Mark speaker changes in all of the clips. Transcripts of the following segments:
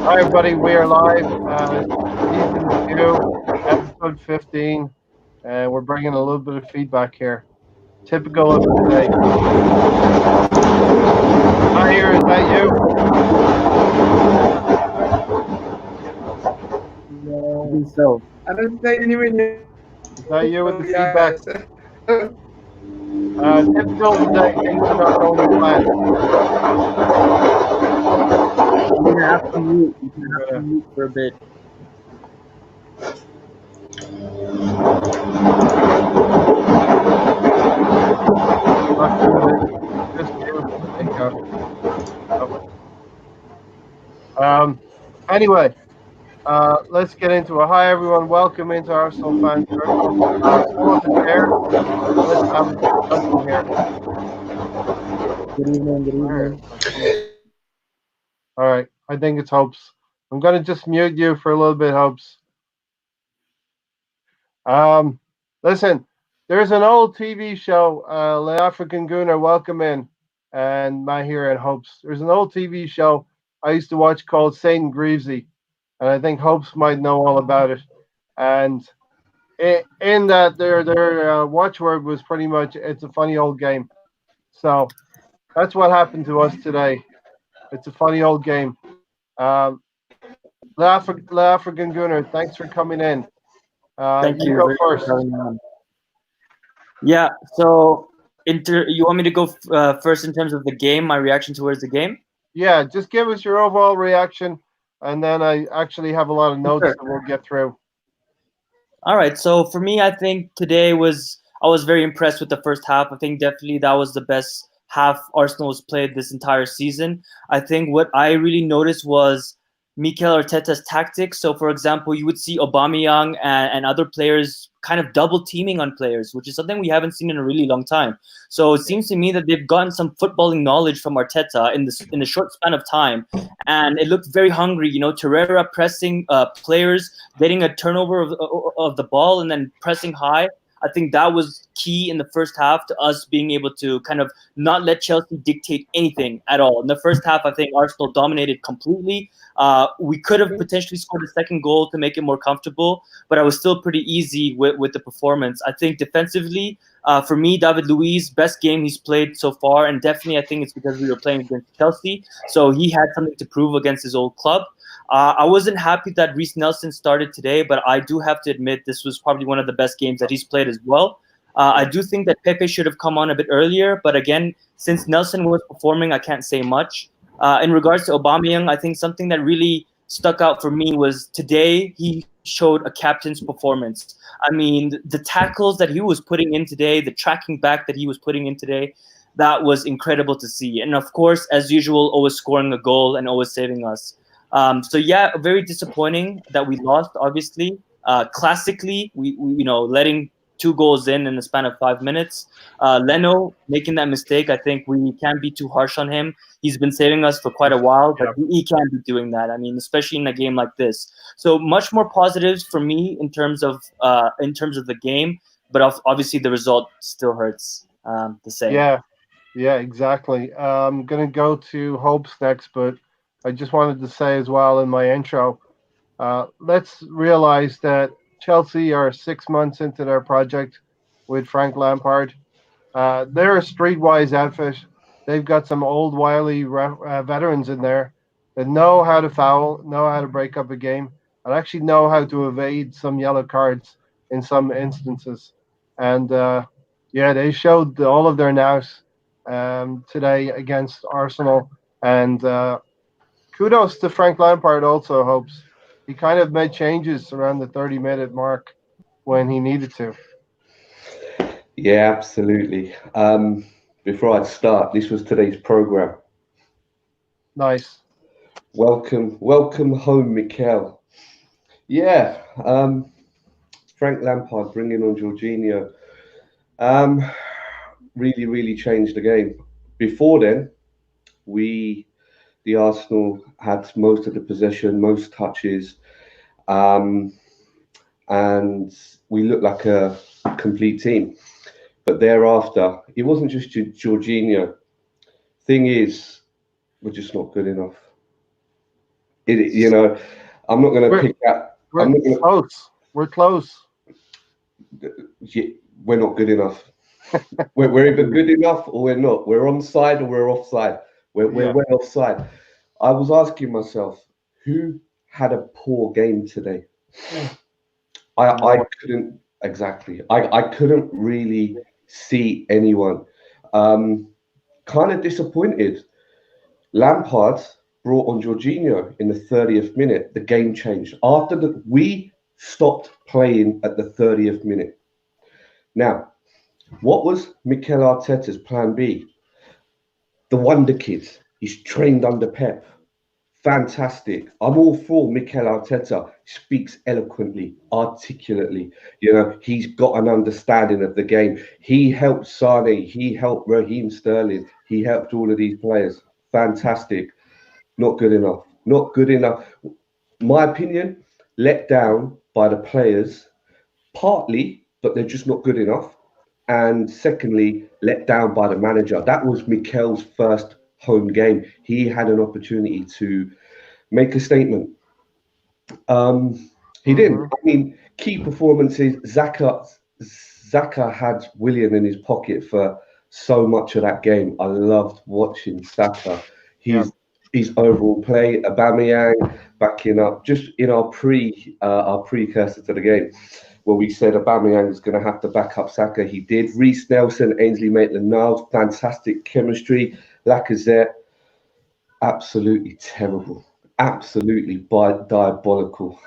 Speaker 1: Hi, everybody. We are live. Season 2, episode 15. And we're bringing a little bit of feedback here. Typical of today. Hi, here. Is that you?
Speaker 2: I think so.
Speaker 3: I don't think anyone knows.
Speaker 1: Is that you with the
Speaker 3: Yes.
Speaker 1: feedback? Typical of today. Things are not going to plan.
Speaker 2: You're gonna have to mute. You're
Speaker 1: I'm
Speaker 2: gonna have to
Speaker 1: gonna
Speaker 2: mute for a bit.
Speaker 1: not doing it. Just you. There you go. Oh. Anyway, let's get into it. Hi, everyone. Welcome into Arsenal Fan Circle. Pull up a chair. Let's have a discussion here.
Speaker 2: Good evening. Good
Speaker 1: Where?
Speaker 2: evening.
Speaker 1: All right. I think it's Hopes. I'm going to just mute you for a little bit, Hopes. Listen, there's an old TV show, The African Gooner, welcome in, and Mahir and Hopes. There's an old TV show I used to watch called Saint Greavesy, and I think Hopes might know all about it. And in that, their watchword was pretty much, "It's a funny old game." So that's what happened to us today. It's a funny old game. Um, the African Gooner, thanks for coming in.
Speaker 2: Thank
Speaker 1: You
Speaker 2: you
Speaker 1: go
Speaker 2: very much for
Speaker 1: first.
Speaker 2: having me on. Yeah. So, you want me to go first in terms of the game? My reaction towards the game?
Speaker 1: Yeah, just give us your overall reaction, and then I actually have a lot of notes
Speaker 2: Sure.
Speaker 1: that we'll get through.
Speaker 2: All right. So for me, I think today I was very impressed with the first half. I think definitely that was the best half Arsenal has played this entire season. I think what I really noticed was Mikel Arteta's tactics. So for example, you would see Aubameyang and other players kind of double teaming on players, which is something we haven't seen in a really long time. So it seems to me that they've gotten some footballing knowledge from Arteta in a short span of time, and it looked very hungry. You know, Torreira pressing players, getting a turnover of the ball and then pressing high. I think that was key in the first half to us being able to kind of not let Chelsea dictate anything at all. In the first half, I think Arsenal dominated completely. We could have potentially scored a second goal to make it more comfortable, but I was still pretty easy with the performance. I think defensively, for me, David Luiz, best game he's played so far, and definitely I think it's because we were playing against Chelsea, so he had something to prove against his old club. I wasn't happy that Reece Nelson started today, but I do have to admit this was probably one of the best games that he's played as well. I do think that Pepe should have come on a bit earlier, but again, since Nelson was performing, I can't say much. In regards to Aubameyang, I think something that really stuck out for me was today he showed a captain's performance. I mean, the tackles that he was putting in today, the tracking back that he was putting in today, that was incredible to see. And of course, as usual, always scoring a goal and always saving us. So yeah, very disappointing that we lost. Obviously, classically, we letting two goals in the span of 5 minutes. Leno making that mistake. I think we can't be too harsh on him. He's been saving us for quite a while, but he can't be doing that. I mean, especially in a game like this. So much more positives for me in terms of the game, but obviously the result still hurts the same.
Speaker 1: Yeah, yeah, exactly. I'm gonna go to Hopes next, but I just wanted to say as well in my intro, let's realize that Chelsea are 6 months into their project with Frank Lampard. They're a streetwise outfit. They've got some old wily veterans in there that know how to foul, know how to break up a game, and actually know how to evade some yellow cards in some instances. And yeah, they showed all of their nous today against Arsenal. And kudos to Frank Lampard also, Hopes. He kind of made changes around the 30-minute mark when he needed to.
Speaker 3: Yeah, absolutely. Before I start, this was today's program.
Speaker 1: Nice.
Speaker 3: Welcome home, Mikel. Yeah, Frank Lampard bringing on Jorginho, um, really changed the game. Before then, we, the Arsenal, had most of the possession, most touches, um, and we looked like a complete team. But thereafter, it wasn't just Jorginho. Thing is, we're just not good enough. You know, I'm not going to
Speaker 1: We're
Speaker 3: pick that.
Speaker 1: we're
Speaker 3: I'm not going
Speaker 1: close. We're close.
Speaker 3: to. We're not good enough. We're either good enough or we're not. We're onside or we're offside. We're
Speaker 1: Yeah.
Speaker 3: well offside. I was asking myself, who had a poor game today? I
Speaker 1: No.
Speaker 3: couldn't exactly. I couldn't really see anyone. Um, kind of disappointed. Lampard brought on Jorginho in the 30th minute. The game changed after we stopped playing at the 30th minute. Now, what was Mikel Arteta's plan B? The Wonder Kid. He's trained under Pep. Fantastic. I'm all for Mikel Arteta. Speaks eloquently, articulately. You know, he's got an understanding of the game. He helped Sane. He helped Raheem Sterling. He helped all of these players. Fantastic. Not good enough. Not good enough. My opinion, let down by the players, partly, but they're just not good enough. And secondly, let down by the manager. That was Mikel's first home game. He had an opportunity to make a statement. Um, he didn't.
Speaker 1: Hmm.
Speaker 3: I mean, key performances. Zaka had Willian in his pocket for so much of that game. I loved watching Saka.
Speaker 1: Yeah.
Speaker 3: His overall play, Aubameyang backing up. Just in our precursor to the game, where we said Aubameyang is going to have to back up Saka. He did. Reece Nelson, Ainsley Maitland-Niles, fantastic chemistry. Lacazette, absolutely terrible, absolutely diabolical.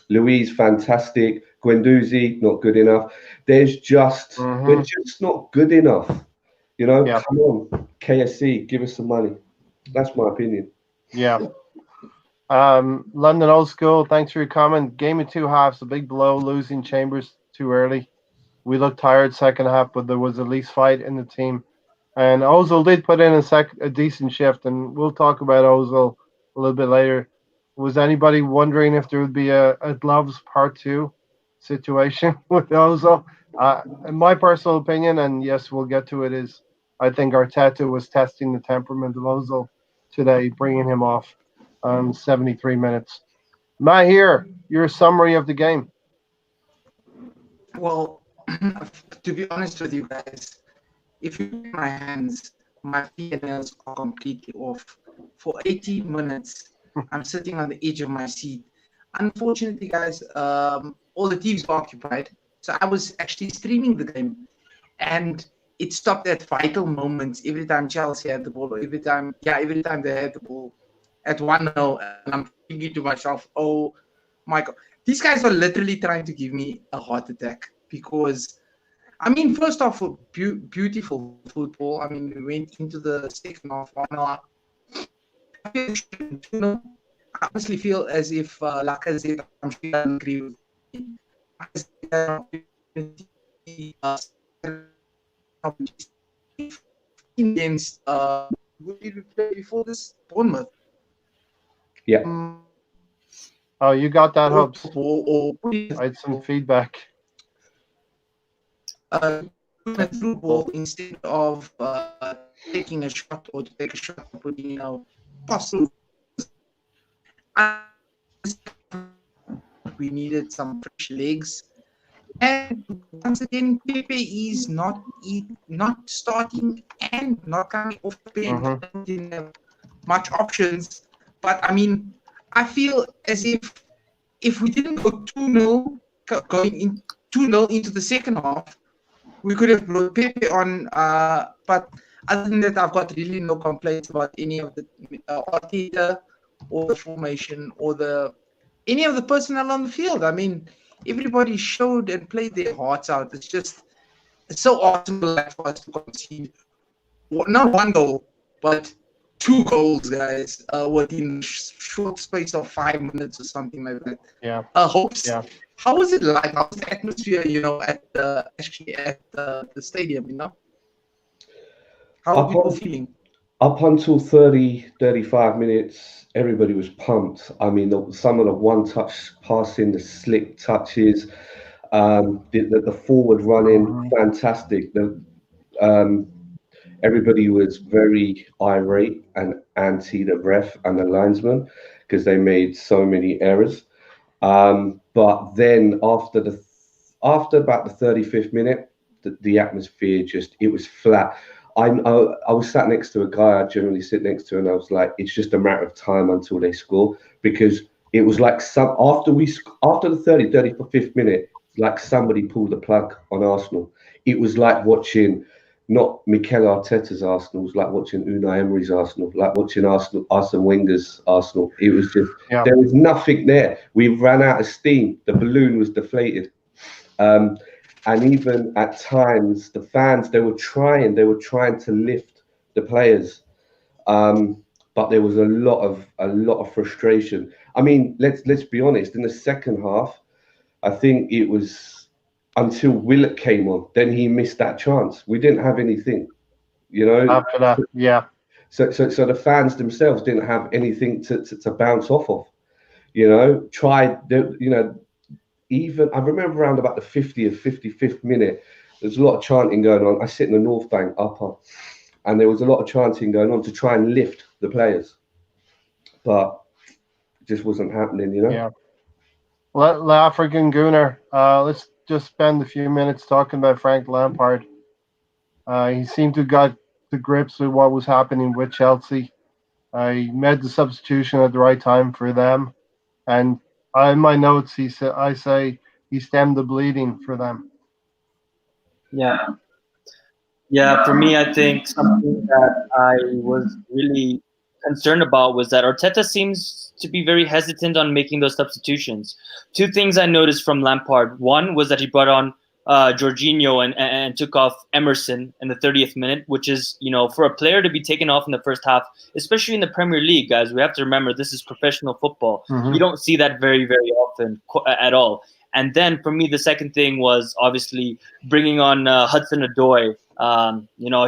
Speaker 3: Louise, fantastic. Guendouzi, not good enough. We're
Speaker 1: Hmm.
Speaker 3: just not good enough. You know,
Speaker 1: Yeah.
Speaker 3: come on, KSC, give us some money. That's my opinion.
Speaker 1: Yeah. London Old School, thanks for your comment. Game of two halves, a big blow, losing Chambers too early. We looked tired second half, but there was at least fight in the team. And Ozil did put in a decent shift, and we'll talk about Ozil a little bit later. Was anybody wondering if there would be a gloves part two situation with Ozil? In my personal opinion, and yes, we'll get to it, is I think Arteta was testing the temperament of Ozil today, bringing him off 73 minutes. Matt, here, your summary of the game.
Speaker 4: Well, to be honest with you guys, if you look at my hands, my fingernails are completely off. For 80 minutes, I'm sitting on the edge of my seat. Unfortunately, guys, all the TVs were occupied, so I was actually streaming the game, and it stopped at vital moments every time Chelsea had the ball, or every time they had the ball at 1-0, and I'm thinking to myself, oh my God, these guys were literally trying to give me a heart attack because I mean, first off, beautiful football. I mean, we went into the second half 1-0. I feel we should have been 2-0. I honestly feel as if Lacazette, I'm sure you agree with me. Lacazette had an opportunity against who did we play before this? Bournemouth.
Speaker 3: Yeah.
Speaker 1: Oh, you got that, Hopes.
Speaker 4: Or
Speaker 1: I had some feedback.
Speaker 4: a through ball instead of taking a shot or to take a shot and putting, pass through. We needed some fresh legs. And once again, Pepe is not starting and not coming off the bench.
Speaker 1: Hmm.
Speaker 4: Didn't have much options. But I mean, I feel as if we didn't go 2-0 going in 2-0 into the second half, we could have brought Pepe on. But other than that, I've got really no complaints about any of the Arteta or the formation or any of the personnel on the field. I mean, everybody showed and played their hearts out. It's so awesome for us to concede not one goal, but two goals, guys, within short space of 5 minutes or something like that.
Speaker 1: Yeah.
Speaker 4: Hopes.
Speaker 1: Yeah.
Speaker 4: How was it like? How was the atmosphere? At the stadium. How
Speaker 3: Up,
Speaker 4: were people
Speaker 3: on,
Speaker 4: feeling?
Speaker 3: up until 30, 35 minutes, everybody was pumped. I mean, some of the one-touch passing, the slick touches, the forward running,
Speaker 1: Mhm.
Speaker 3: fantastic. Everybody was very irate and anti the ref and the linesman. because they made so many errors. But then after about the 35th minute, the atmosphere it was flat. I was sat next to a guy I generally sit next to, and I was like, it's just a matter of time until they score, because it was like after the 35th minute, like somebody pulled the plug on Arsenal. It was like watching not Mikel Arteta's Arsenal, it was like watching Unai Emery's Arsenal, like watching Arsene Wenger's Arsenal. It was just there was nothing there. We ran out of steam. The balloon was deflated. And even at times, the fans they were trying to lift the players, but there was a lot of frustration. I mean, let's be honest. In the second half, I think it was until Willock came on, then he missed that chance. We didn't have anything,
Speaker 1: After that, yeah.
Speaker 3: So the fans themselves didn't have anything to bounce off of. Even I remember around about the 50th, 55th minute, there's a lot of chanting going on. I sit in the North Bank upper, and there was a lot of chanting going on to try and lift the players, but it just wasn't happening,
Speaker 1: Yeah. Well, African Gooner, let's just spend a few minutes talking about Frank Lampard. He seemed to got to grips with what was happening with Chelsea. He made the substitution at the right time for them, and in my notes, I say he stemmed the bleeding for them.
Speaker 2: Yeah, for me, I think something that I was really concerned about was that Arteta seems to be very hesitant on making those substitutions. Two things I noticed from Lampard. One was that he brought on Jorginho and took off Emerson in the 30th minute, which is, for a player to be taken off in the first half, especially in the Premier League, guys, we have to remember this is professional football.
Speaker 1: Mm-hmm.
Speaker 2: You don't see that very, very often at all. And then for me, the second thing was obviously bringing on Hudson-Odoi.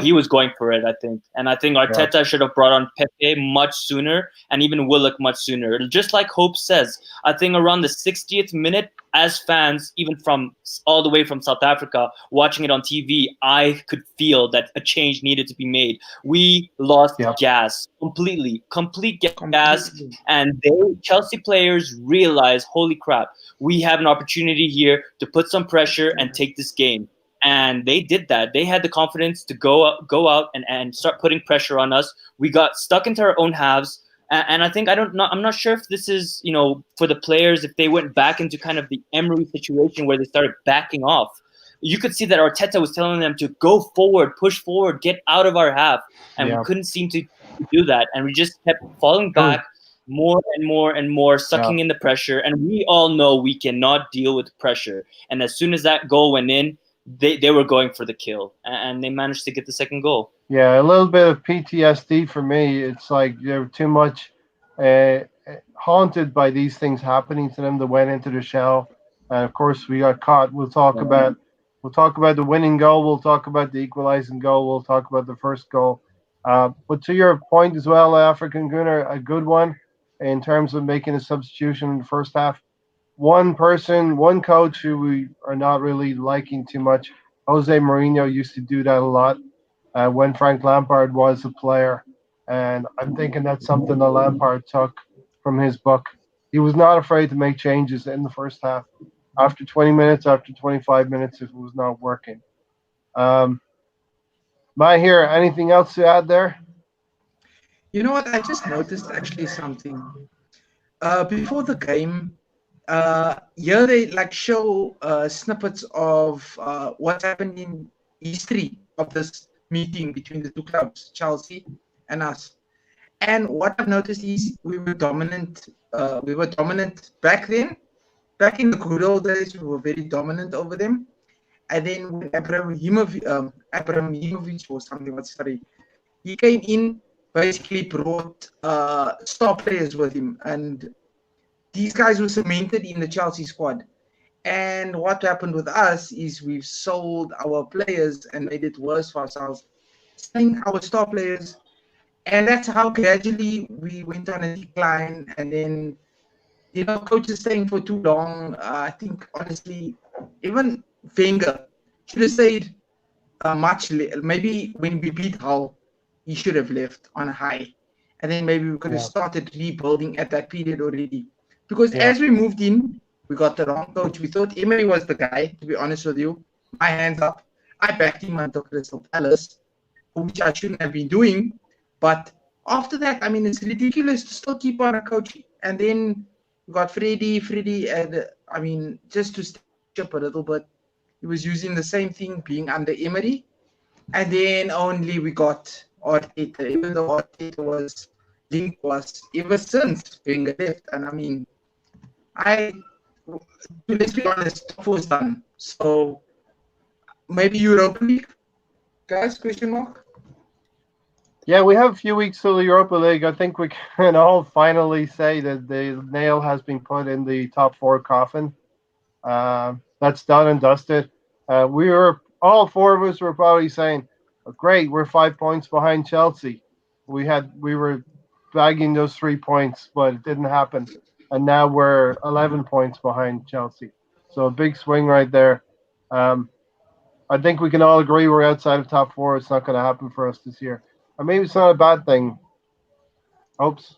Speaker 2: He was going for it, I think. And I think Arteta should have brought on Pepe much sooner and even Willock much sooner. Just like Hope says, I think around the 60th minute, as fans, even from all the way from South Africa, watching it on TV, I could feel that a change needed to be made. We lost gas complete gas. And Chelsea players realized, holy crap, we have an opportunity here to put some pressure and take this game. And they did that. They had the confidence to go out and start putting pressure on us. We got stuck into our own halves. And I think I'm not sure if this is, for the players, if they went back into kind of the Emery situation where they started backing off. You could see that Arteta was telling them to go forward, push forward, get out of our half. And we couldn't seem to do that. And we just kept falling back more and more and more, sucking in the pressure. And we all know we cannot deal with pressure. And as soon as that goal went in, they were going for the kill, and they managed to get the second goal.
Speaker 1: Yeah, a little bit of PTSD for me. It's like they're too much haunted by these things happening to them that went into the shell. And of course, we got caught. We'll talk about the winning goal. We'll talk about the equalizing goal. We'll talk about the first goal. But to your point as well, African Gunner, a good one in terms of making a substitution in the first half. One coach who we are not really liking too much, Jose Mourinho, used to do that a lot when Frank Lampard was a player. And I'm thinking that's something that Lampard took from his book. He was not afraid to make changes in the first half. After 20 minutes, after 25 minutes, if it was not working. Mahir, anything else to add there?
Speaker 4: You know what? I just noticed actually something. Before the game, here they show snippets of what happened in history of this meeting between the two clubs, Chelsea and us. And what I've noticed is we were dominant. We were dominant back then. Back in the good old days, we were very dominant over them. And then when Abramovich or something, he came in, basically brought star players with him, and these guys were cemented in the Chelsea squad. And what happened with us is we've sold our players and made it worse for ourselves, selling our star players. And that's how gradually we went on a decline. And then, coaches staying for too long. I think, honestly, even Wenger should have stayed maybe when we beat Hull, he should have left on a high. and then maybe we could have
Speaker 1: Yeah.
Speaker 4: started rebuilding at that period already. Because
Speaker 1: Yeah.
Speaker 4: as we moved in, we got the wrong coach. We thought Emery was the guy, to be honest with you. My hands up. I backed him until Crystal Palace, which I shouldn't have been doing. But after that, I mean, it's ridiculous to still keep on a coach. And then we got Freddie, and I mean, just to step up a little bit, he was using the same thing being under Emery. And then only we got Arteta, even though Arteta was linked was ever since Wenger left. And I mean, let's be honest, top four's done. So maybe Europa League, guys? Question mark.
Speaker 1: Yeah, we have a few weeks till the Europa League. I think we can all finally say that the nail has been put in the top four coffin. That's done and dusted. We were all four of us were probably saying, "Great, we're 5 points behind Chelsea." We were bagging those 3 points, but it didn't happen, and now we're 11 points behind Chelsea. So a big swing right there. Um, I think we can all agree we're outside of top four. It's not going to happen for us this year. Or maybe it's not a bad thing. Hopes.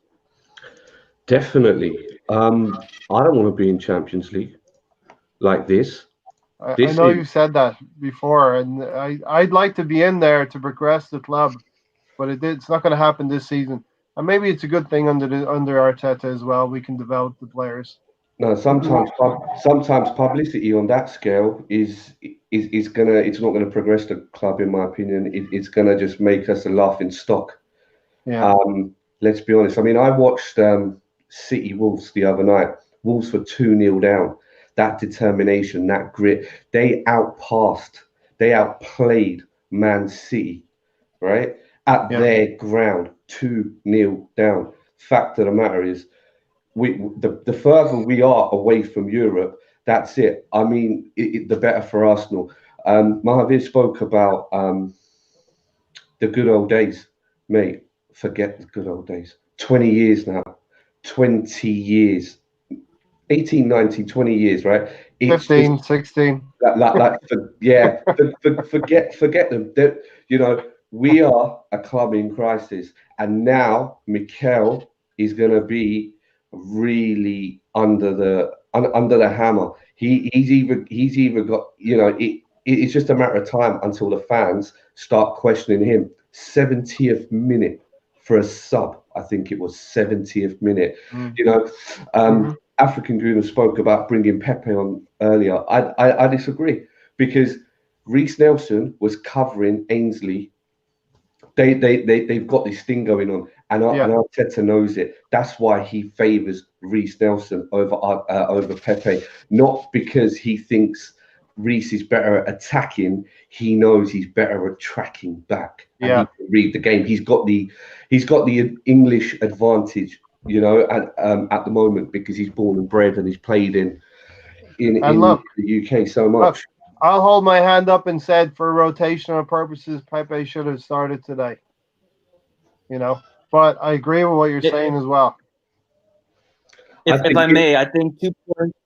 Speaker 3: Definitely. I don't want to be in Champions League like this.
Speaker 1: I
Speaker 3: This
Speaker 1: know
Speaker 3: is
Speaker 1: you've said that before, and I'd like to be in there to progress the club, but it's not going to happen this season. And maybe it's a good thing under Arteta as well. We can develop the players.
Speaker 3: no. Sometimes publicity on that scale is gonna. It's not gonna progress the club, in my opinion. It's gonna just make us a laughing stock.
Speaker 1: Yeah,
Speaker 3: Let's be honest. I mean, I watched City Wolves the other night. Wolves were 2-0 down. That determination, that grit, they outplayed Man City, right? At
Speaker 1: yeah,
Speaker 3: their ground, 2-0 down. Fact of the matter is, the further we are away from Europe, that's it. I mean, the better for Arsenal. Mahavir spoke about the good old days, mate. Forget the good old days. 20 years now. 20 years. 18, 19, 20 years, right? It's just
Speaker 1: 15, 16.
Speaker 3: yeah, forget them. We are a club in crisis, and now Mikel is going to be really under the hammer. He's either got it's just a matter of time until the fans start questioning him. 70th minute for a sub, I think it was 70th minute.
Speaker 1: Mm.
Speaker 3: You know,
Speaker 1: Mhm.
Speaker 3: African Guna spoke about bringing Pepe on earlier. I disagree because Reece Nelson was covering Ainsley. They've got this thing going on, and
Speaker 1: Yeah,
Speaker 3: Arteta knows it. That's why he favours Reece Nelson over Pepe, not because he thinks Reece is better at attacking. He knows he's better at tracking back, and he
Speaker 1: yeah.
Speaker 3: can read the game. He's got the English advantage, at the moment because he's born and bred and he's played in
Speaker 1: And
Speaker 3: in the UK so
Speaker 1: look,
Speaker 3: much.
Speaker 1: I'll hold my hand up and said for rotational purposes, Pepe should have started today. But I agree with what you're
Speaker 2: If,
Speaker 1: saying as well.
Speaker 3: I
Speaker 2: if
Speaker 3: think
Speaker 2: I may, I think 2 points.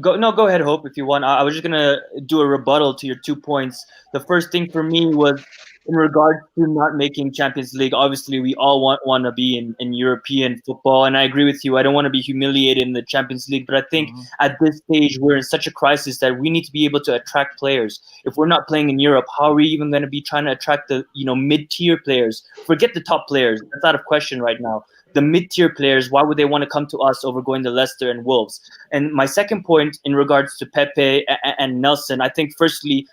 Speaker 2: Go ahead, Hope, if you want. I was just gonna do a rebuttal to your 2 points. The first thing for me was in regards to not making Champions League. Obviously, we all want to be in European football, and I agree with you. I don't want to be humiliated in the Champions League, but I think
Speaker 1: Mhm.
Speaker 2: at this stage we're in such a crisis that we need to be able to attract players. If we're not playing in Europe, how are we even going to be trying to attract the mid-tier players? Forget the top players; that's out of question right now. The mid-tier players, why would they want to come to us over going to Leicester and Wolves? And my second point in regards to Pepe and Nelson, I think firstly,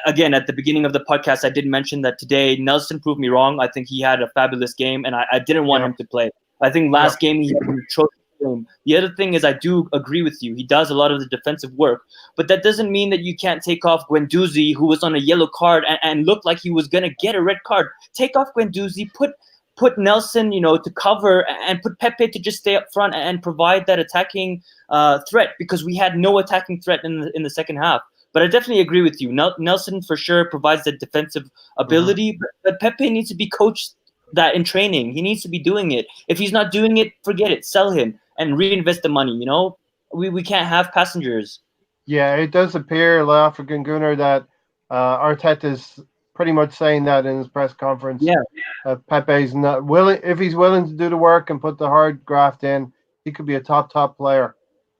Speaker 2: again, at the beginning of the podcast, I did mention that today Nelson proved me wrong. I think he had a fabulous game, and I didn't want
Speaker 1: Yeah,
Speaker 2: him to play. I think
Speaker 1: yeah,
Speaker 2: last game he had an atrocious game. The other thing is I do agree with you. He does a lot of the defensive work, but that doesn't mean that you can't take off Guendouzi, who was on a yellow card and looked like he was going to get a red card. Take off Guendouzi, put Nelson, to cover, and put Pepe to just stay up front and provide that attacking threat, because we had no attacking threat in the second half. But I definitely agree with you. Nelson for sure provides the defensive
Speaker 1: Mhm.
Speaker 2: ability, but Pepe needs to be coached that in training. He needs to be doing it. If he's not doing it, forget it. Sell him and reinvest the money. We can't have passengers.
Speaker 1: Yeah. It does appear, La African Gunner, that Arteta's pretty much saying that in his press conference.
Speaker 2: Yeah,
Speaker 1: Pepe's not willing. If he's willing to do the work and put the hard graft in, he could be a top player.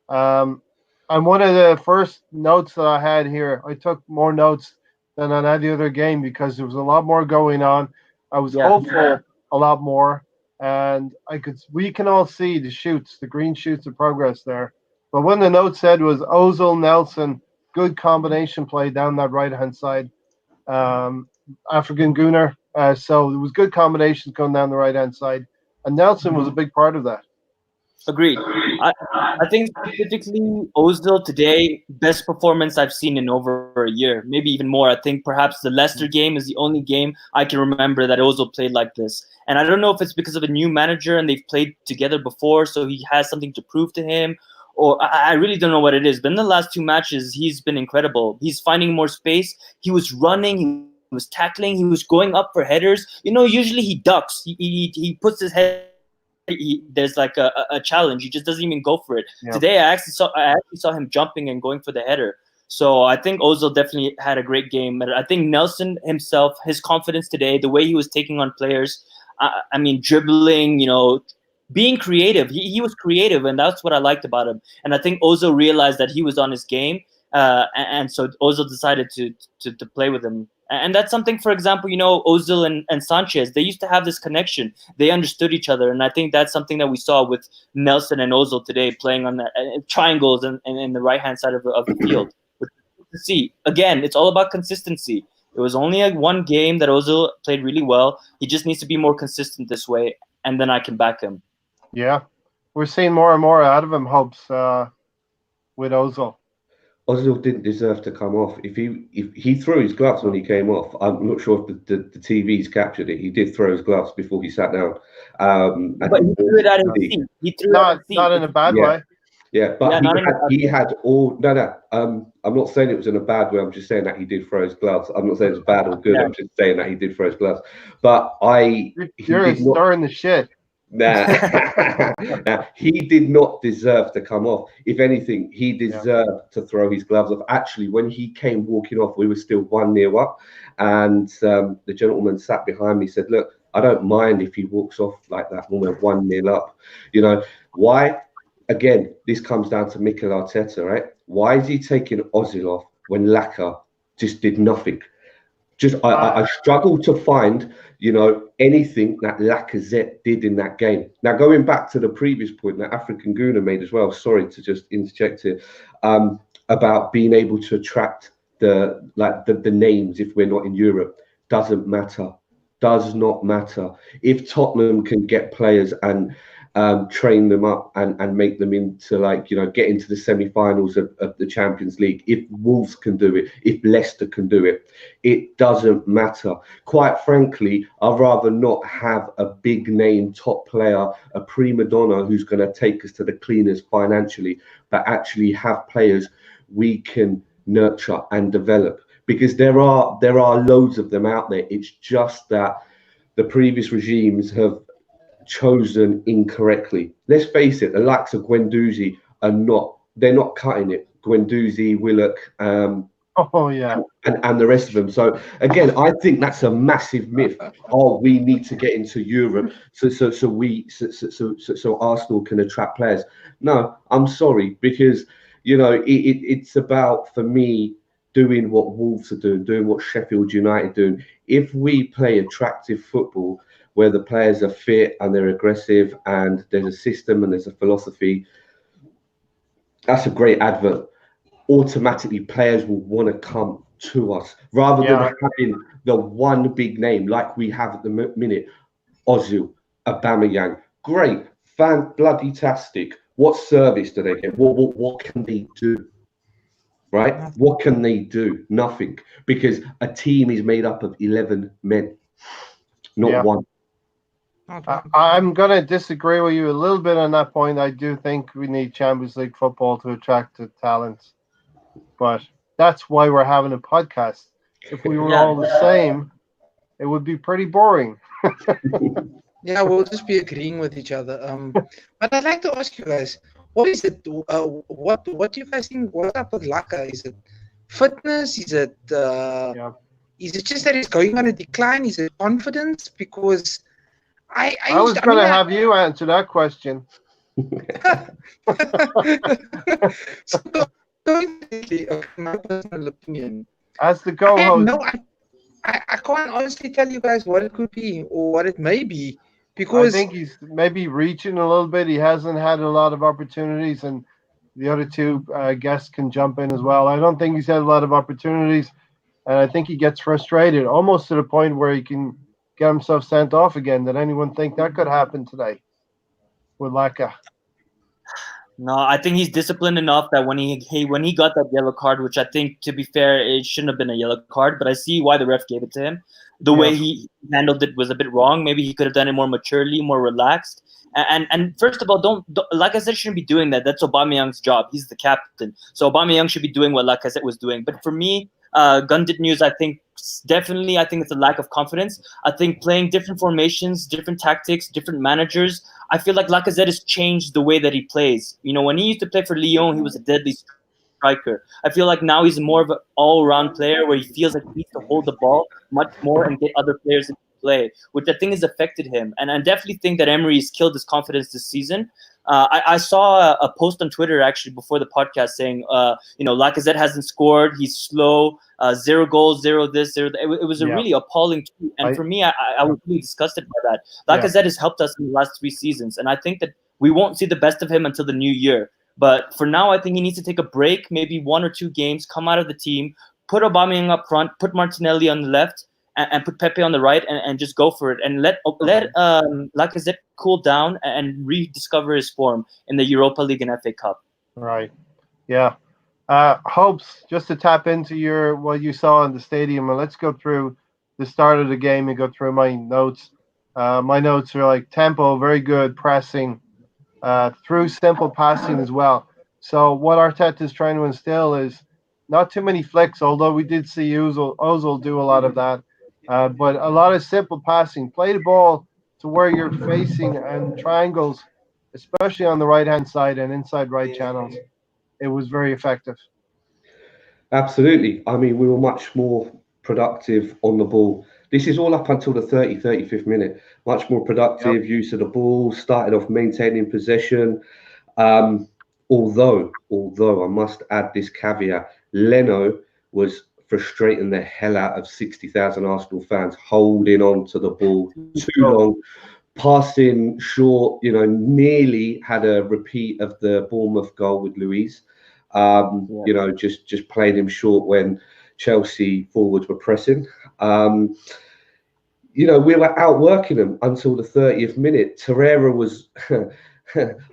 Speaker 1: Um, and one of the first notes that I had here, I took more notes than on any other game because there was a lot more going on. I was
Speaker 2: yeah.
Speaker 1: hopeful a lot more, and we can all see the green shoots of progress there. But one of the notes said was Ozil, Nelson, good combination play down that right hand side. African Gunner. So there was good combinations going down the right hand side, and Nelson was a big part of that.
Speaker 2: Agreed. I think specifically Ozil today, best performance I've seen in over a year, maybe even more. I think perhaps the Leicester game is the only game I can remember that Ozil played like this. And I don't know if it's because of a new manager and they've played together before, so he has something to prove to him, or I really don't know what it is. But in the last two matches, he's been incredible. He's finding more space. He was running. He was tackling. He was going up for headers. Usually he ducks. He puts his head. There's like a challenge. He just doesn't even go for it.
Speaker 1: Yeah.
Speaker 2: Today, I actually saw him jumping and going for the header. So I think Ozil definitely had a great game. I think Nelson himself, his confidence today, the way he was taking on players, I mean, dribbling, being creative. He was creative, and that's what I liked about him. And I think Ozil realized that he was on his game, and so Ozil decided to play with him. And that's something, for example, Ozil and Sanchez, they used to have this connection. They understood each other. And I think that's something that we saw with Nelson and Ozil today, playing on the triangles and in the right-hand side of the field. To see, again, it's all about consistency. It was only one game that Ozil played really well. He just needs to be more consistent this way, and then I can back him.
Speaker 1: Yeah. We're seeing more and more out of him, Hopes, with Ozil.
Speaker 3: Ozil didn't deserve to come off. If he threw his gloves when he came off, I'm not sure if the TV's captured it. He did throw his gloves before he sat down.
Speaker 2: But he threw it at his feet. He threw it at his feet.
Speaker 1: Not in a bad way.
Speaker 3: Yeah, but he had all. No. I'm not saying it was in a bad way. I'm just saying that he did throw his gloves. I'm not saying it's bad or good. I'm just saying that he did throw his gloves. But
Speaker 1: you're stirring the shit.
Speaker 3: Nah, he did not deserve to come off. If anything, he deserved to throw his gloves off. Actually, when he came walking off, we were still 1-0 up, and the gentleman sat behind me said, "Look, I don't mind if he walks off like that when we're 1-0 up." Why? Again, this comes down to Mikel Arteta, right? Why is he taking Ozil off when Laka just did nothing? I struggle to find, anything that Lacazette did in that game. Now, going back to the previous point that African Guna made as well, sorry to just interject here, about being able to attract the names if we're not in Europe, doesn't matter. Does not matter. If Tottenham can get players and train them up and make them into get into the semi-finals of the Champions League. If Wolves can do it, if Leicester can do it, it doesn't matter. Quite frankly, I'd rather not have a big name top player, a prima donna who's going to take us to the cleaners financially, but actually have players we can nurture and develop. Because there are loads of them out there. It's just that the previous regimes have chosen incorrectly. Let's face it, the likes of Guendouzi they're not cutting it. Guendouzi, Willock, and the rest of them. So again, I think that's a massive myth. We need to get into Europe so Arsenal can attract players. No, I'm sorry, because it's about, for me, doing what Wolves are doing what Sheffield United are doing. If we play attractive football where the players are fit and they're aggressive and there's a system and there's a philosophy, that's a great advert. Automatically, players will want to come to us rather than having the one big name like we have at the minute. Ozil, Aubameyang, great, fan-bloody-tastic. What service do they get? What can they do? Right? What can they do? Nothing. Because a team is made up of 11 men, not one.
Speaker 1: I'm going to disagree with you a little bit on that point. I do think we need Champions League football to attract the talents. But that's why we're having a podcast. If we were all the same, it would be pretty boring.
Speaker 4: Yeah, we'll just be agreeing with each other. But I'd like to ask you guys, what is it? What do you guys think? What's up with Laka? Is it fitness? Is it Is it just that he's going on a decline? Is it confidence? Because
Speaker 1: I was going to have you answer that question.
Speaker 4: So coincidentally, my personal opinion,
Speaker 1: As the co-host,
Speaker 4: I can't honestly tell you guys what it could be or what it may be,
Speaker 1: I
Speaker 4: because
Speaker 1: think he's maybe reaching a little bit. He hasn't had a lot of opportunities, and the other two guests can jump in as well. I don't think he's had a lot of opportunities, and I think he gets frustrated almost to the point where he can get himself sent off again. Did anyone think that could happen today with Laka?
Speaker 2: No, I think he's disciplined enough that when he got that yellow card, which I think, to be fair, it shouldn't have been a yellow card, but I see why the ref gave it to him. The way he handled it was a bit wrong. Maybe he could have done it more maturely, more relaxed. And first of all, don't like I said, shouldn't be doing that. That's Aubameyang's job. He's the captain, so Aubameyang should be doing what Lacazette was doing. But for me, Gundit News, I think definitely, I think it's a lack of confidence. I think playing different formations, different tactics, different managers. I feel like Lacazette has changed the way that he plays. You know, when he used to play for Lyon, he was a deadly striker. I feel like now he's more of an all-around player where he feels like he needs to hold the ball much more and get other players into play, which I think has affected him. And I definitely think that Emery has killed his confidence this season. I saw a post on Twitter actually before the podcast saying, Lacazette hasn't scored. He's slow. 0 goals, 0 this, 0 that. It was a really appalling tweet. And for me, I was really disgusted by that. Lacazette has helped us in the last 3 seasons. And I think that we won't see the best of him until the new year. But for now, I think he needs to take a break, maybe 1 or 2 games, come out of the team, put Aubameyang up front, put Martinelli on the left, and put Pepe on the right, and just go for it. And let Lacazette cool down and rediscover his form in the Europa League and FA Cup.
Speaker 1: Right. Yeah. Hopes, just to tap into what you saw in the stadium, and let's go through the start of the game and go through my notes. My notes are like tempo, very good, pressing, through simple passing as well. So what Arteta is trying to instill is not too many flicks, although we did see Ozil do a lot of that, but a lot of simple passing. Play the ball to where you're facing and triangles, especially on the right-hand side and inside right channels. It was very effective.
Speaker 3: Absolutely. I mean, we were much more productive on the ball. This is all up until the 35th minute. Much more productive use of the ball, started off maintaining possession. Although I must add this caveat, Leno was frustrating the hell out of 60,000 Arsenal fans, holding on to the ball too long, passing short, nearly had a repeat of the Bournemouth goal with Luiz. Just played him short when Chelsea forwards were pressing. We were outworking them until the 30th minute. Torreira was,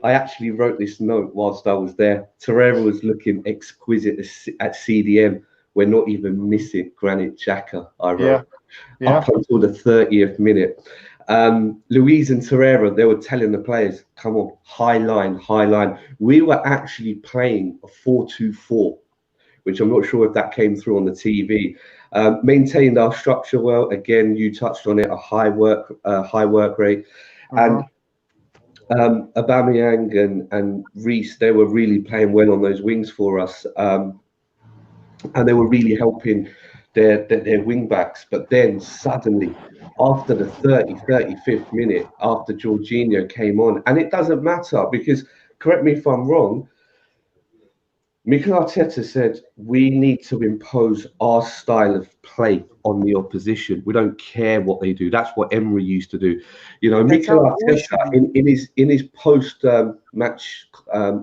Speaker 3: I actually wrote this note whilst I was there. Torreira was looking exquisite at CDM. We're not even missing Granit Xhaka, I wrote, up until the 30th minute. Luiz and Torreira, they were telling the players, come on, high line. We were actually playing a 4-2-4, which I'm not sure if that came through on the TV. Maintained our structure well. Again, you touched on it, a high work rate. And Aubameyang and Reece, they were really playing well on those wings for us. And they were really helping their wing backs. But then suddenly, after the 35th minute, after Jorginho came on, and it doesn't matter because, correct me if I'm wrong, Mikel Arteta said we need to impose our style of play on the opposition. We don't care what they do. That's what Emery used to do. Mikel Arteta in his post match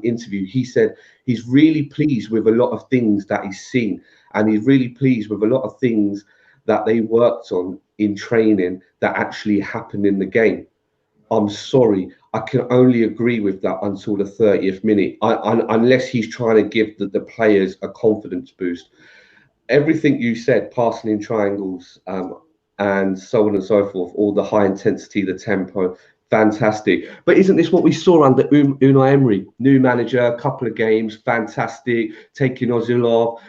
Speaker 3: interview, he said he's really pleased with a lot of things that he's seen, and he's really pleased with a lot of things that they worked on in training that actually happened in the game. I'm sorry, I can only agree with that until the 30th minute, unless he's trying to give the players a confidence boost. Everything you said, passing in triangles, and so on and so forth, all the high intensity, the tempo, fantastic. But isn't this what we saw under Unai Emery? New manager, a couple of games, fantastic, taking Ozil off,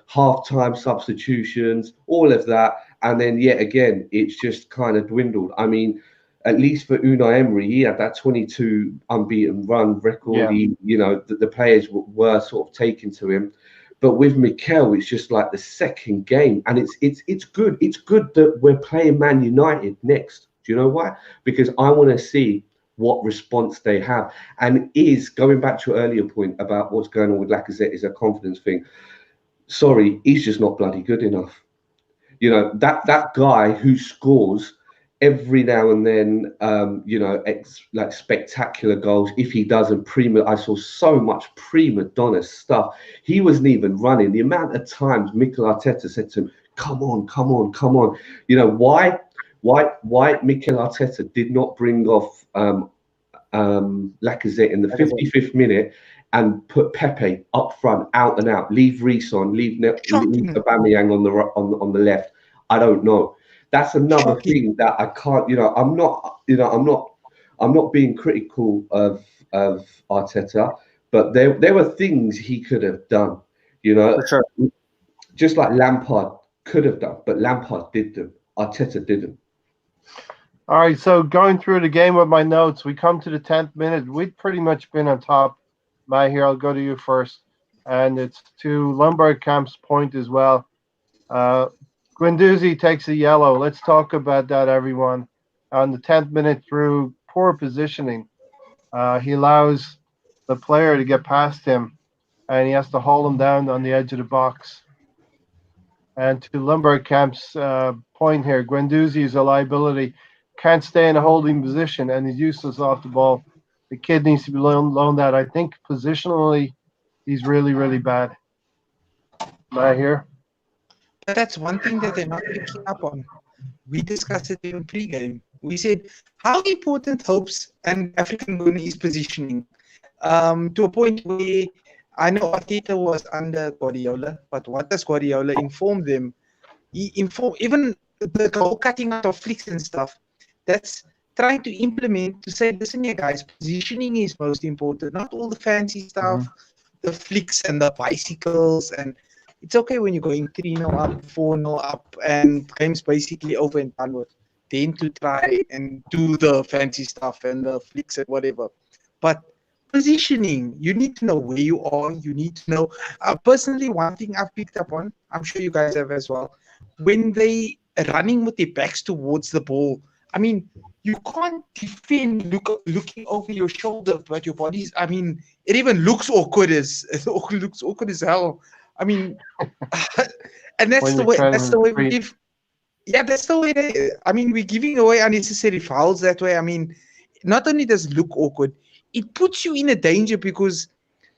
Speaker 3: half-time substitutions, all of that. And then yet again, it's just kind of dwindled. I mean, at least for Unai Emery, he had that 22 unbeaten run record. Yeah. The players were sort of taken to him. But with Mikel, it's just like the second game, and it's good. It's good that we're playing Man United next. Do you know why? Because I want to see what response they have. And is going back to your earlier point about what's going on with Lacazette is a confidence thing. Sorry, he's just not bloody good enough. You know, that guy who scores every now and then, like spectacular goals. If he doesn't, I saw so much prima donna stuff. He wasn't even running. The amount of times Mikel Arteta said to him, "Come on, come on, come on." You know why? Why Mikel Arteta did not bring off Lacazette in the 55th minute and put Pepe up front, out and out, leave Reece on, leave Aubameyang on the left. I don't know. That's another thing that I can't. I'm not being critical of Arteta, but there were things he could have done. You know,
Speaker 2: For sure.
Speaker 3: just like Lampard could have done, but Lampard did them. Arteta didn't.
Speaker 1: All right, so going through the game with my notes, we come to the 10th minute. We'd pretty much been on top. Here, I'll go to you first. And it's to Lumbercamp's point as well. Guendouzi takes a yellow. Let's talk about that, everyone. On the 10th minute, through poor positioning, he allows the player to get past him, and he has to hold him down on the edge of the box. And to Lumbercamp's point here, Guendouzi is a liability. Can't stay in a holding position, and he's useless off the ball. The kid needs to be loaned out. I think positionally, he's really, really bad. Am I here?
Speaker 4: But that's one thing that they're not picking up on. We discussed it in pre-game. We said how important Hopes and African Guna is positioning. To a point where I know Arteta was under Guardiola, but what does Guardiola inform them? He informed even the whole cutting out of flicks and stuff. That's trying to implement to say, listen here, guys, positioning is most important, not all the fancy stuff, the flicks and the bicycles. And it's okay when you're going 3-0 up, 4-0 up, and game's basically over and done with. Then to try and do the fancy stuff and the flicks and whatever. But positioning, you need to know where you are. You need to know. Personally, one thing I've picked up on, I'm sure you guys have as well, when they are running with their backs towards the ball, I mean, you can't defend looking over your shoulder, but your body's, I mean, it even looks awkward as hell. I mean, and that's the way we give. Yeah, that's the way we're giving away unnecessary fouls that way. I mean, not only does it look awkward, it puts you in a danger because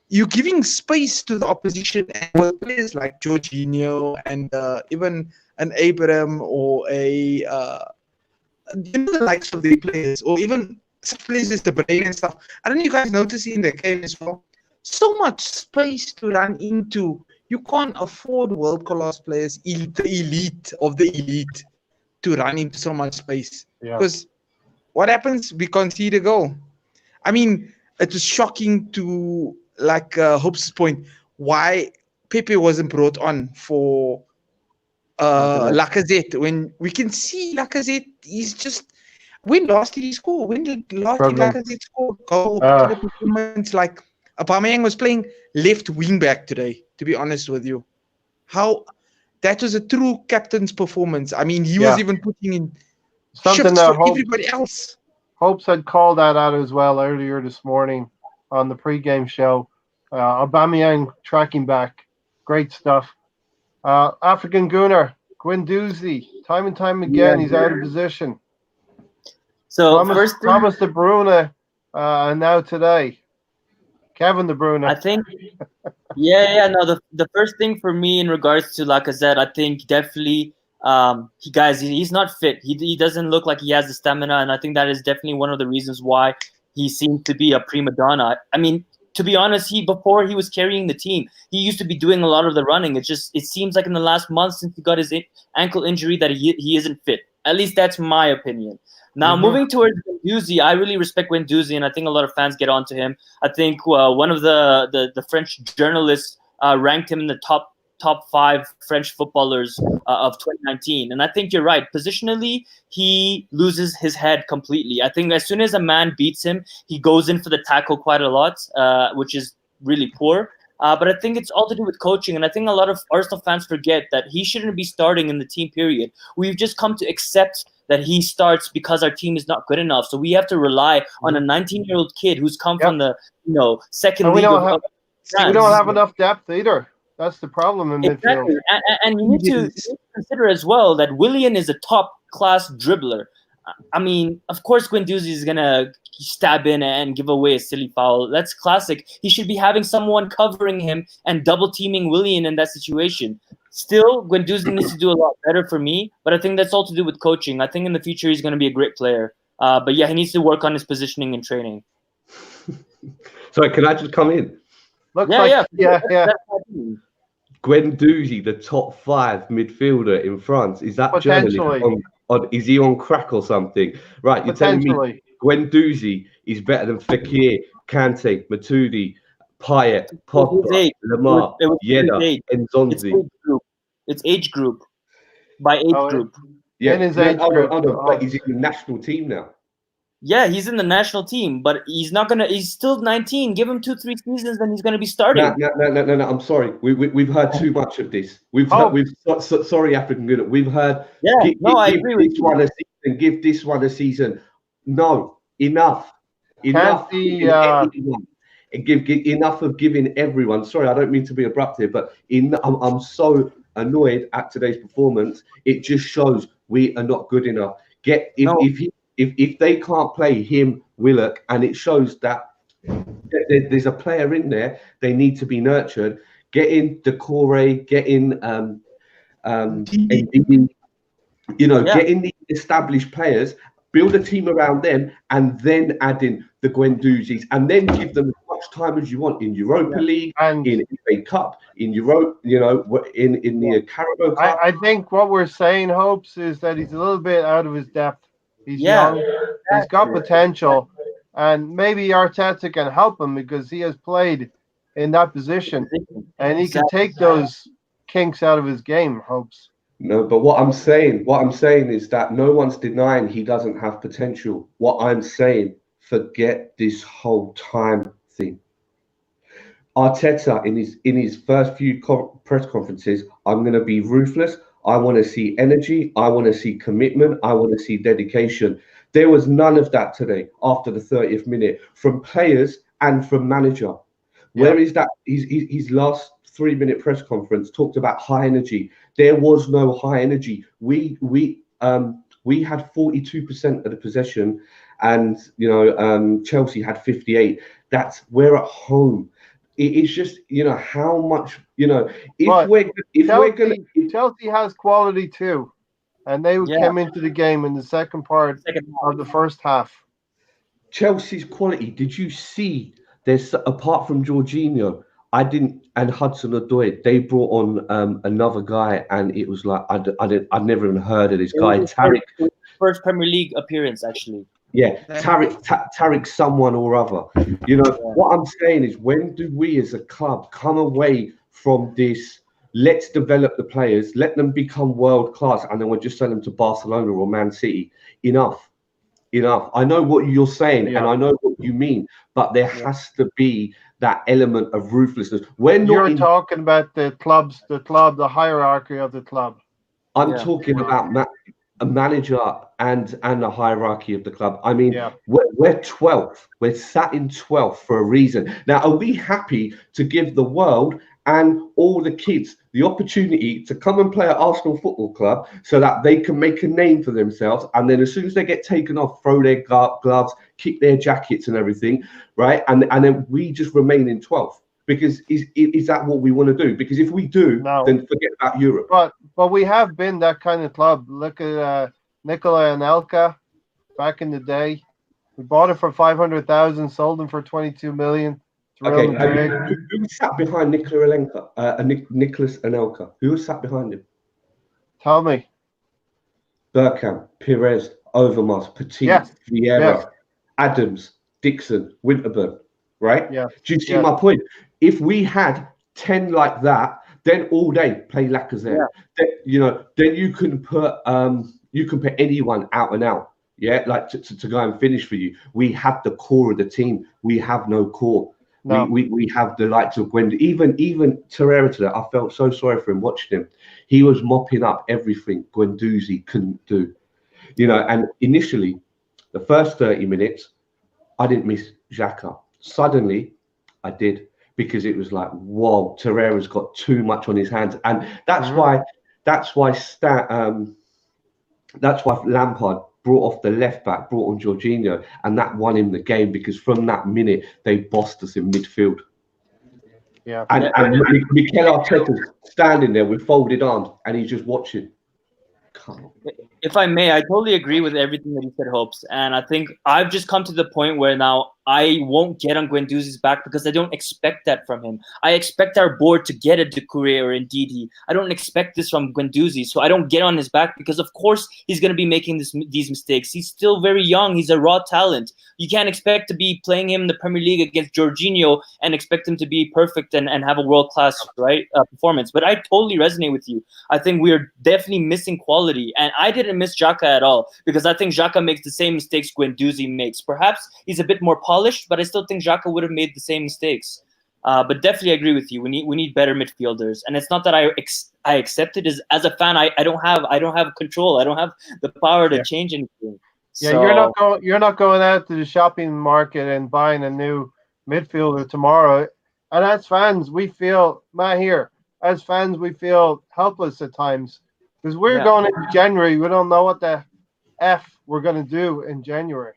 Speaker 4: you're giving space to the opposition, and with players like Jorginho and even an Abraham or a the likes of the players, or even some players as the brain and stuff. I don't know if you guys notice in the game as well. So much space to run into. You can't afford world-class players, the elite of the elite, to run into so much space. Because what happens? We concede a goal. I mean, it was shocking to, like Hope's point, why Pepe wasn't brought on for Lacazette, when we can see Lacazette is just, when last did he score? When did Lacazette score goal? Performance, like Aubameyang was playing left wing back today, to be honest with you. How that was a true captain's performance. I mean, he was even putting in
Speaker 1: something
Speaker 4: shifts
Speaker 1: that
Speaker 4: for everybody else.
Speaker 1: Hopes had called that out as well earlier this morning on the pre-game show. Aubameyang tracking back, great stuff. African Gunner, Guendouzi, time and time again, he's out of position.
Speaker 2: So
Speaker 1: Thomas De Bruyne, and now today, Kevin De Bruyne.
Speaker 2: I think, no. The first thing for me in regards to Lacazette, I think definitely, he's not fit. He doesn't look like he has the stamina, and I think that is definitely one of the reasons why he seems to be a prima donna. I mean, to be honest, before he was carrying the team, he used to be doing a lot of the running. It seems like in the last month since he got his ankle injury that he isn't fit. At least that's my opinion. Now, moving towards Guendouzi, I really respect Guendouzi, and I think a lot of fans get onto him. I think one of the French journalists ranked him in the top 5 French footballers of 2019. And I think you're right. Positionally, he loses his head completely. I think as soon as a man beats him, he goes in for the tackle quite a lot, which is really poor. But I think it's all to do with coaching, and I think a lot of Arsenal fans forget that he shouldn't be starting in the team. Period. We've just come to accept that he starts because our team is not good enough. So we have to rely on a 19-year-old kid who's come from the second
Speaker 1: And
Speaker 2: league of France.
Speaker 1: we don't have enough depth either. That's the problem in midfield.
Speaker 2: Exactly. And you need to consider as well that Willian is a top-class dribbler. I mean, of course, Guendouzi is going to stab in and give away a silly foul. That's classic. He should be having someone covering him and double-teaming Willian in that situation. Still, Guendouzi needs to do a lot better for me, but I think that's all to do with coaching. I think in the future he's going to be a great player. But yeah, he needs to work on his positioning and training.
Speaker 3: Sorry, can I just come in?
Speaker 1: Yeah.
Speaker 3: Guendouzi, the top 5 midfielder in France. Is that
Speaker 1: Potentially.
Speaker 3: journalist is he on crack or something? Right, you're telling me Guendouzi is better than Fekir, Kante, Matuidi, Payet, Pogba, Lamar, Yedda, Nzonzi.
Speaker 2: It's age group. By age group.
Speaker 3: Yeah,
Speaker 1: in his age group.
Speaker 3: But he's in the national team now.
Speaker 2: Yeah, he's in the national team, but he's not gonna. He's still 19. Give him 2-3 seasons, and he's gonna be starting.
Speaker 3: No. I'm sorry. We've heard too much of this. Sorry, African good. We've heard.
Speaker 2: I agree with you.
Speaker 3: Give this one a season. No, enough. And give enough of giving everyone. Sorry, I don't mean to be abrupt here, but I'm so annoyed at today's performance. It just shows we are not good enough. If they can't play him, Willock, and it shows that there's a player in there, they need to be nurtured. Get in Decore, get in get in the established players, build a team around them, and then add in the Guendouzis, and then give them as much time as you want in Europa League, and in FA Cup, in Europe, in the Carabao Cup.
Speaker 1: I think what we're saying, Hopes, is that he's a little bit out of his depth. He's young. He's got potential, and maybe Arteta can help him because he has played in that position, and he can take those kinks out of his game. Hopes.
Speaker 3: No, but what I'm saying is that no one's denying he doesn't have potential. What I'm saying, forget this whole time thing. Arteta in his first few press conferences, I'm going to be ruthless. I want to see energy. I want to see commitment. I want to see dedication. There was none of that today after the 30th minute from players and from manager. Where is that? His last 3-minute press conference talked about high energy. There was no high energy. We had 42% of the possession, and Chelsea had 58. We're at home. It's just how much
Speaker 1: Chelsea has quality too, and they came into the game in the second part of the first half.
Speaker 3: Chelsea's quality. Did you see? There's apart from Jorginho, and Hudson-Odoi, they brought on another guy, and it was like I'd never even heard of this guy. Tariq,
Speaker 2: first Premier League appearance actually.
Speaker 3: Yeah, Tariq someone or other. What I'm saying is, when do we as a club come away from this? Let's develop the players, let them become world class, and then we'll just send them to Barcelona or Man City. Enough. I know what you're saying, and I know what you mean, but there has to be that element of ruthlessness.
Speaker 1: You're talking about the hierarchy of the club.
Speaker 3: I'm talking about a manager and the hierarchy of the club. I mean, we're 12th. We're sat in 12th for a reason. Now, are we happy to give the world and all the kids the opportunity to come and play at Arsenal Football Club so that they can make a name for themselves, and then as soon as they get taken off, throw their gloves, kick their jackets and everything, right? And then we just remain in 12th? Because is that what we want to do? Because if we do, then forget about Europe.
Speaker 1: But we have been that kind of club. Look at Nicola Anelka back in the day. We bought it for 500,000, sold him for 22 million.
Speaker 3: Okay, who sat behind Nicolas Anelka? Who was sat behind him?
Speaker 1: Tell me.
Speaker 3: Bergkamp, Pires, Overmars, Petit, Vieira, Adams, Dixon, Winterburn, right?
Speaker 1: Yeah.
Speaker 3: Do you see my point? If we had 10 like that, then all day play Lacazette. Yeah. Then you can put anyone out and out. Yeah, like to go and finish for you. We have the core of the team. We have no core.
Speaker 1: No.
Speaker 3: We have the likes of Gwend, even Torreira today. I felt so sorry for him watching him. He was mopping up everything Guendouzi couldn't do. And initially, the first 30 minutes, I didn't miss Xhaka. Suddenly, I did, because it was like, whoa, Torreira's got too much on his hands, and that's why Lampard brought off the left back, brought on Jorginho, and that won him the game, because from that minute they bossed us in midfield.
Speaker 1: Yeah.
Speaker 3: And Mikel Arteta's standing there with folded arms, and he's just watching. Come on.
Speaker 2: If I may, I totally agree with everything that you said, Hopes. And I think I've just come to the point where now I won't get on Guendouzi's back, because I don't expect that from him. I expect our board to get a Doucouré or Ndidi. I don't expect this from Guendouzi, so I don't get on his back, because of course he's going to be making these mistakes. He's still very young. He's a raw talent. You can't expect to be playing him in the Premier League against Jorginho and expect him to be perfect and have a world-class performance. But I totally resonate with you. I think we're definitely missing quality, and I didn't miss Xhaka at all, because I think Xhaka makes the same mistakes Guendouzi makes. Perhaps he's a bit more polished, but I still think Xhaka would have made the same mistakes. But definitely agree with you. We need better midfielders, and it's not that I accept it. As a fan, I don't have control. I don't have the power to change anything.
Speaker 1: Yeah,
Speaker 2: So,
Speaker 1: you're not going out to the shopping market and buying a new midfielder tomorrow. And as fans, we feel as fans we feel helpless at times, because we're going into January. We don't know what the F we're going to do in January.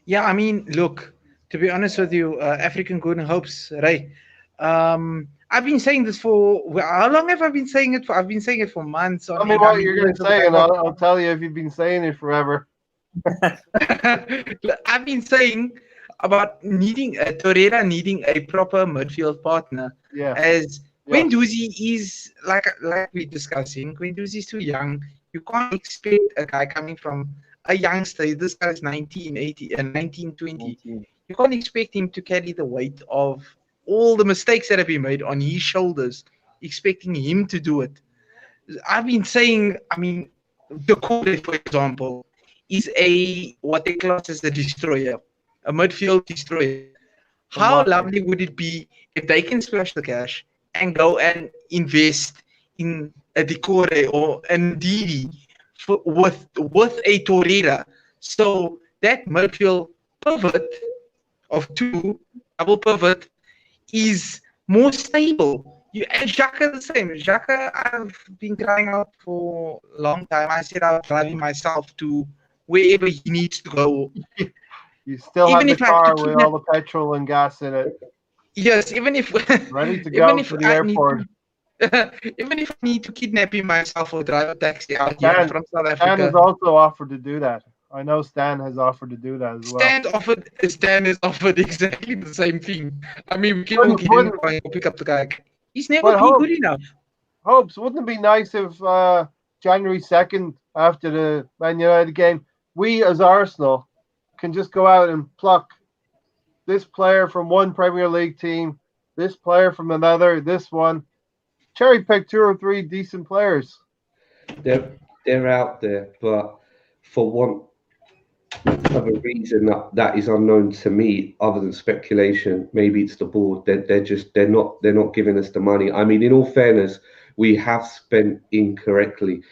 Speaker 4: Yeah, I mean, look, to be honest with you, African Golden Hopes, right? I've been saying this for, how long have I been saying it for? I've been saying it for months.
Speaker 1: Tell me what you're going to say, and I'll tell you if you've been saying it forever.
Speaker 4: I've been saying about Torreira needing a proper midfield partner.
Speaker 1: Yeah.
Speaker 4: As Guendouzi is, like we're discussing, Guendouzi is too young. You can't expect a guy coming from a youngster. This guy is 19, 20. You can't expect him to carry the weight of all the mistakes that have been made on his shoulders, expecting him to do it. I've been saying, I mean, Doucouré, for example, is what they class as a destroyer, a midfield destroyer. How lovely would it be if they can splash the cash and go and invest in a Doucouré or a Ndidi with a Torreira? So that midfield pivot of two, double pivot, is more stable. And Xhaka the same. Xhaka, I've been crying out for a long time. I said I'll drive him myself to wherever he needs to go.
Speaker 1: You still have the car with all the petrol and gas in it.
Speaker 4: Yes, even if
Speaker 1: ready to go for the airport.
Speaker 4: Even if I need to kidnap him myself or drive a taxi out here from South Africa.
Speaker 1: Stan has also offered to do that. I know Stan has offered to do that as well.
Speaker 4: Stan has offered exactly the same thing. I mean, we can pick up the guy. He's never been good enough.
Speaker 1: Hopes, wouldn't it be nice if January 2nd, after the Man United game, we as Arsenal can just go out and pluck this player from one Premier League team, this player from another, this one. Cherry pick 2 or 3 decent players.
Speaker 3: They're out there, but for one of a reason that is unknown to me, other than speculation, maybe it's the board. They're not giving us the money. I mean, in all fairness, we have spent incorrectly,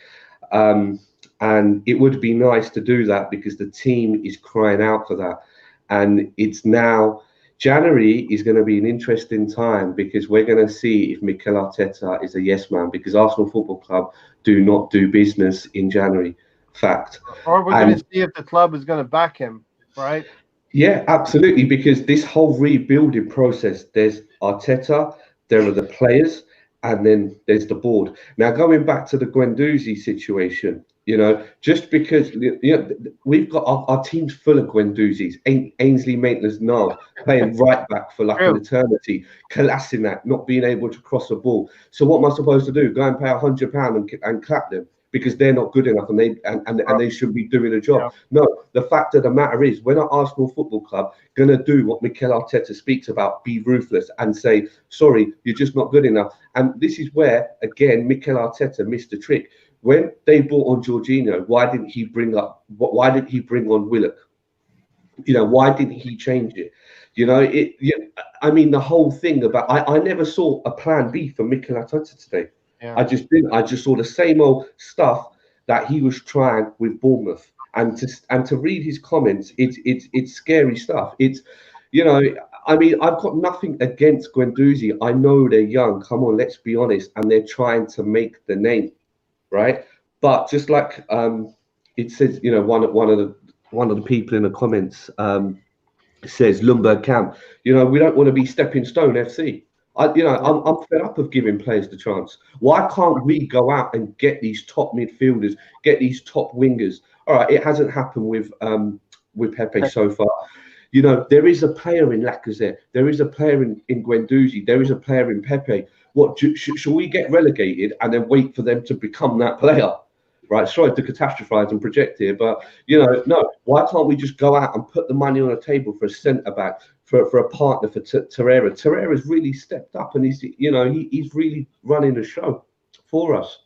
Speaker 3: and it would be nice to do that because the team is crying out for that. And it's now January is going to be an interesting time because we're going to see if Mikel Arteta is a yes man, because Arsenal Football Club do not do business in January. Fact.
Speaker 1: Or we're going to see if the club is going to back him, right?
Speaker 3: Yeah, absolutely. Because this whole rebuilding process, there's Arteta, there are the players, and then there's the board. Now, going back to the Guendouzi situation, just because we've got our team's full of Guendouzis. Ainsley Maitland-Niles playing right back for like an eternity, Kolasinac not being able to cross a ball. So what am I supposed to do? Go and pay £100 and clap them because they're not good enough and they should be doing a job? Yeah. No, the fact of the matter is, when our Arsenal Football Club going to do what Mikel Arteta speaks about, be ruthless and say, sorry, you're just not good enough. And this is where, again, Mikel Arteta missed the trick. When they brought on Jorginho, why didn't he bring on Willock? Why didn't he change it? You know, I mean, the whole thing about I never saw a plan B for Mikel Arteta today.
Speaker 1: Yeah.
Speaker 3: I just didn't. I just saw the same old stuff that he was trying with Bournemouth. And to read his comments, it's scary stuff. It's, you know, I mean, I've got nothing against Guendouzi. I know they're young. Come on, let's be honest, and they're trying to make the name, right? But just like it says, you know, one of the people in the comments says Lumberg Camp, you know, we don't want to be stepping stone FC. I'm fed up of giving players the chance. Why can't we go out and get these top midfielders, get these top wingers? All right, it hasn't happened with Pepe so far. You know, there is a player in Lacazette, there is a player in Guendouzi, there is a player in Pepe. What should we get relegated and then wait for them to become that player? Right, sorry to catastrophize and project here, but you know, no. Why can't we just go out and put the money on the table for a centre back, for a partner for Torreira? Torreira's really stepped up, and he's really running the show for us.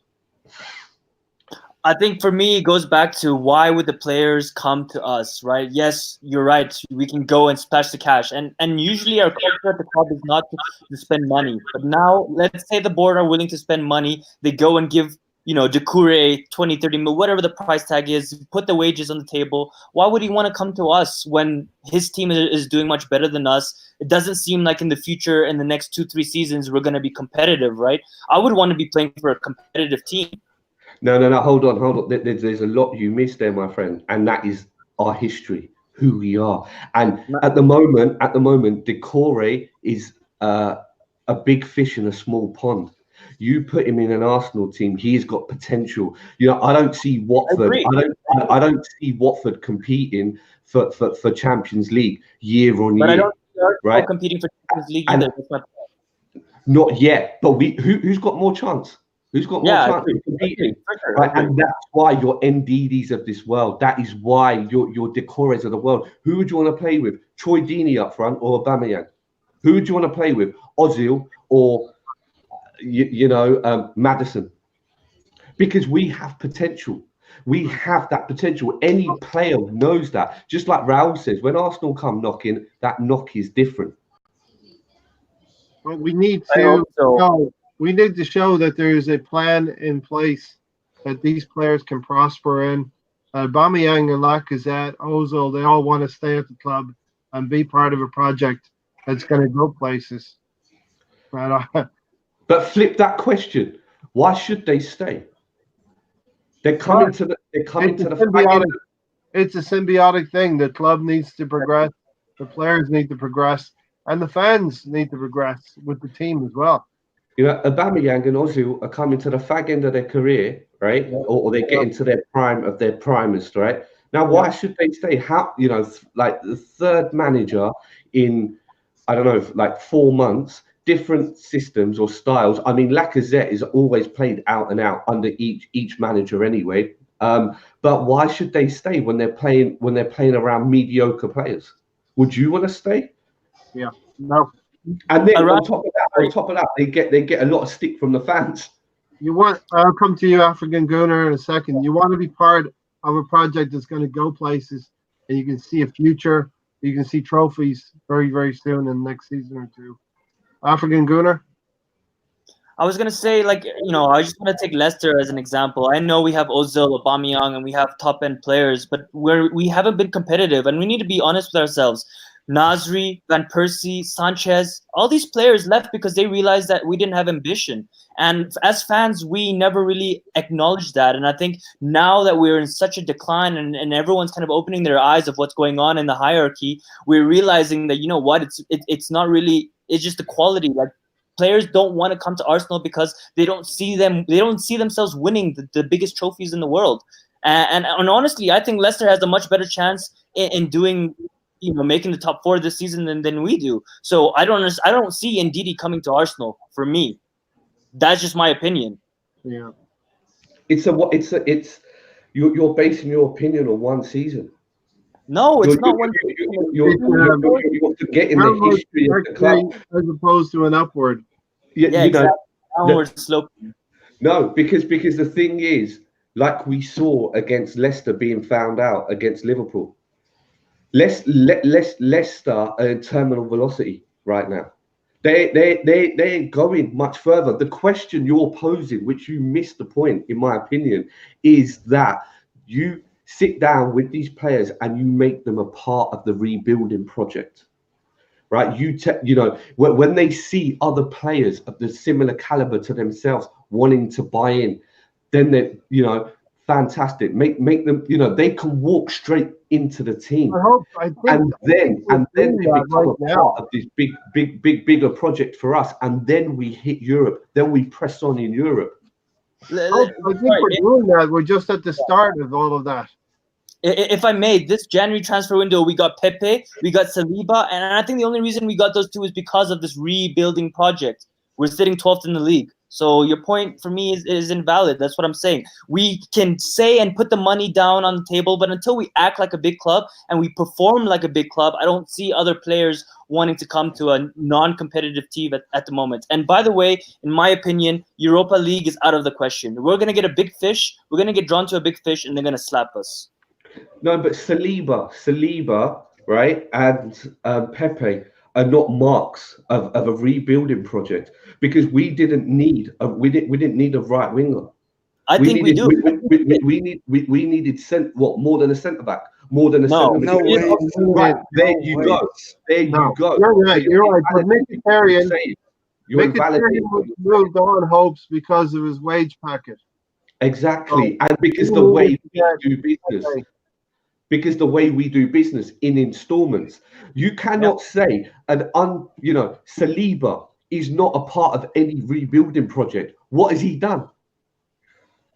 Speaker 2: I think for me, it goes back to why would the players come to us, right? Yes, you're right. We can go and splash the cash, and usually our culture at the club is not to spend money. But now, let's say the board are willing to spend money. They go and give, you know, Doucouré 20, 30 mil, whatever the price tag is, put the wages on the table. Why would he want to come to us when his team is doing much better than us? It doesn't seem like in the future, in the next 2-3 seasons, we're going to be competitive, right? I would want to be playing for a competitive team.
Speaker 3: No. Hold on. There's a lot you missed there, my friend, and that is our history, who we are. And at the moment, Doucouré is a big fish in a small pond. You put him in an Arsenal team, he's got potential. You know, I don't see Watford. I don't see Watford competing for Champions League year on year.
Speaker 2: But I don't see Arsenal
Speaker 3: right?
Speaker 2: competing for Champions League either.
Speaker 3: Not yet. But who's got more chance? Who's got more chance of competing?
Speaker 2: Sure,
Speaker 3: right? And that's why your NDDs of this world. That is why your Doucourés of the world. Who would you want to play with? Troy Deeney up front or Aubameyang? Who would you want to play with? Ozil or Maddison? Because we have potential. We have that potential. Any player knows that. Just like Raul says, when Arsenal come knocking, that knock is different.
Speaker 1: Well, we need to show that there is a plan in place that these players can prosper in. Aubameyang and Lacazette, Ozil, they all want to stay at the club and be part of a project that's going to go places.
Speaker 3: But flip that question. Why should they stay? They're coming to the
Speaker 1: symbiotic. It's a symbiotic thing. The club needs to progress, the players need to progress, and the fans need to progress with the team as well.
Speaker 3: You know, Aubameyang and Ozil are coming to the fag end of their career, right? Yeah. Or they're getting to their prime of their primest, right? Now, why should they stay? How, you know, like the third manager in, I don't know, like 4 months, different systems or styles. I mean, Lacazette is always played out and out under each manager anyway. But why should they stay when they're playing around mediocre players? Would you want to stay?
Speaker 1: Yeah, no.
Speaker 3: And then on top of that, they get a lot of stick from the fans.
Speaker 1: I'll come to you, African Gunner, in a second. You want to be part of a project that's going to go places, and you can see a future. You can see trophies very, very soon in the next season or two. African Gunner?
Speaker 2: I was going to say, I just want to take Leicester as an example. I know we have Ozil, Aubameyang, and we have top-end players, but we haven't been competitive, and we need to be honest with ourselves. Nasri, Van Persie, Sanchez, all these players left because they realized that we didn't have ambition. And as fans, we never really acknowledged that. And I think now that we're in such a decline and everyone's kind of opening their eyes of what's going on in the hierarchy, we're realizing that, you know what, it's not really, it's just the quality. Like, players don't want to come to Arsenal because they don't see themselves winning the biggest trophies in the world. And honestly, I think Leicester has a much better chance in doing, making the top 4 this season than we do. So I don't see Ndidi coming to Arsenal for me. That's just my opinion.
Speaker 1: Yeah.
Speaker 3: You're basing your opinion on one season.
Speaker 2: No, it's not one season.
Speaker 3: You're forgetting the history of the club.
Speaker 1: As opposed to an upward.
Speaker 2: Yeah, exactly. Downward slope.
Speaker 3: No, because the thing is, like we saw against Leicester being found out against Liverpool, Leicester are in terminal velocity right now. They ain't going much further. The question you're posing, which you missed the point, in my opinion, is that you sit down with these players and you make them a part of the rebuilding project, right? When they see other players of the similar caliber to themselves wanting to buy in, then fantastic. Make them, they can walk straight into the team.
Speaker 1: I
Speaker 3: And then they become
Speaker 1: right
Speaker 3: a
Speaker 1: now.
Speaker 3: part of this bigger project for us. And then we hit Europe. Then we press on in Europe.
Speaker 1: I think we're doing that. We're just at the start of all of that.
Speaker 2: If I may, this January transfer window, we got Pepe, we got Saliba, and I think the only reason we got those two is because of this rebuilding project. We're sitting 12th in the league. So your point for me is invalid. That's what I'm saying. We can say and put the money down on the table, but until we act like a big club and we perform like a big club, I don't see other players wanting to come to a non-competitive team at the moment. And by the way, in my opinion, Europa League is out of the question. We're going to get a big fish. We're going to get drawn to a big fish, and they're going to slap us.
Speaker 3: No, but Saliba, right, and Pepe are not marks of a rebuilding project, because we didn't need a right winger.
Speaker 2: I think we do.
Speaker 3: We needed more than a centre back, more than a centre back.
Speaker 4: No way.
Speaker 3: Right, there you go.
Speaker 1: You're right. You're right. But Mkhitaryan moved on hopes because of his wage packet.
Speaker 3: Exactly, and because the way we do business. Because the way we do business in installments, you cannot say Saliba is not a part of any rebuilding project. What has he done?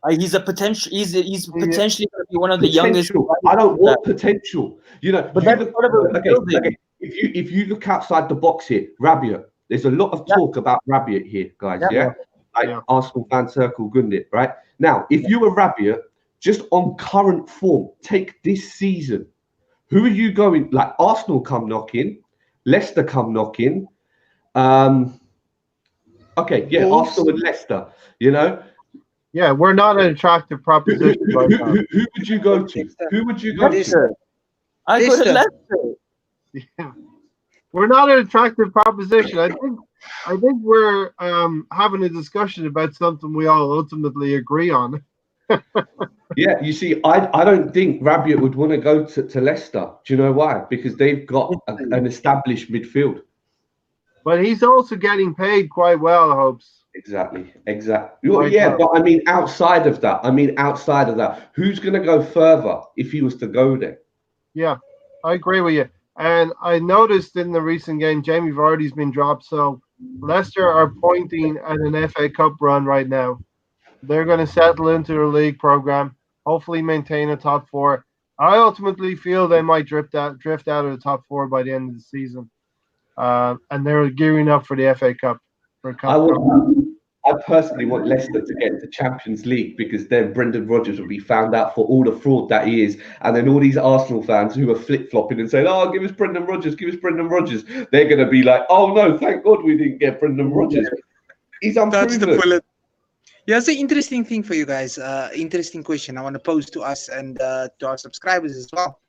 Speaker 2: He's a potential. He's potentially going to be one of the youngest.
Speaker 3: I don't want potential.
Speaker 2: But that's part of a rebuilding.
Speaker 3: Okay. If you look outside the box here, Rabiot. There's a lot of talk about Rabiot here, guys. Arsenal fan circle, Gundit, right? Now, if you were Rabiot, just on current form, take this season. Who are you going? Like Arsenal come knocking, Leicester come knocking. Arsenal and Leicester.
Speaker 1: Yeah, we're not an attractive proposition.
Speaker 3: Who would you go to? Who would you go to?
Speaker 2: I go to Leicester.
Speaker 1: Yeah. We're not an attractive proposition. I think we're having a discussion about something we all ultimately agree on.
Speaker 3: Yeah, you see, I don't think Rabiot would want to go to Leicester. Do you know why? Because they've got an established midfield.
Speaker 1: But he's also getting paid quite well, Hopes.
Speaker 3: Exactly. Well, yeah, but I mean, outside of that, who's going to go further if he was to go there?
Speaker 1: Yeah, I agree with you. And I noticed in the recent game, Jamie Vardy's been dropped. So Leicester are pointing at an FA Cup run right now. They're going to settle into their league program, hopefully maintain a top four. I ultimately feel they might drift out of the top four by the end of the season. And they're gearing up for the FA Cup.
Speaker 3: I personally want Leicester to get into Champions League, because then Brendan Rodgers will be found out for all the fraud that he is. And then all these Arsenal fans who are flip-flopping and saying, oh, give us Brendan Rodgers. They're going to be like, oh, no, thank God we didn't get Brendan Rodgers. He's unproven.
Speaker 4: Yeah, it's an interesting thing for you guys. Interesting question I want to pose to us and to our subscribers as well.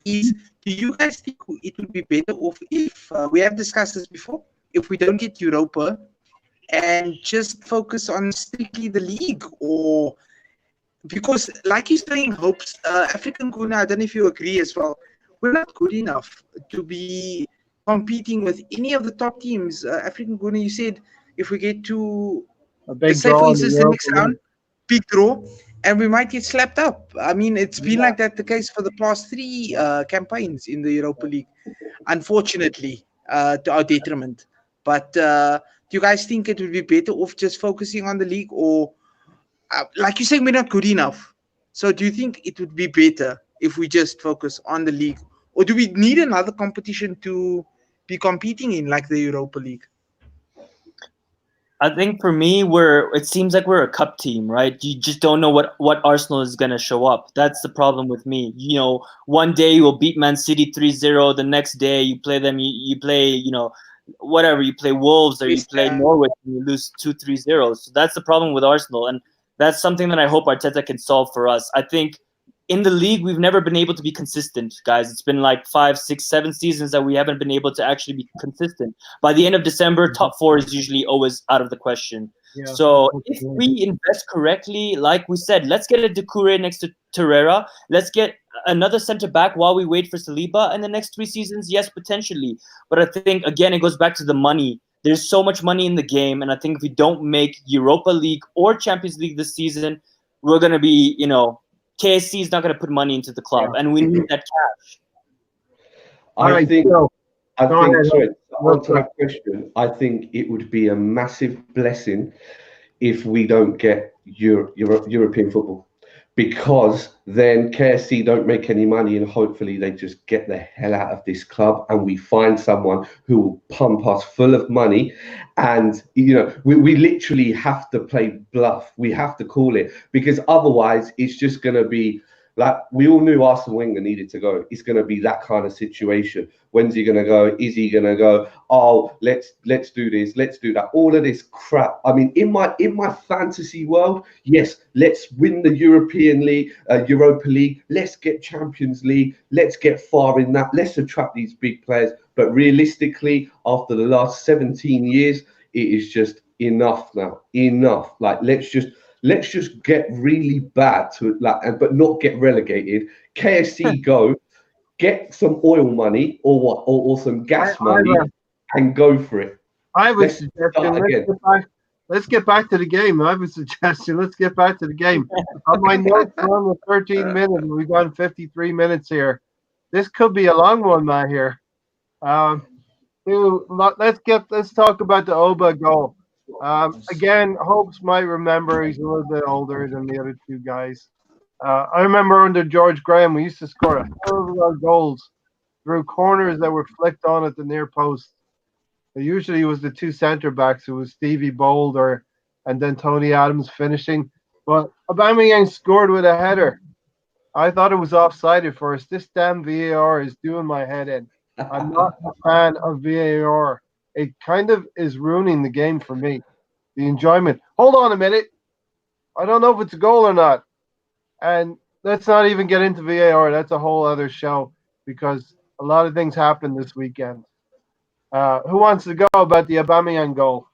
Speaker 4: Is, do you guys think it would be better off if, we have discussed this before, if we don't get Europa and just focus on strictly the league? Or because, like you're saying, Hopes, African Guna, I don't know if you agree as well, we're not good enough to be competing with any of the top teams. African Guna, you said if we get to, say for instance, the next round, big draw, and we might get slapped up. I mean, it's been like that the case for the past three campaigns in the Europa League, unfortunately, to our detriment. But do you guys think it would be better off just focusing on the league? Or, like you say, we're not good enough. So do you think it would be better if we just focus on the league? Or do we need another competition to be competing in, like the Europa League?
Speaker 2: I think for me, it seems like we're a cup team, right? You just don't know what Arsenal is going to show up. That's the problem with me. One day you will beat Man City 3-0. The next day you play them, you play, whatever. You play Wolves or you play Norwich and you lose 2-3-0. So that's the problem with Arsenal. And that's something that I hope Arteta can solve for us. I think in the league, we've never been able to be consistent, guys. It's been like 5, 6, 7 seasons that we haven't been able to actually be consistent. By the end of December, top 4 is usually always out of the question.
Speaker 1: Yeah,
Speaker 2: so if we invest correctly, like we said, let's get a Doucouré next to Torreira. Let's get another center back while we wait for Saliba in the next 3 seasons. Yes, potentially. But I think, again, it goes back to the money. There's so much money in the game. And I think if we don't make Europa League or Champions League this season, we're going to be, KSC is not going to put money into the club, and we need that cash.
Speaker 3: I think,
Speaker 1: sorry,
Speaker 3: to answer that question, I think it would be a massive blessing if we don't get European football, because then KSC don't make any money, and hopefully they just get the hell out of this club, and we find someone who will pump us full of money. And we literally have to play bluff. We have to call it, because otherwise it's just going to be like, we all knew Arsene Wenger needed to go. It's going to be that kind of situation. When's he going to go? Is he going to go? Oh, let's do this, let's do that. All of this crap. I mean, in my fantasy world, yes, let's win the European League, Europa League. Let's get Champions League. Let's get far in that. Let's attract these big players. But realistically, after the last 17 years, it is just enough now. Enough. Like, let's just get really bad to but not get relegated. KFC go, get some oil money or some gas money, and go for it.
Speaker 1: I have a suggestion. Let's get back to the game. I have a suggestion. Let's get back to the game. On my notes, we're on the 13 minutes. We've gone 53 minutes here. This could be a long one, man. Here, let's talk about the Oba goal. Again, Hopes might remember, he's a little bit older than the other 2 guys. I remember under George Graham, we used to score a hell of a lot of goals through corners that were flicked on at the near post. Usually it was the 2 centre backs. It was Stevie Boulder and then Tony Adams finishing. But Aubameyang scored with a header. I thought it was offside at first. This damn VAR is doing my head in. I'm not a fan of VAR. It kind of is ruining the game for me, the enjoyment. Hold on a minute. I don't know if it's a goal or not. And let's not even get into VAR. That's a whole other show, because a lot of things happened this weekend. Who wants to go about the Aubameyang goal?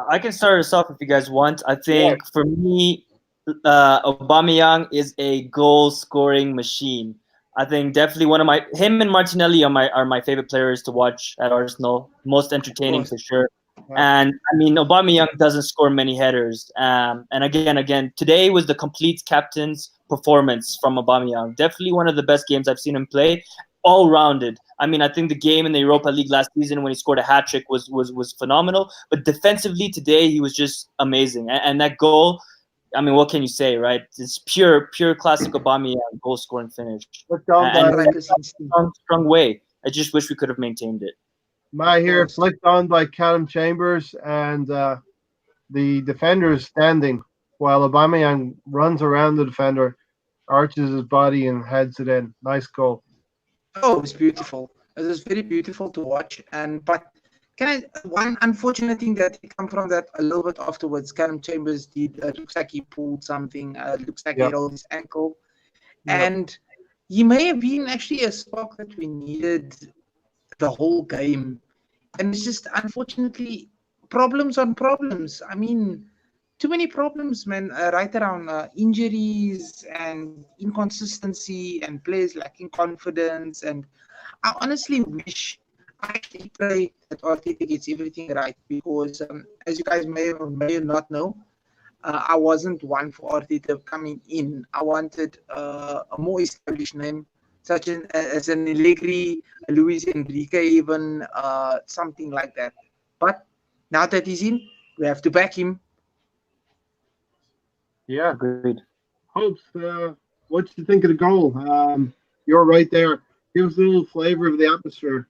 Speaker 2: I can start us off if you guys want. I think for me, Aubameyang is a goal-scoring machine. I think definitely him and Martinelli are my favorite players to watch at Arsenal. Most entertaining for sure. And I mean, Aubameyang doesn't score many headers. And again, today was the complete captain's performance from Aubameyang. Definitely one of the best games I've seen him play, all rounded. I mean, I think the game in the Europa League last season when he scored a hat trick was phenomenal. But defensively today, he was just amazing. And that goal, I mean, what can you say, right? It's pure classic Aubameyang goal scoring finish. Strong way. I just wish we could have maintained it.
Speaker 1: Here flicked on by Callum Chambers, and the defender is standing while Aubameyang runs around the defender, arches his body and heads it in. Nice goal.
Speaker 4: Oh, it was beautiful. It was very beautiful to watch. But one unfortunate thing that came from that a little bit afterwards, Callum Chambers did, looks like he pulled something, looks like he rolled his ankle. And he may have been actually a spark that we needed the whole game. And it's just, unfortunately, problems on problems. I mean, too many problems, man, right around injuries and inconsistency and players lacking confidence. And I honestly wish, I actually pray that Arteta gets everything right, because as you guys may or may not know, I wasn't one for Arteta coming in. I wanted a more established name, such as an Allegri, a Luis Enrique, even something like that. But now that he's in, we have to back him.
Speaker 1: Yeah,
Speaker 2: agreed.
Speaker 1: Hopes, what do you think of the goal? You're right there. Give us a little flavor of the atmosphere.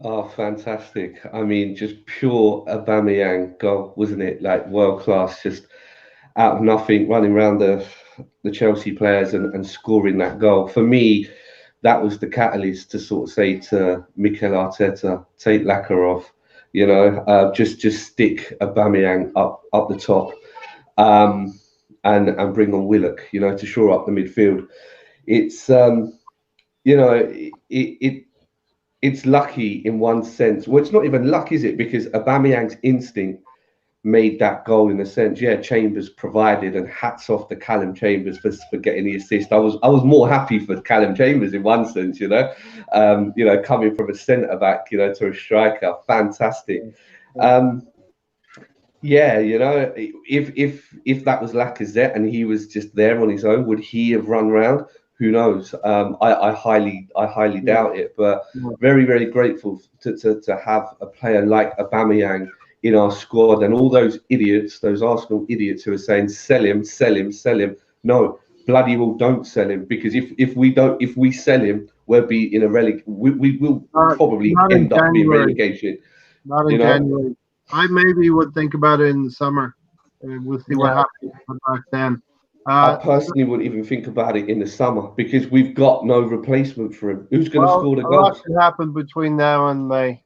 Speaker 3: Oh, fantastic. I mean, just pure Aubameyang goal, wasn't it? Like, world class, just out of nothing, running around the Chelsea players and scoring that goal. For me, that was the catalyst to sort of say to Mikel Arteta, take Lacquer off, just stick Aubameyang up the top. and bring on Willock, to shore up the midfield. It's it's lucky in one sense. Well, it's not even luck, is it? Because Aubameyang's instinct made that goal in a sense. Yeah, Chambers provided, and hats off to Callum Chambers for getting the assist. I was more happy for Callum Chambers in one sense, coming from a centre back, to a striker, fantastic. If that was Lacazette and he was just there on his own, would he have run round? Who knows? I highly doubt it. But very, very grateful to have a player like Aubameyang in our squad, and all those idiots, those Arsenal idiots who are saying sell him, sell him, sell him. No, bloody well, don't sell him, because if we sell him, we'll be in a we will probably end up being relegated.
Speaker 1: Not in January. I maybe would think about it in the summer, and we'll see what happens back then.
Speaker 3: I personally wouldn't even think about it in the summer, because we've got no replacement for him. Who's going to score the goals? A lot
Speaker 1: can happen between now and May.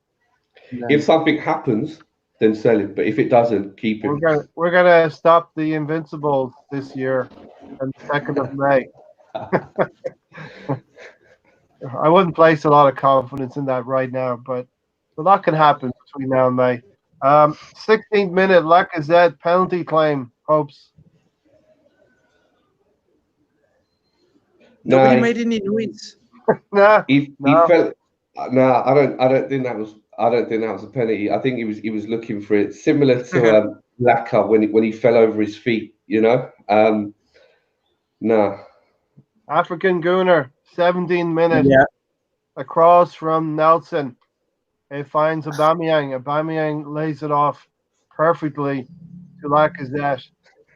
Speaker 3: If something happens, then sell him. But if it doesn't, keep him.
Speaker 1: We're gonna stop the Invincibles this year on the 2nd of May. I wouldn't place a lot of confidence in that right now, but a lot can happen between now and May. 16th minute, Lacazette penalty claim. Hopes.
Speaker 4: Nobody made any noise.
Speaker 3: He felt. No, I don't think that was. I don't think that was a penalty. I think he was looking for it, similar to Laka when he fell over his feet. No.
Speaker 1: African Gooner, 17 minutes. Yeah. Across from Nelson. It finds Aubameyang. Aubameyang lays it off perfectly to Lacazette.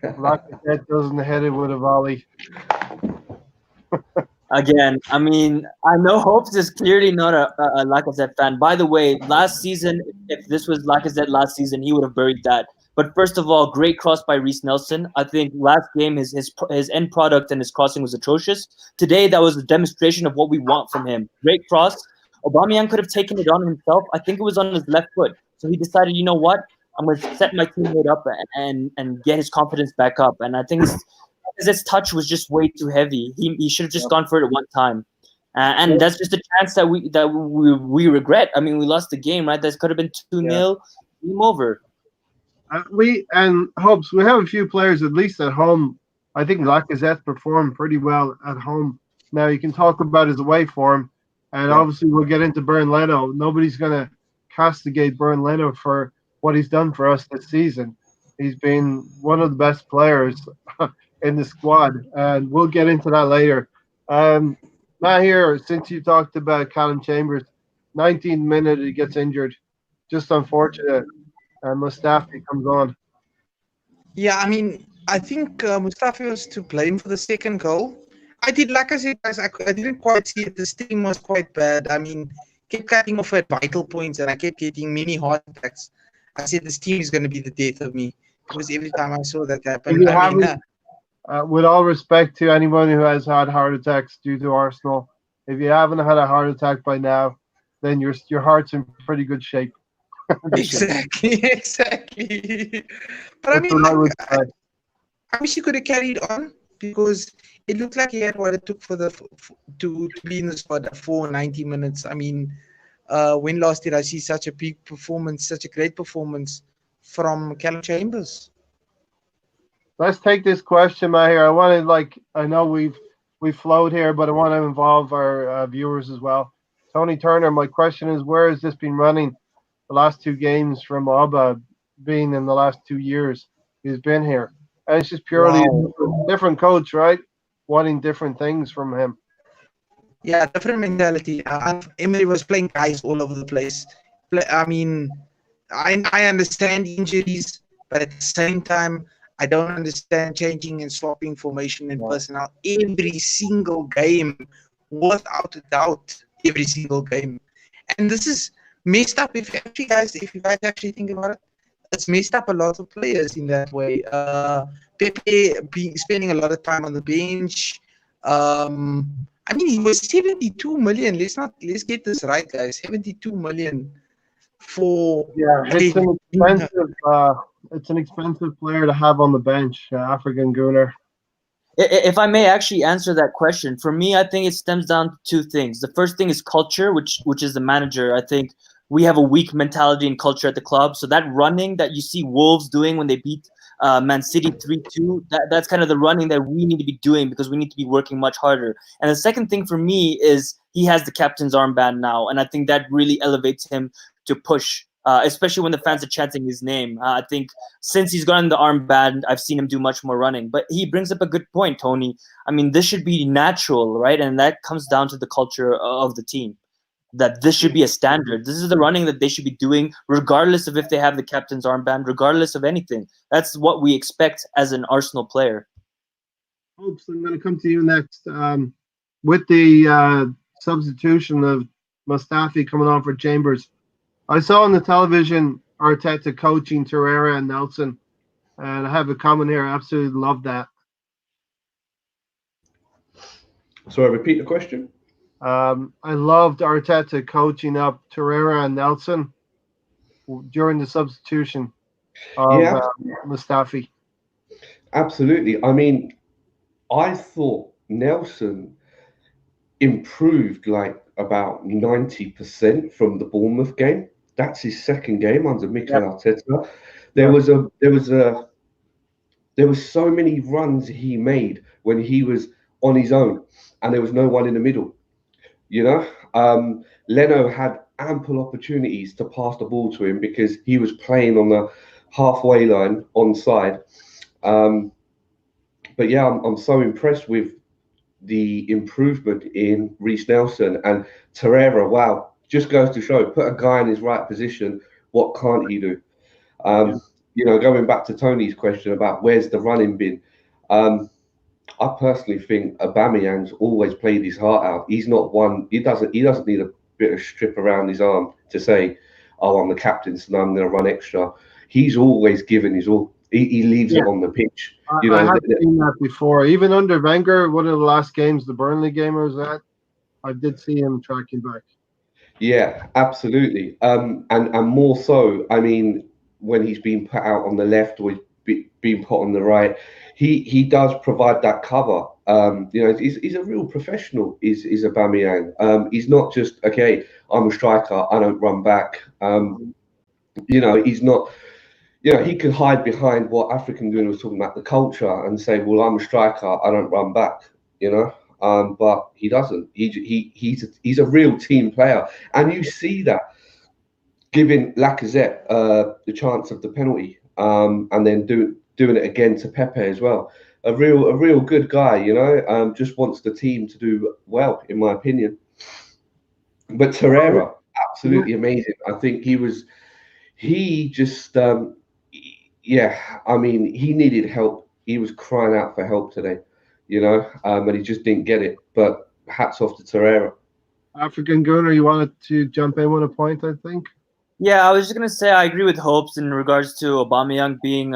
Speaker 1: Lacazette doesn't hit it with a volley.
Speaker 2: Again, I mean, I know Hopes is clearly not a Lacazette fan. By the way, last season, if this was Lacazette last season, he would have buried that. But first of all, great cross by Reece Nelson. I think last game his end product and his crossing was atrocious. Today, that was a demonstration of what we want from him. Great cross. Aubameyang could have taken it on himself. I think it was on his left foot. So he decided, you know what? I'm going to set my teammate up and get his confidence back up. And I think his touch was just way too heavy. He should have just gone for it at one time. And that's just a chance that we regret. I mean, we lost the game, right? That could have been 2-0. Game over.
Speaker 1: We have a few players, at least at home. I think Lacazette performed pretty well at home. Now, you can talk about his away form, and obviously we'll get into Bernd Leno. Nobody's going to castigate Bernd Leno for what he's done for us this season. He's been one of the best players in the squad, and we'll get into that later. Matt, here, since you talked about Callum Chambers, 19th minute he gets injured. Just unfortunate. And Mustafi comes on.
Speaker 4: Yeah, I mean, I think Mustafi was to blame for the second goal. I did, like I said, guys, I didn't quite see it. The steam was quite bad. I mean, kept cutting off at vital points, and I kept getting many heart attacks. I said this team is going to be the death of me, because every time I saw that happen.
Speaker 1: With all respect to anyone who has had heart attacks due to Arsenal, if you haven't had a heart attack by now, then your heart's in pretty good shape.
Speaker 4: Exactly. But I mean, I wish he could have carried on, because it looked like he had what it took to be in the squad for 90 minutes. I mean, when last did I see such a big performance, such a great performance from Callum Chambers?
Speaker 1: Let's take this question, Matt, here. I know we've flowed here, but I want to involve our viewers as well. Tony Turner, my question is, where has this been running the last two games from Abba being in the last 2 years he's been here? And it's just purely a different coach, right? Wanting different things from him.
Speaker 4: Yeah, different mentality. Emery was playing guys all over the place. I mean, I understand injuries, but at the same time, I don't understand changing and swapping formation and personnel every single game, without a doubt, every single game. And this is messed up. If you guys actually think about it, it's messed up a lot of players in that way. Pepe spending a lot of time on the bench. I mean, he was 72 million. Let's get this right, guys. 72 million for
Speaker 1: it's an expensive it's an expensive player to have on the bench, African Gunner.
Speaker 2: If I may actually answer that question, for me, I think it stems down to two things. The first thing is culture, which is the manager. I think we have a weak mentality and culture at the club. So that running that you see Wolves doing when they beat Man City 3-2, that's kind of the running that we need to be doing because we need to be working much harder. And the second thing for me is he has the captain's armband now, and I think that really elevates him to push, especially when the fans are chanting his name. I think since he's gotten the armband, I've seen him do much more running. But he brings up a good point, Tony. I mean, this should be natural, right? And that comes down to the culture of the team. That this should be a standard. This is the running that they should be doing, regardless of if they have the captain's armband, regardless of anything. That's what we expect as an Arsenal player.
Speaker 1: Hopes, I'm going to come to you next. With the substitution of Mustafi coming on for Chambers, I saw on the television Arteta coaching Torreira and Nelson, and I have a comment here. I absolutely love that.
Speaker 3: Sorry, repeat the question.
Speaker 1: I loved Arteta coaching up Torreira and Nelson during the substitution of
Speaker 3: Yeah,
Speaker 1: Mustafi.
Speaker 3: absolutely. I mean, I thought Nelson improved like about 90% from the Bournemouth game. That's his second game under Mikel Arteta. There was so many runs he made when he was on his own, and there was no one in the middle. You know, Leno had ample opportunities to pass the ball to him because he was playing on the halfway line onside. But yeah, I'm so impressed with the improvement in Reece Nelson and Torreira. Wow, just goes to show, put a guy in his right position, what can't he do? You know, going back to Tony's question about where's the running been, I personally think Aubameyang's always played his heart out. He's not one. He doesn't need a bit of strip around his arm to say, "Oh, I'm the captain, so now I'm going to run extra." He's always given his all. He leaves it on the pitch. You know,
Speaker 1: I have seen that before. Even under Wenger, one of the last games, the Burnley game was at, I did see him tracking back.
Speaker 3: Yeah, absolutely. And more so, I mean, when he's been put out on the left or being put on the right, he does provide that cover. You know, he's a real professional. Is Aubameyang. He's not just okay. I'm a striker. I don't run back. You know, he's not. You know, he could hide behind what African Gunner was talking about, the culture, and say, "Well, I'm a striker. I don't run back." You know, but he doesn't. He's a real team player, and you see that giving Lacazette the chance of the penalty, and then doing it again to Pepe as well. A real good guy, you know. Just wants the team to do well, in my opinion. But Torreira, absolutely amazing. I think he just yeah. I mean, he needed help. He was crying out for help today, you know, and he just didn't get it. But hats off to Torreira.
Speaker 1: African Gunner, you wanted to jump in with a point, I think.
Speaker 2: Yeah, I was just gonna say I agree with Hopes in regards to Aubameyang being,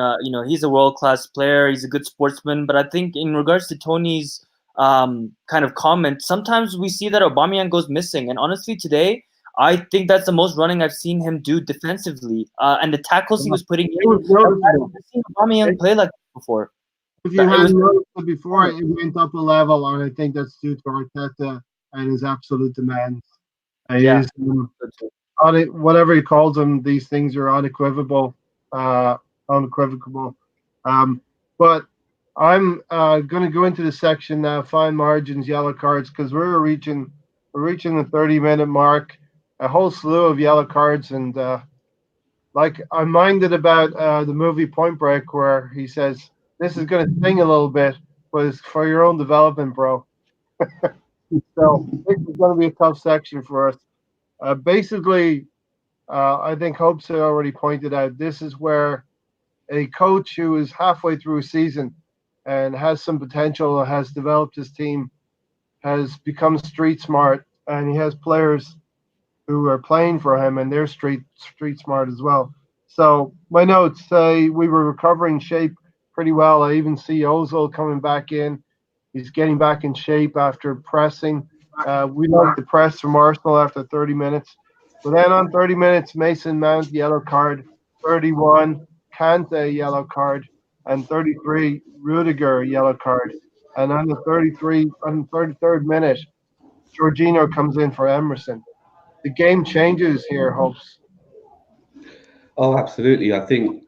Speaker 2: he's a world-class player. He's a good sportsman, but I think in regards to Tony's kind of comment, sometimes we see that Aubameyang goes missing, and honestly, today I think that's the most running I've seen him do defensively, and the tackles he was putting in. I've seen Aubameyang play like that before.
Speaker 1: If you hadn't noticed it before, it went up a level, and I think that's due to Arteta and his absolute demands.
Speaker 2: Yeah.
Speaker 1: Whatever he calls them, these things are unequivocal. Unequivocal. But I'm going to go into the section now, fine margins, yellow cards, because we're reaching the 30-minute mark. A whole slew of yellow cards, and like I'm minded about the movie Point Break, where he says this is going to sting a little bit, but it's for your own development, bro. So this is going to be a tough section for us. Basically, I think Hopes already pointed out, this is where a coach who is halfway through a season and has some potential, has developed his team, has become street smart, and he has players who are playing for him and they're street smart as well. So my notes say we were recovering shape pretty well. I even see Ozil coming back in. He's getting back in shape after pressing. We love the press from Arsenal after 30 minutes. But then on 30 minutes, Mason Mount, yellow card, 31, Kante a yellow card, and 33 Rudiger a yellow card. And on the 33rd minute, Jorginho comes in for Emerson. The game changes here, Hopes.
Speaker 3: Oh, absolutely. I think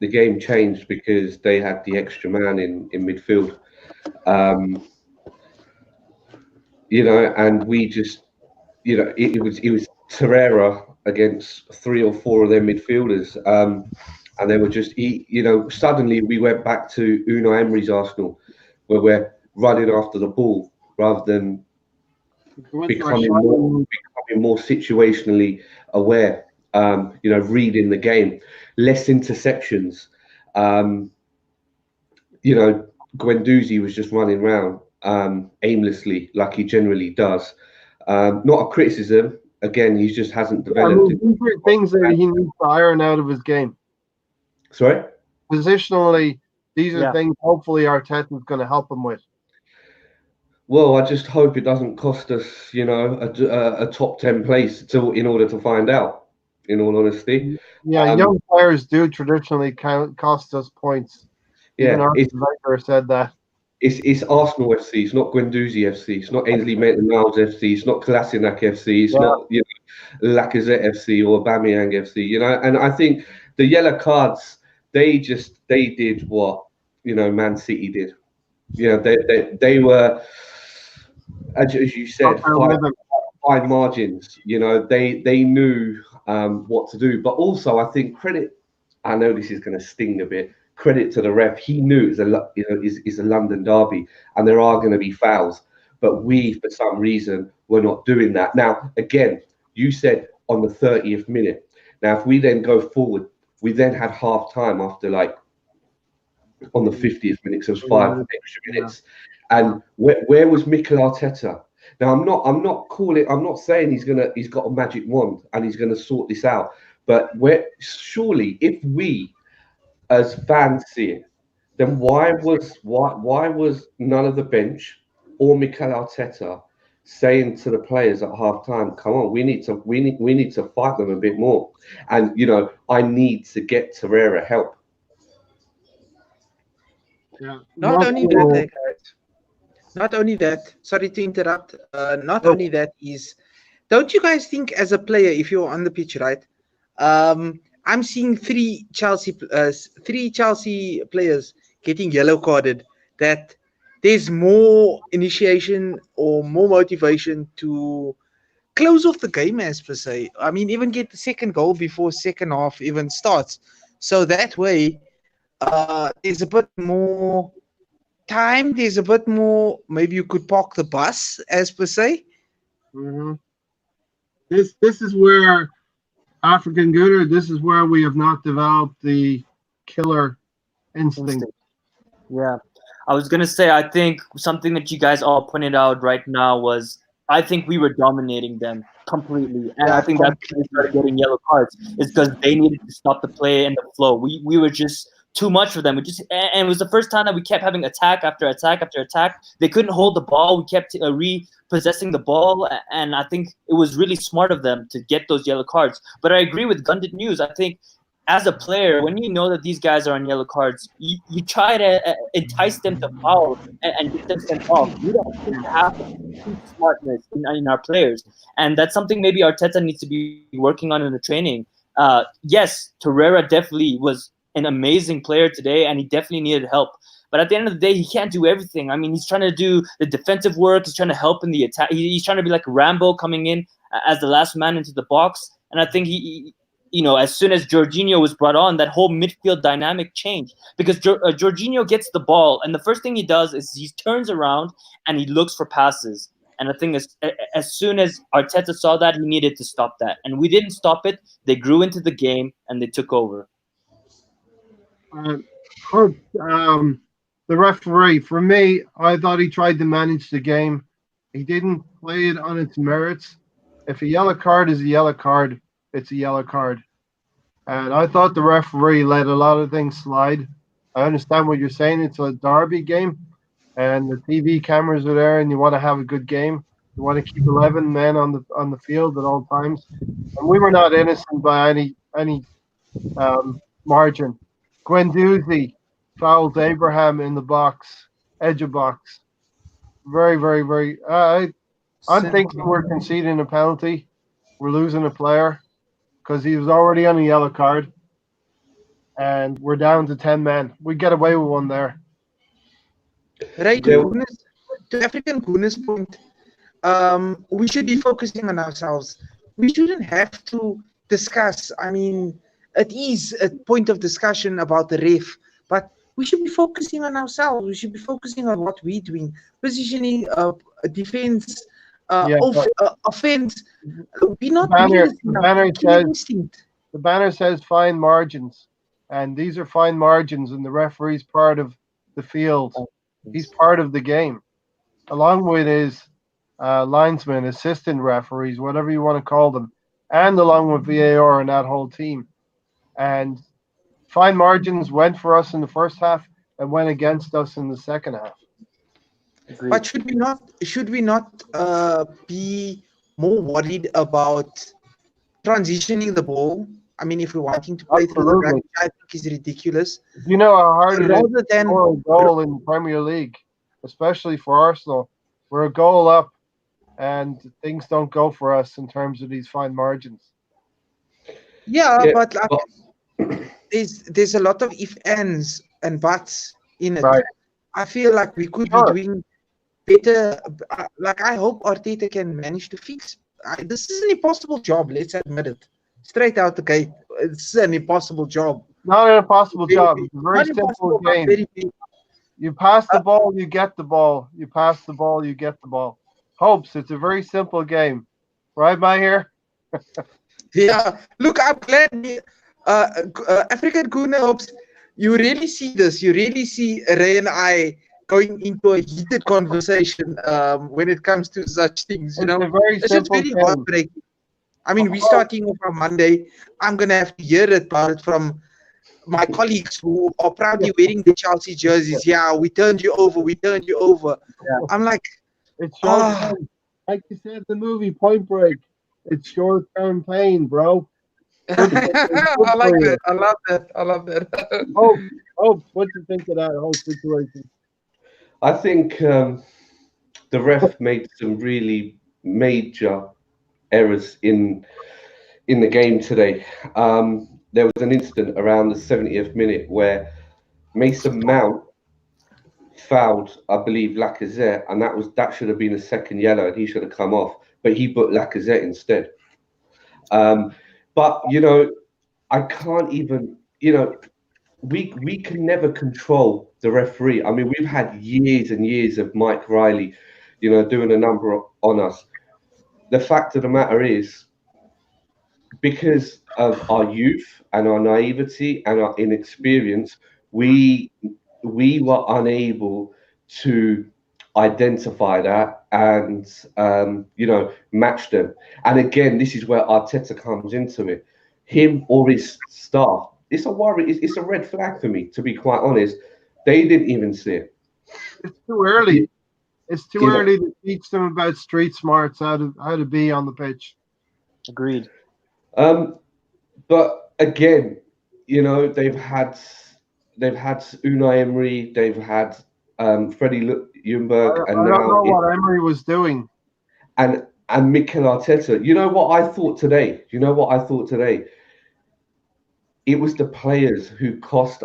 Speaker 3: the game changed because they had the extra man in midfield. Um, and we just, it was Torreira against three or four of their midfielders, and they were just, suddenly we went back to Unai Emery's Arsenal, where we're running after the ball rather than becoming more situationally aware. Reading the game, less interceptions. Guendouzi was just running around aimlessly, like he generally does. Not a criticism. Again, he just hasn't developed.
Speaker 1: These are things that he needs to iron out of his game.
Speaker 3: Sorry?
Speaker 1: Positionally, these are things hopefully Arteta is going to help him with.
Speaker 3: Well, I just hope it doesn't cost us, a top 10 place in order to find out, in all honesty.
Speaker 1: Yeah, young players do traditionally cost us points. Even Arteta said that.
Speaker 3: It's Arsenal FC. It's not Guendouzi FC. It's not Ainsley Maitland-Niles FC. It's not Kolasinac FC. It's not Lacazette FC or Aubameyang FC. And I think the yellow cards, they did what Man City did. They were, as you said, fine margins. They knew what to do. But also, I think credit. I know this is going to sting a bit. Credit to the ref. He knew it's a London derby, and there are going to be fouls. But we, for some reason, were not doing that. Now, again, you said on the 30th minute. Now, if we then go forward, we then had half time after on the 50th minute, so it was 5 extra minutes. And where was Mikel Arteta? Now, I'm not saying he's got a magic wand and he's going to sort this out. But surely, if we as fans see it, then why was none of the bench or Mikel Arteta saying to the players at half time, come on, we need to fight them a bit more. And I need to get Torreira help.
Speaker 1: Yeah.
Speaker 4: Not only that, not only that, sorry to interrupt. Not only that is, don't you guys think as a player, if you're on the pitch, right? I'm seeing three Chelsea players getting yellow carded. That there's more initiation or more motivation to close off the game, as per se. I mean, even get the second goal before second half even starts. So that way, there's a bit more time. There's a bit more. Maybe you could park the bus, as per se.
Speaker 1: Mm-hmm. This is where African Gooder. This is where we have not developed the killer instinct.
Speaker 2: Yeah, I was gonna say. I think something that you guys all pointed out right now was I think we were dominating them completely, and I think that's when they started getting yellow cards. Is because they needed to stop the play and the flow. We were just too much for them. And it was the first time that we kept having attack after attack after attack. They couldn't hold the ball. We kept repossessing the ball, and I think it was really smart of them to get those yellow cards. But I agree with Gundit News. I think as a player, when you know that these guys are on yellow cards, you try to entice them to foul and get them sent off. We don't have smartness in our players, and that's something maybe Arteta needs to be working on in the training. Yes, Torreira definitely was an amazing player today, and he definitely needed help. But at the end of the day, he can't do everything. I mean, he's trying to do the defensive work. He's trying to help in the attack. He's trying to be like Rambo coming in as the last man into the box. And I think he as soon as Jorginho was brought on, that whole midfield dynamic changed because Jorginho gets the ball, and the first thing he does is he turns around and he looks for passes. And the thing is, as soon as Arteta saw that, he needed to stop that. And we didn't stop it. They grew into the game, and they took over.
Speaker 1: The referee, for me, I thought he tried to manage the game. He didn't play it on its merits. If a yellow card is a yellow card, it's a yellow card. And I thought the referee let a lot of things slide. I understand what you're saying. It's a derby game, and the TV cameras are there, and you want to have a good game. You want to keep 11 men on the field at all times. And we were not innocent by any margin. Guendouzi fouls Abraham in the box, edge of box. Very, very, very. I'm thinking
Speaker 4: Simple.
Speaker 1: we're conceding a penalty. We're losing a player because he was already on a yellow card, and we're down to 10 men. We get away with one there.
Speaker 4: Right,
Speaker 3: There,
Speaker 4: To African Guna's point, we should be focusing on ourselves. We shouldn't have to discuss. I mean, it is a point of discussion about the ref, but we should be focusing on ourselves. We should be focusing on what we're doing, positioning, defense,
Speaker 1: Yeah, but
Speaker 4: offense. We're
Speaker 1: the
Speaker 4: not doing
Speaker 1: banner,
Speaker 4: this
Speaker 1: the
Speaker 4: enough.
Speaker 1: banner
Speaker 4: We're killing
Speaker 1: says
Speaker 4: instinct.
Speaker 1: the banner says fine margins, and these are fine margins, and the referee's part of the field. He's part of the game, along with his linesmen, assistant referees, whatever you want to call them, and along with VAR and that whole team. And fine margins went for us in the first half and went against us in the second half.
Speaker 2: Agreed.
Speaker 4: But should we not be more worried about transitioning the ball? I mean, if we're wanting to play through the back,
Speaker 1: Absolutely.
Speaker 4: which I think is ridiculous,
Speaker 1: You know how hard it is
Speaker 4: rather
Speaker 1: to
Speaker 4: than
Speaker 1: score a goal in the Premier League, especially for Arsenal. We're a goal up, and things don't go for us in terms of these fine margins.
Speaker 4: yeah,
Speaker 3: yeah,
Speaker 4: but like,
Speaker 3: but
Speaker 4: there's a lot of if ands and buts in it.
Speaker 1: Right.
Speaker 4: I feel like we could be
Speaker 1: Sure.
Speaker 4: doing better. Like I hope Arteta can manage to fix. This is an impossible job. Let's admit it. Straight out the gate, it's an impossible job.
Speaker 1: Not an impossible
Speaker 4: Very
Speaker 1: job.
Speaker 4: big.
Speaker 1: It's a very
Speaker 4: Not
Speaker 1: simple
Speaker 4: impossible, but
Speaker 1: game.
Speaker 4: very big.
Speaker 1: You pass the
Speaker 4: Uh,
Speaker 1: ball, you get the ball. You pass the ball, you get the ball. Hopes, it's a very simple game. Right, Mahir?
Speaker 4: Yeah, look, I'm glad African Kuna hopes you really see this. You really see Ray and I going into a heated conversation when it comes to such things.
Speaker 1: It's a very
Speaker 4: It's just
Speaker 1: simple
Speaker 4: very
Speaker 1: game.
Speaker 4: heartbreaking. I mean, we're
Speaker 1: Oh,
Speaker 4: starting off on Monday. I'm gonna have to hear about it from my colleagues who are proudly wearing the Chelsea jerseys. Yeah, we turned you over. We turned you over.
Speaker 2: Yeah.
Speaker 4: I'm like,
Speaker 1: it's short
Speaker 4: ah.
Speaker 1: term. Like you said, the movie Point Break. It's short term pain, bro. Good, good
Speaker 4: I like
Speaker 1: for you.
Speaker 4: that. I love that. I love that.
Speaker 1: Hopes, what do you think of that whole situation?
Speaker 3: I think the ref made some really major errors in the game today. There was an incident around the 70th minute where Mason Mount fouled, I believe, Lacazette, and that should have been a second yellow, and he should have come off, but he put Lacazette instead. But I can't even, we can never control the referee. I mean, we've had years and years of Mike Riley, doing a number on us. The fact of the matter is, because of our youth and our naivety and our inexperience, we were unable to identify that and match them. And again, this is where Arteta comes into it. Him or his staff. It's a worry. It's a red flag for me, to be quite honest. They didn't even see it.
Speaker 1: It's too early. It's too
Speaker 3: You know,
Speaker 1: early to teach them about street smarts, how to be on the pitch.
Speaker 2: Agreed.
Speaker 3: But again, they've had Unai Emery, they've had Freddie Ljungberg,
Speaker 1: I
Speaker 3: and
Speaker 1: don't
Speaker 3: now
Speaker 1: know what Emery was doing.
Speaker 3: and Mikel Arteta. You know what I thought today? It was the players who cost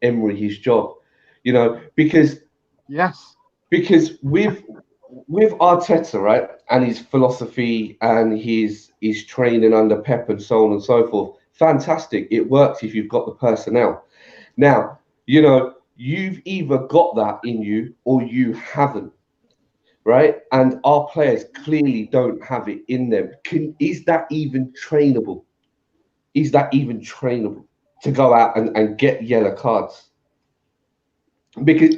Speaker 3: Emery his job. Because
Speaker 1: Yes.
Speaker 3: with Arteta, right, and his philosophy and his training under Pep and so on and so forth, fantastic. It works if you've got the personnel. Now, you've either got that in you or you haven't, right? And our players clearly don't have it in them. Is that even trainable? Is that even trainable to go out and get yellow cards? Because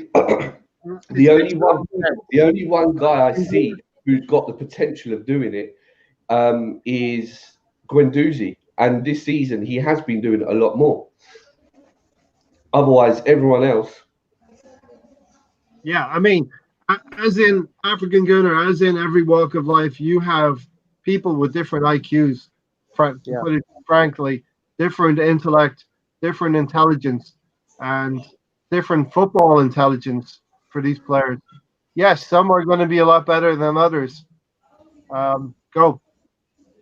Speaker 3: the only one guy I see who's got the potential of doing it is Guendouzi, and this season he has been doing it a lot more. Otherwise, everyone else.
Speaker 1: Yeah, I mean, as in African Gunner, as in every walk of life, you have people with different IQs. To
Speaker 2: Yeah.
Speaker 1: put it frankly, different intellect, different intelligence and different football intelligence for these players. Yes, some are going to be a lot better than others. Go.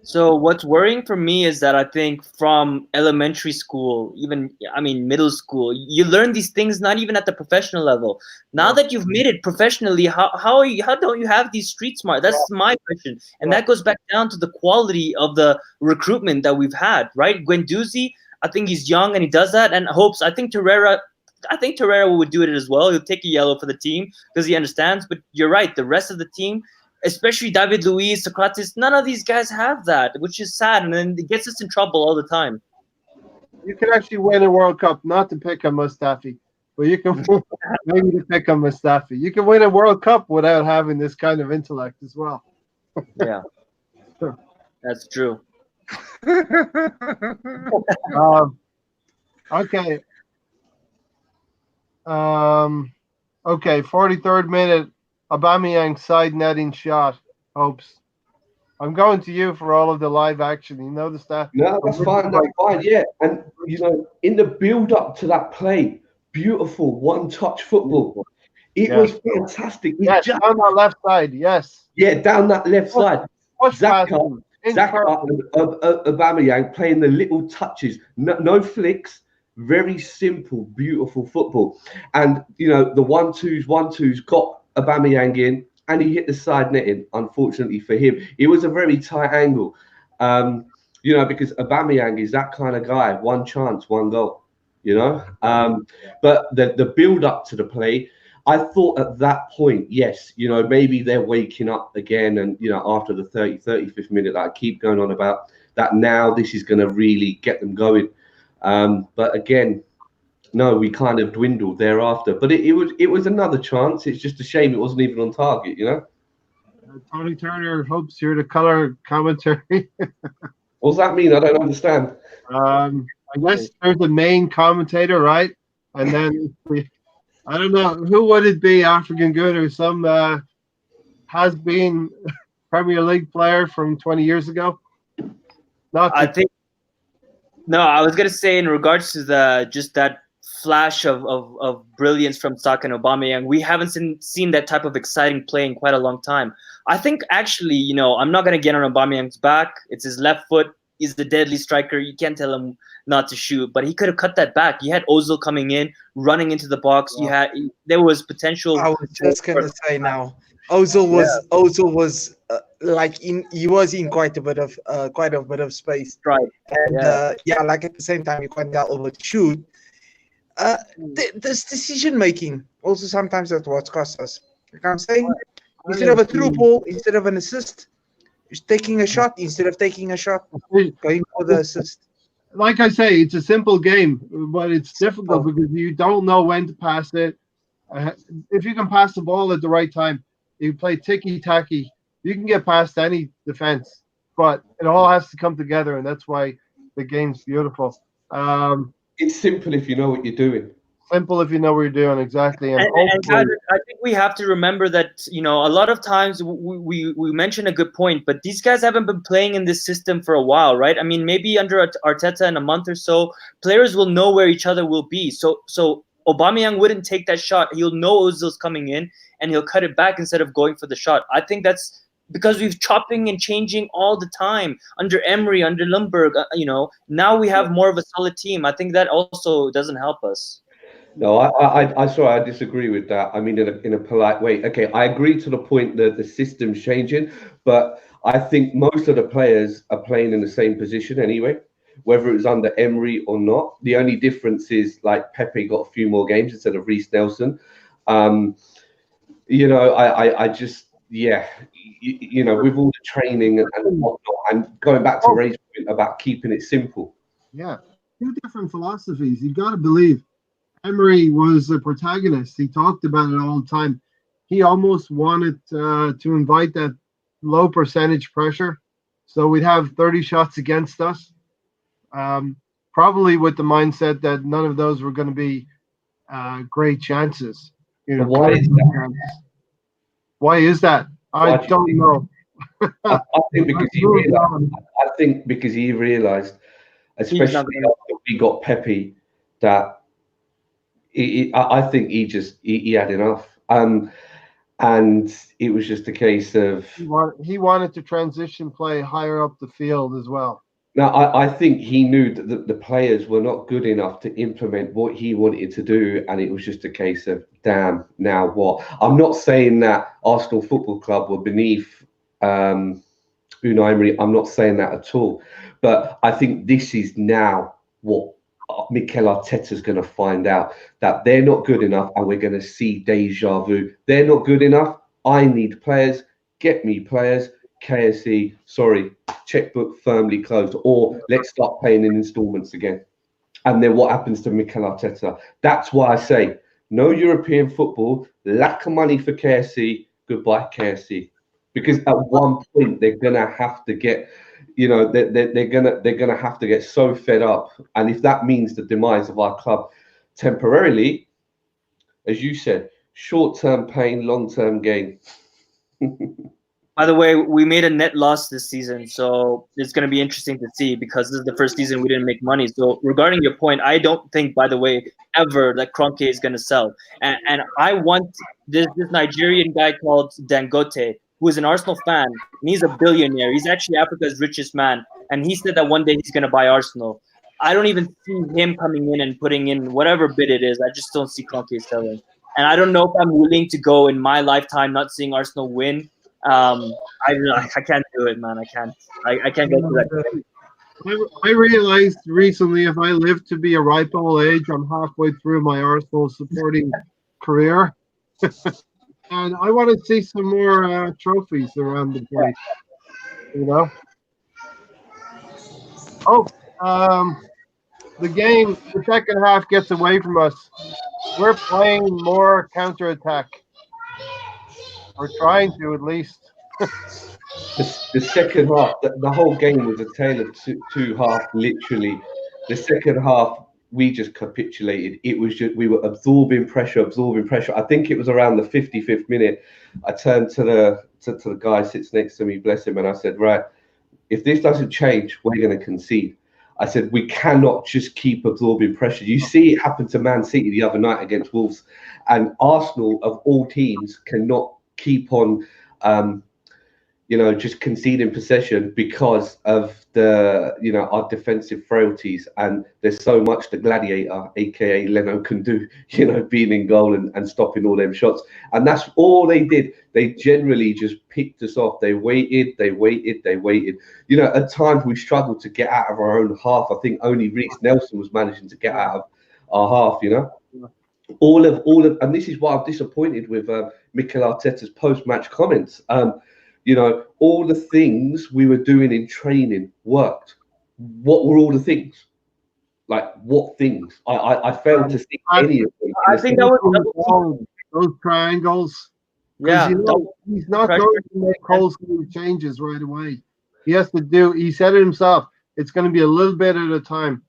Speaker 2: So what's worrying for me is that I think from elementary school, even I mean middle school, you learn these things not even at the professional level. Now
Speaker 1: Yeah.
Speaker 2: that you've made it professionally, how don't you have these street smart? That's my question, and that goes back down to the quality of the recruitment that we've had, right? Guendouzi, I think he's young and he does that, and hopes. I think Torreira would do it as well. He'll take a yellow for the team because he understands. But you're right, the rest of the team, especially David Luiz, Socrates, none of these guys have that, which is sad, and then it gets us in trouble all the time.
Speaker 1: You can actually win a World Cup, not to pick on Mustafi, but you can maybe to pick on Mustafi. You can win a World Cup without having this kind of intellect as well.
Speaker 2: Yeah, that's true.
Speaker 1: Okay. Okay, 43rd minute, Aubameyang side netting shot. Hopes. I'm going to you for all of the live action. You notice that?
Speaker 3: No, that's fine. That's fine. Yeah, and in the build up to that play, beautiful one-touch football. It was fantastic.
Speaker 1: Yes,
Speaker 3: just,
Speaker 1: on that left side. Yes.
Speaker 3: Yeah, down that left side.
Speaker 1: Xhaka,
Speaker 3: Aubameyang playing the little touches, no flicks. Very simple, beautiful football. And the one-twos got Aubameyang in, and he hit the side netting. Unfortunately for him, it was a very tight angle. Because Aubameyang is that kind of guy. One chance, one goal. But the build up to the play, I thought at that point, yes, maybe they're waking up again, and after the 35th minute that I keep going on about, that now this is going to really get them going. But again, no, we kind of dwindled thereafter. But it was another chance. It's just a shame it wasn't even on target,
Speaker 1: Tony Turner hopes you're the color commentary.
Speaker 3: What does that mean? I don't understand.
Speaker 1: I guess there's the main commentator, right? And then I don't know who would it be, African good or some has been Premier League player from 20 years ago.
Speaker 2: I think. No, I was gonna say in regards to that flash of brilliance from Saka and Aubameyang, we haven't seen that type of exciting play in quite a long time. I think actually, I'm not gonna get on Aubameyang's back. It's his left foot. He's the deadly striker. You can't tell him not to shoot, but he could have cut that back. You had Ozil coming in, running into the box. There was potential.
Speaker 4: I was just gonna say now, Ozil was he was in quite a bit of space,
Speaker 2: right?
Speaker 4: And like at the same time you can't tell over shoot. This decision making also sometimes that's what costs us. Like I'm saying, instead of a through ball, instead of an assist, you're taking a shot instead of taking a shot, going for the assist.
Speaker 1: Like I say, it's a simple game, but it's difficult because you don't know when to pass it. If you can pass the ball at the right time, you play ticky-tacky, you can get past any defense, but it all has to come together, and that's why the game's beautiful.
Speaker 3: It's simple if you know what you're doing.
Speaker 1: Simple if you know what you're doing, exactly.
Speaker 2: And Patrick, I think we have to remember that, a lot of times we mention a good point, but these guys haven't been playing in this system for a while, right? I mean, maybe under Arteta in a month or so, players will know where each other will be. So Aubameyang wouldn't take that shot. He'll know Ozil's coming in, and he'll cut it back instead of going for the shot. I think that's because we've chopping and changing all the time under Emery, under Ljungberg. Now we have more of a solid team. I think that also doesn't help us.
Speaker 3: No, I disagree with that. I mean, in a polite way. Okay, I agree to the point that the system's changing, but I think most of the players are playing in the same position anyway, whether it's under Emery or not. The only difference is like Pepe got a few more games instead of Reece Nelson. I just, with all the training and whatnot, and going back to Ray's point about keeping it simple.
Speaker 1: Yeah, two different philosophies. You've got to believe Emery was the protagonist. He talked about it all the time. He almost wanted to invite that low percentage pressure, so we'd have 30 shots against us. Probably with the mindset that none of those were going to be great chances.
Speaker 3: Why is that?
Speaker 1: Why is that? I don't know.
Speaker 3: I think because he realised, especially after we got Pepe, that I think he had enough. And it was just a case of
Speaker 1: He wanted to transition play higher up the field as well.
Speaker 3: now. I think he knew that the players were not good enough to implement what he wanted to do, and it was just a case of damn. Now what? I'm not saying that Arsenal Football Club were beneath Unai Emery. I'm not saying that at all, but I think this is now what Mikel Arteta's going to find out, that they're not good enough, and we're going to see deja vu. They're not good enough. I need players. Get me players. KSE, sorry, checkbook firmly closed, or let's start paying in installments again. And then what happens to Mikel Arteta? That's why I say no European football, lack of money for KSE, goodbye KSE. Because at one point they're gonna have to get, they're gonna have to get so fed up, and if that means the demise of our club temporarily, as you said, short-term pain, long-term gain.
Speaker 2: By the way, we made a net loss this season, so it's going to be interesting to see because this is the first season we didn't make money. So regarding your point, I don't think, by the way, ever that Kroenke is going to sell. And I want this Nigerian guy called Dangote, who is an Arsenal fan, and he's a billionaire. He's actually Africa's richest man, and he said that one day he's going to buy Arsenal. I don't even see him coming in and putting in whatever bid it is. I just don't see Kroenke selling. And I don't know if I'm willing to go in my lifetime not seeing Arsenal win. I can't do it, man. I can't go through that.
Speaker 1: I realized recently if I live to be a ripe old age, I'm halfway through my Arsenal supporting career. And I want to see some more trophies around the place. You know? Oh, the second half gets away from us. We're playing more counterattack. We're trying to, at least.
Speaker 3: The second half, the whole game was a tale of two halves, literally. The second half, we just capitulated. It was just, we were absorbing pressure. I think it was around the 55th minute. I turned to the guy who sits next to me, bless him, and I said, right, if this doesn't change, we're going to concede. I said, we cannot just keep absorbing pressure. You see it happened to Man City the other night against Wolves. And Arsenal, of all teams, cannot keep on, just conceding possession because of our defensive frailties. And there's so much the gladiator, aka Leno, can do, being in goal and stopping all them shots. And that's all they did. They generally just picked us off. They waited. At times we struggled to get out of our own half. I think only Reece Nelson was managing to get out of our half, all of, and this is why I'm disappointed with Mikel Arteta's post-match comments. All the things we were doing in training worked. What were all the things? Like, what things? I failed to see any of them.
Speaker 2: I think that was
Speaker 1: those triangles.
Speaker 2: Yeah,
Speaker 1: he's not going to make wholesale changes right away. He has to do. He said it himself. It's going to be a little bit at a time,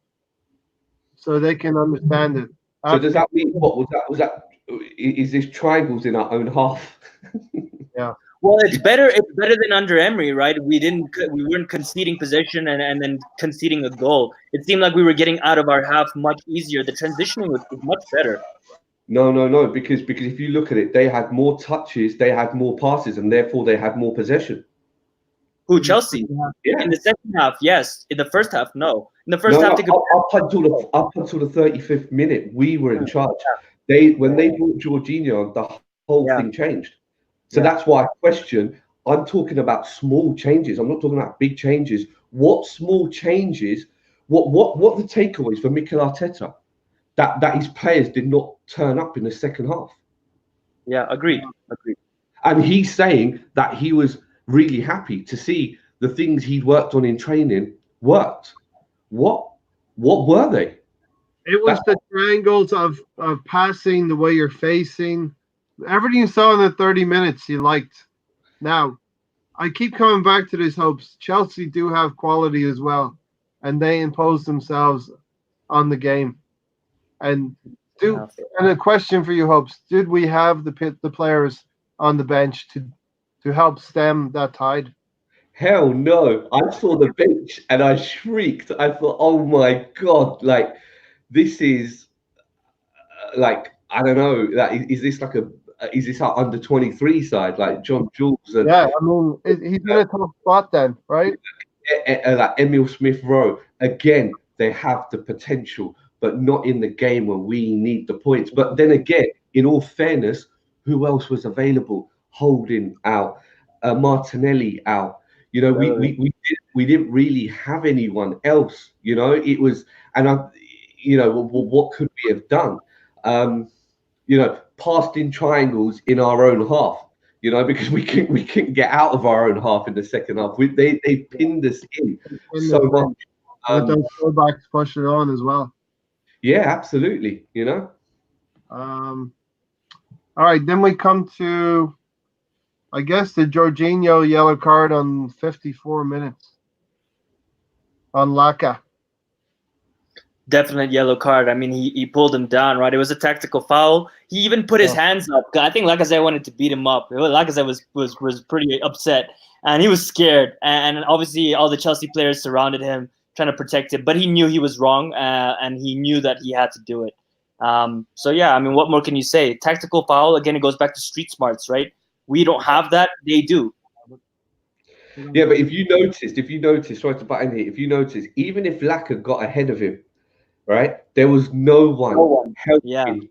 Speaker 1: so they can understand it.
Speaker 3: So does that mean what was that? Is this triangles in our own half?
Speaker 1: Yeah.
Speaker 2: Well, it's better than under Emery, right? We weren't conceding possession and then conceding a goal. It seemed like we were getting out of our half much easier. The transitioning was much better.
Speaker 3: No, because if you look at it, they had more touches, they had more passes, and therefore they had more possession.
Speaker 2: Who, Chelsea?
Speaker 3: Yeah.
Speaker 2: In the second half, yes. In the first half, no. In the first half,
Speaker 3: up until the 35th minute, we were in charge. When they brought Jorginho, the whole thing changed. So that's why I question. I'm talking about small changes. I'm not talking about big changes. What small changes? What the takeaways for Mikel Arteta? That his players did not turn up in the second half.
Speaker 2: Yeah, agreed.
Speaker 3: And he's saying that he was really happy to see the things he'd worked on in training worked. What were they?
Speaker 1: It was the triangles of passing, the way you're facing. Everything you saw in the 30 minutes you liked. Now, I keep coming back to this, Hopes. Chelsea do have quality as well, and they impose themselves on the game. And a question for you, Hopes. Did we have the players on the bench to help stem that tide?
Speaker 3: Hell no. I saw the bench and I shrieked. I thought, oh my God, like this is like, I don't know, like, is this like is this our under 23 side like John Jules and
Speaker 1: Yeah, I mean, he's in a tough spot then, right?
Speaker 3: like Emil Smith Rowe? Again, they have the potential, but not in the game where we need the points. But then again, in all fairness, who else was available? Holding out, Martinelli out. You know, we didn't really have anyone else. You know, it was, and I, you know, what could we have done? You know, passed in triangles in our own half. You know, because we couldn't get out of our own half in the second half. They pinned us in
Speaker 1: In
Speaker 3: so
Speaker 1: the
Speaker 3: much.
Speaker 1: thing. With those fullbacks pushing on as well.
Speaker 3: Yeah, absolutely. You know.
Speaker 1: All right, then we come to, I guess, the Jorginho yellow card on 54 minutes on Laka.
Speaker 2: Definite yellow card. I mean, he pulled him down, right? It was a tactical foul. He even put his hands up. I think Lacazette wanted to beat him up. Lacazette was pretty upset, and he was scared. And obviously, all the Chelsea players surrounded him, trying to protect him. But he knew he was wrong, and he knew that he had to do it. So yeah, I mean, what more can you say? Tactical foul. Again, it goes back to street smarts, right? We don't have that. They do.
Speaker 3: Yeah, but if you noticed, sorry to butt in here, if you notice, even if Laka got ahead of him, right, there was no one helping Laka.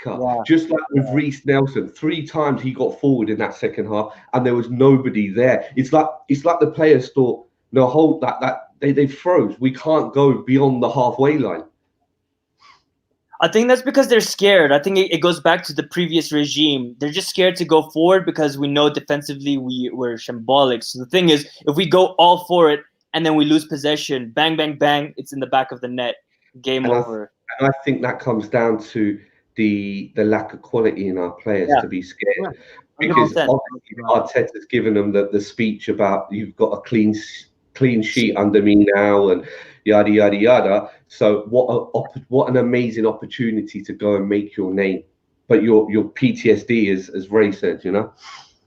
Speaker 2: Yeah.
Speaker 3: Just like with Reece Nelson, 3 times he got forward in that second half, and there was nobody there. It's like the players thought, no, hold that they froze. We can't go beyond the halfway line.
Speaker 2: I think that's because they're scared. I think it goes back to the previous regime. They're just scared to go forward because we know defensively we're shambolic. So the thing is, if we go all for it and then we lose possession, bang, bang, bang, it's in the back of the net. Game over.
Speaker 3: I think that comes down to the lack of quality in our players to be scared.
Speaker 1: Yeah.
Speaker 3: Because
Speaker 2: 100%.
Speaker 3: obviously Arteta's given them the speech about you've got a clean sheet under me now and yada yada yada. So what an amazing opportunity to go and make your name. But your PTSD is, as Ray said, you know.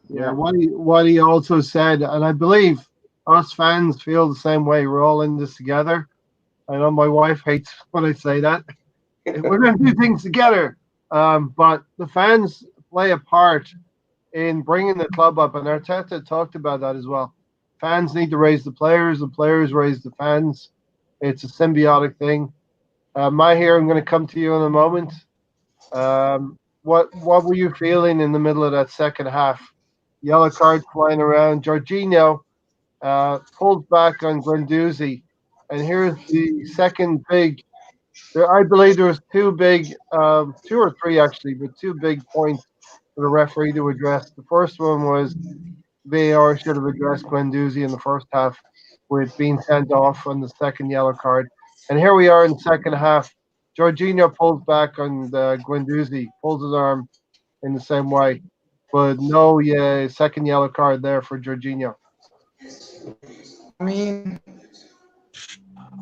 Speaker 1: Yeah, what he also said, and I believe us fans feel the same way. We're all in this together. I know my wife hates when I say that. We're going to do things together. But the fans play a part in bringing the club up, and Arteta talked about that as well. Fans need to raise the players raise the fans. It's a symbiotic thing. Mahir, I'm going to come to you in a moment. What were you feeling in the middle of that second half? Yellow cards flying around. Jorginho pulls back on Guendouzi, and here's the second big. I believe there was two or three actually, but two big points for the referee to address. The first one was VAR should have addressed Guendouzi in the first half with being sent off on the second yellow card. And here we are in the second half. Jorginho pulls back on Guendouzi, pulls his arm in the same way. But no second yellow card there for Jorginho.
Speaker 4: I mean,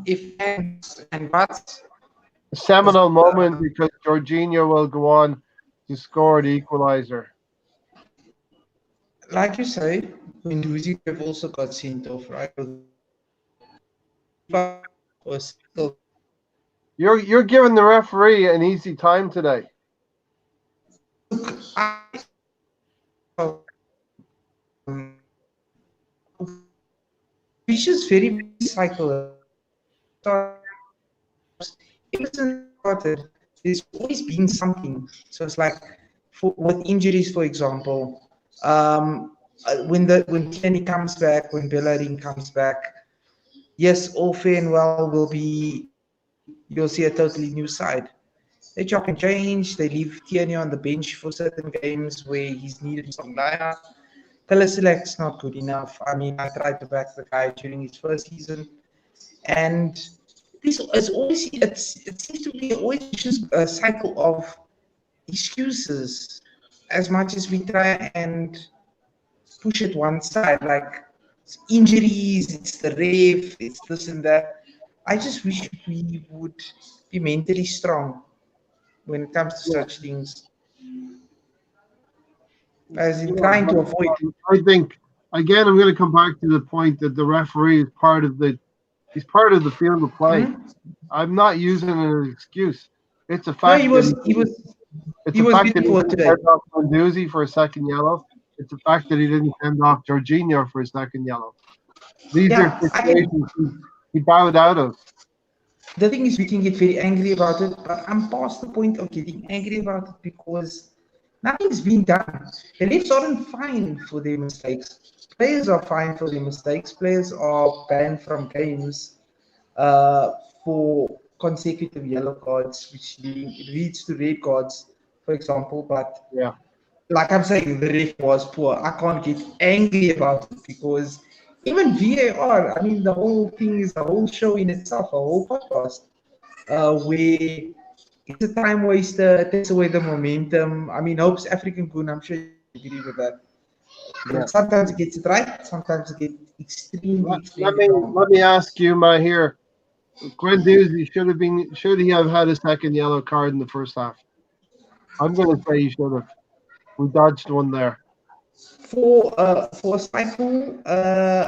Speaker 4: if and but
Speaker 1: A seminal moment because Jorginho will go on to score the equalizer.
Speaker 4: like you say, Winduzi have also got sent off, right? But was still
Speaker 1: You're giving the referee an easy time today.
Speaker 4: Which is very cycle. Ever started, there's always been something. So it's like with injuries, for example, when Kenny comes back, when Bellerin comes back, yes, all fair and well you'll see a totally new side. They chop and change. They leave Tierney on the bench for certain games where he's needed some lineup. Pelisilek's not good enough. I mean, I tried to back the guy during his first season, and it seems to be always just a cycle of excuses. As much as we try and push it one side, like it's injuries, it's the ref, it's this and that. I just wish we would be mentally strong when it comes to such things. As in trying to avoid.
Speaker 1: I think, again, I'm going to come back to the point that the referee is part of the He's part of the field of play.
Speaker 4: Hmm?
Speaker 1: I'm not using it as an excuse. It's a
Speaker 4: No,
Speaker 1: fact that it's
Speaker 4: he
Speaker 1: a
Speaker 4: was
Speaker 1: fact that he
Speaker 4: beautiful
Speaker 1: didn't
Speaker 4: today.
Speaker 1: send off Guendouzi for a second yellow. It's a fact that he didn't send off Jorginho for a second yellow. These are
Speaker 4: Yeah, I can.
Speaker 1: situations he bowed out of.
Speaker 4: The thing is, we can get very angry about it, but I'm past the point of getting angry about it because nothing's been done. The refs aren't fined for their mistakes. Players are fined for their mistakes. Players are banned from games uh, for consecutive yellow cards, which leads to red cards, for example. But
Speaker 1: Yeah.
Speaker 4: like I'm saying, the ref was poor. I can't get angry about it because even VAR, I mean, the whole thing is a whole show in itself, a whole podcast, where it's a time waster, it takes away the momentum. I mean, Hope's African Goon, I'm sure you agree with that.
Speaker 2: Yeah.
Speaker 4: And sometimes it gets it right, sometimes it gets extremely,
Speaker 1: Let
Speaker 4: extremely
Speaker 1: me
Speaker 4: wrong.
Speaker 1: let me ask you, Mahir. Guendouzi should he have had a second yellow card in the first half? I'm going to say he should have. We dodged one there.
Speaker 4: For Cycle, I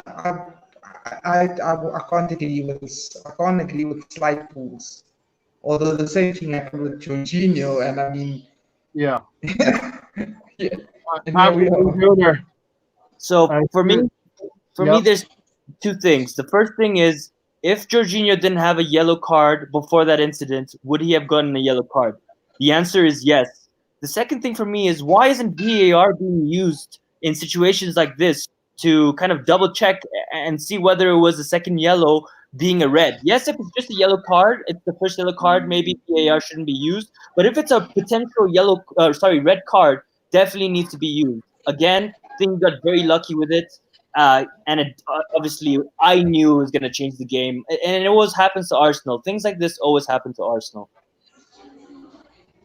Speaker 4: can't agree with this. I can't agree with slide pools. Although the same thing happened with Jorginho, and I mean,
Speaker 1: Yeah.
Speaker 4: yeah, and here we
Speaker 1: African
Speaker 4: are.
Speaker 1: Gunner.
Speaker 2: So
Speaker 1: I
Speaker 2: for me,
Speaker 1: Yep.
Speaker 2: there's two things. The first thing is, if Jorginho didn't have a yellow card before that incident, would he have gotten a yellow card? The answer is yes. The second thing for me is, why isn't VAR being used in situations like this to kind of double check and see whether it was a second yellow being a red? Yes, if it's just a yellow card, it's the first yellow card, maybe VAR shouldn't be used. But if it's a potential red card, definitely needs to be used. Again, I think we got very lucky with it. And it, obviously, I knew it was going to change the game, and it always happens to Arsenal. Things like this always happen to Arsenal.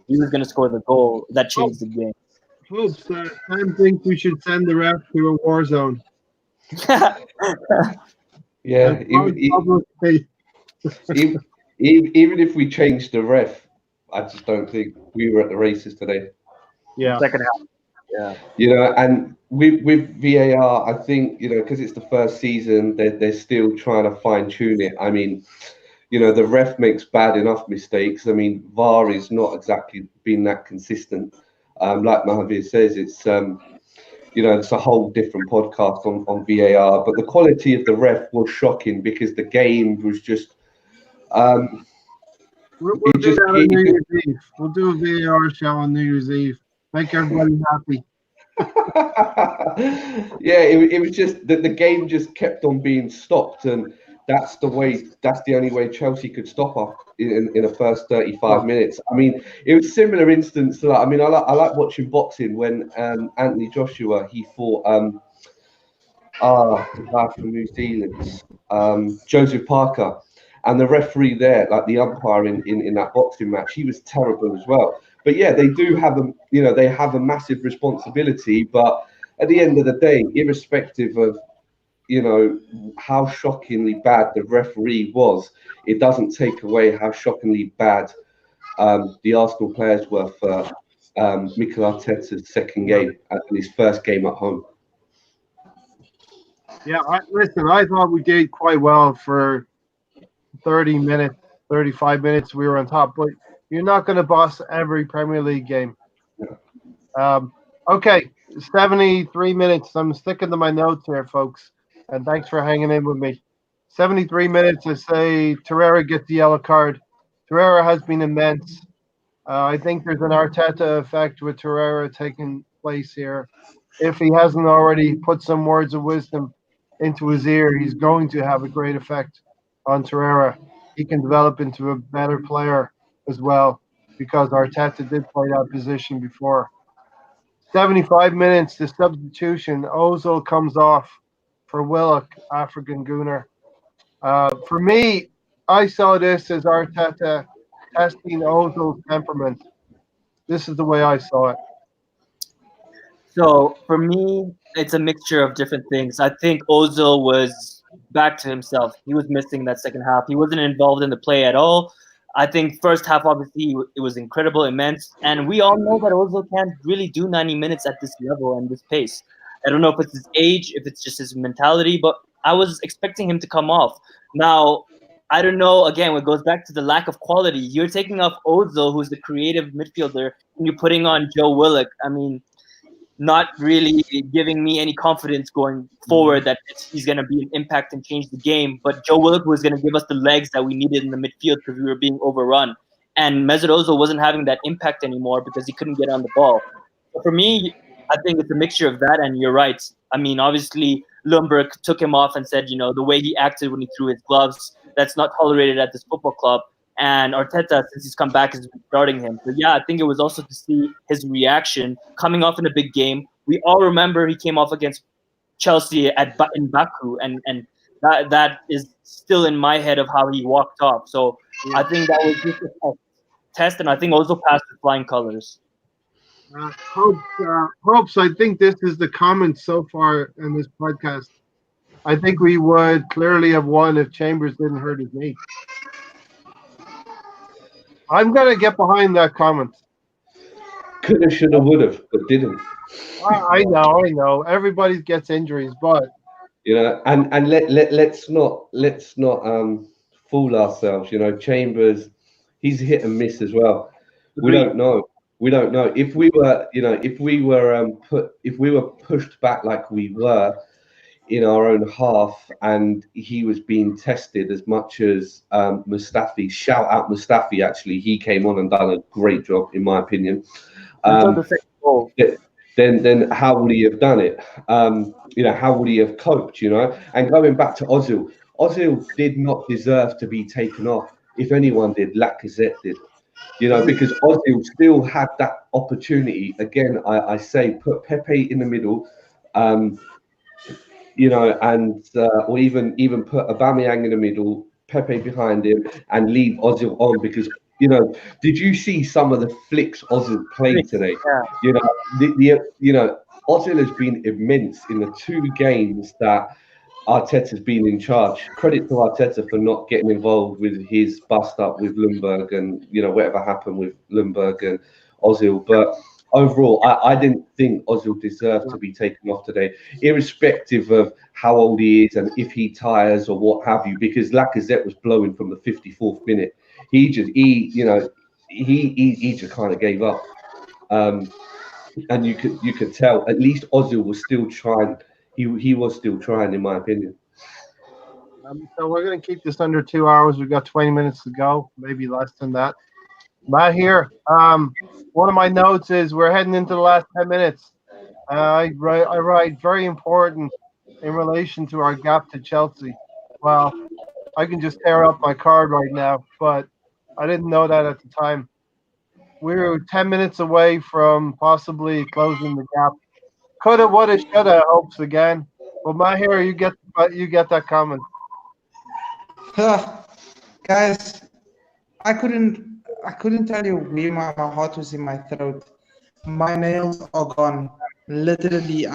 Speaker 2: He was going to score the goal that
Speaker 1: Oh,
Speaker 2: changed the game.
Speaker 1: Hopes. Sam thinks we should send the ref to a war zone.
Speaker 3: Yeah,
Speaker 1: And publicly.
Speaker 3: even, even if we change the ref, I just don't think we were at the races today.
Speaker 1: Yeah.
Speaker 2: Second half, yeah.
Speaker 3: And with VAR, I think because it's the first season, they're still trying to fine tune it. I mean, the ref makes bad enough mistakes. I mean, VAR is not exactly been that consistent. Like Mahavir says, it's a whole different podcast on VAR. But the quality of the ref was shocking because the game was just,
Speaker 1: We'll
Speaker 3: it
Speaker 1: do
Speaker 3: just,
Speaker 1: that on
Speaker 3: it
Speaker 1: New
Speaker 3: just
Speaker 1: Year's Eve. We'll do a VAR show on New Year's Eve. Make everybody happy.
Speaker 3: yeah, it was just that the game just kept on being stopped, and that's the only way Chelsea could stop us in the first 35 minutes. I mean, it was similar instance to that. I mean, I like watching boxing when Anthony Joshua he fought the guy from New Zealand, Joseph Parker. And the referee there, like the umpire in that boxing match, he was terrible as well. But yeah, they do have they have a massive responsibility. But at the end of the day, irrespective of how shockingly bad the referee was, it doesn't take away how shockingly bad the Arsenal players were for Mikel Arteta's second
Speaker 1: Yeah.
Speaker 3: game and his first game at home.
Speaker 1: Yeah. Listen, I thought we did quite well for 30 minutes, 35 minutes. We were on top, but you're not going to boss every Premier League game. Okay, 73 minutes. I'm sticking to my notes here, folks, and thanks for hanging in with me. 73 minutes. I say Torreira gets the yellow card. Torreira has been immense. I think there's an Arteta effect with Torreira taking place here. If he hasn't already put some words of wisdom into his ear, he's going to have a great effect on Torreira. He can develop into a better player as well because Arteta did play that position before. 75 minutes, the substitution. Ozil comes off for Willock, African Gooner. For me, I saw this as Arteta testing Ozil's temperament. This is the way I saw it.
Speaker 2: So for me, it's a mixture of different things. I think Ozil was back to himself. He was missing that second half. He wasn't involved in the play at all. I think first half, obviously, it was incredible, immense, and we all know that Ozil can't really do 90 minutes at this level and this pace. I don't know if it's his age, if it's just his mentality, but I was expecting him to come off. Now, I don't know. Again, it goes back to the lack of quality. You're taking off Ozil, who's the creative midfielder, and you're putting on Joe Willock. I mean, not really giving me any confidence going forward that he's going to be an impact and change the game. But Joe Willock was going to give us the legs that we needed in the midfield because we were being overrun. And Mesut Ozil wasn't having that impact anymore because he couldn't get on the ball. So for me, I think it's a mixture of that, and you're right. I mean, obviously, Lundberg took him off and said, the way he acted when he threw his gloves, that's not tolerated at this football club. And Arteta, since he's come back, has been starting him. So, yeah, I think it was also to see his reaction coming off in a big game. We all remember he came off against Chelsea in Baku, and that is still in my head of how he walked off. So I think that was just a test, and I think also passed with flying colors.
Speaker 1: Hopes, I think this is the comment so far in this podcast. I think we would clearly have won if Chambers didn't hurt his knee. I'm going to get behind that comment.
Speaker 3: Coulda, shoulda, woulda, but didn't.
Speaker 1: I know. Everybody gets injuries, but
Speaker 3: and let's not fool ourselves. Chambers, he's hit and miss as well. We don't know. If we were pushed back like we were in our own half, and he was being tested as much as Mustafi. Shout out Mustafi! Actually, he came on and done a great job, in my opinion. Then how would he have done it? How would he have coped? And going back to Ozil did not deserve to be taken off. If anyone did, Lacazette did. Because Ozil still had that opportunity. Again, I say put Pepe in the middle, and or even put Aubameyang in the middle, Pepe behind him, and leave Ozil on. Because did you see some of the flicks Ozil played today? Ozil has been immense in the 2 games that Arteta's been in charge. Credit to Arteta for not getting involved with his bust up with Lundberg and whatever happened with Lundberg and Ozil. But overall, I didn't think Ozil deserved to be taken off today, irrespective of how old he is and if he tires or what have you. Because Lacazette was blowing from the 54th minute. He just kind of gave up, and you could tell. At least Ozil was still trying. He was still trying, in my opinion.
Speaker 1: So we're going to keep this under 2 hours. We've got 20 minutes to go, maybe less than that. Matt here. One of my notes is we're heading into the last 10 minutes. I write very important in relation to our gap to Chelsea. Well, I can just tear up my card right now, but I didn't know that at the time. We're 10 minutes away from possibly closing the gap. Coulda, woulda, shoulda. Hopes again. Well, Mahir, you get that comment.
Speaker 4: Guys, I couldn't tell you where my heart was in my throat. My nails are gone. Literally,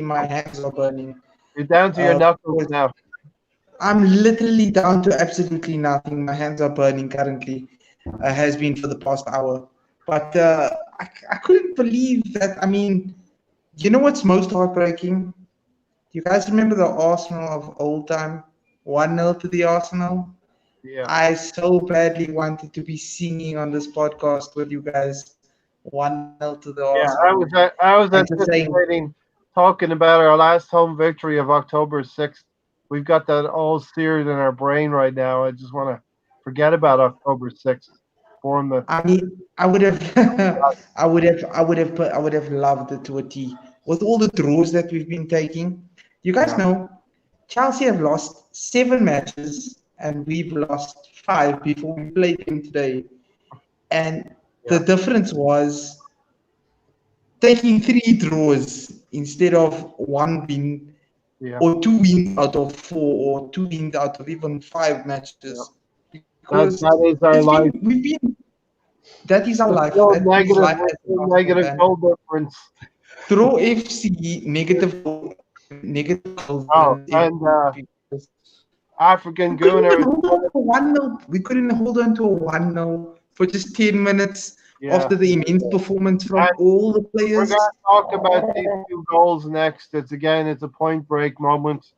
Speaker 4: my hands are burning.
Speaker 1: You're down to your knuckles now.
Speaker 4: I'm literally down to absolutely nothing. My hands are burning currently. Has been for the past hour. But I couldn't believe that. I mean, you know what's most heartbreaking? Do you guys remember the Arsenal of old time? 1-0 to the Arsenal?
Speaker 1: Yeah.
Speaker 4: I so badly wanted to be singing on this podcast with you guys. 1-0 to the Arsenal.
Speaker 1: Yeah, I was anticipating talking about our last home victory of October 6th. We've got that all seared in our brain right now. I just want to forget about October 6th.
Speaker 4: I mean, I would have loved it to a T. With all the draws that we've been taking, you guys know, Chelsea have lost 7 matches and we've lost 5 before we played them today. And the difference was taking 3 draws instead of 1 win or 2 wins out of 4 or 2 wins out of even 5 matches. Because
Speaker 1: that is our life.
Speaker 4: That is our life.
Speaker 1: Negative goal difference.
Speaker 4: Throw FC negative goals.
Speaker 1: And African Gooner.
Speaker 4: We couldn't hold on to a 1-0 for just 10 minutes after the immense performance from all the players.
Speaker 1: We're going to talk about these 2 goals next. It's a point break moment.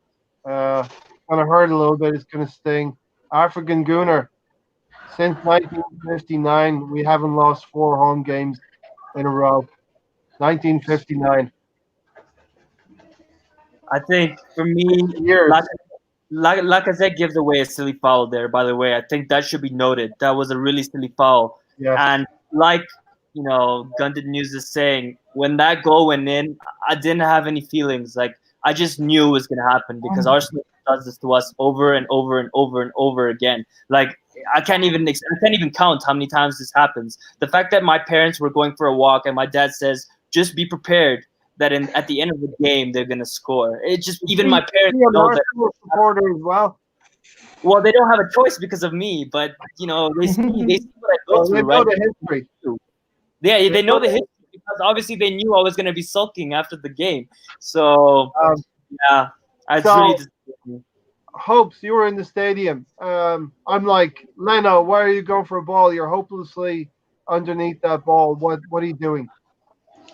Speaker 1: 20 going to hurt a little bit. It's going to sting. African Gooner. Since 1959, we haven't lost 4 home games in a row. 1959.
Speaker 2: I think for me,
Speaker 1: Years.
Speaker 2: Lacazette gives away a silly foul there. By the way, I think that should be noted. That was a really silly foul.
Speaker 1: Yes.
Speaker 2: And like Gunded News is saying, when that goal went in, I didn't have any feelings. Like I just knew it was gonna happen because Arsenal does this to us over and over and over and over again. Like I can't even count how many times this happens. The fact that my parents were going for a walk and my dad says, "Just be prepared that at the end of the game they're gonna score." It just even my parents know that.
Speaker 1: Supporter as well.
Speaker 2: Well, they don't have a choice because of me, but they see what I go through,
Speaker 1: They
Speaker 2: right?
Speaker 1: know the history.
Speaker 2: Yeah, they know the history because obviously they knew I was gonna be sulking after the game. So yeah, it's really disappointing.
Speaker 1: Hopes, you were in the stadium. I'm like, Leno, why are you going for a ball? You're hopelessly underneath that ball. What are you doing,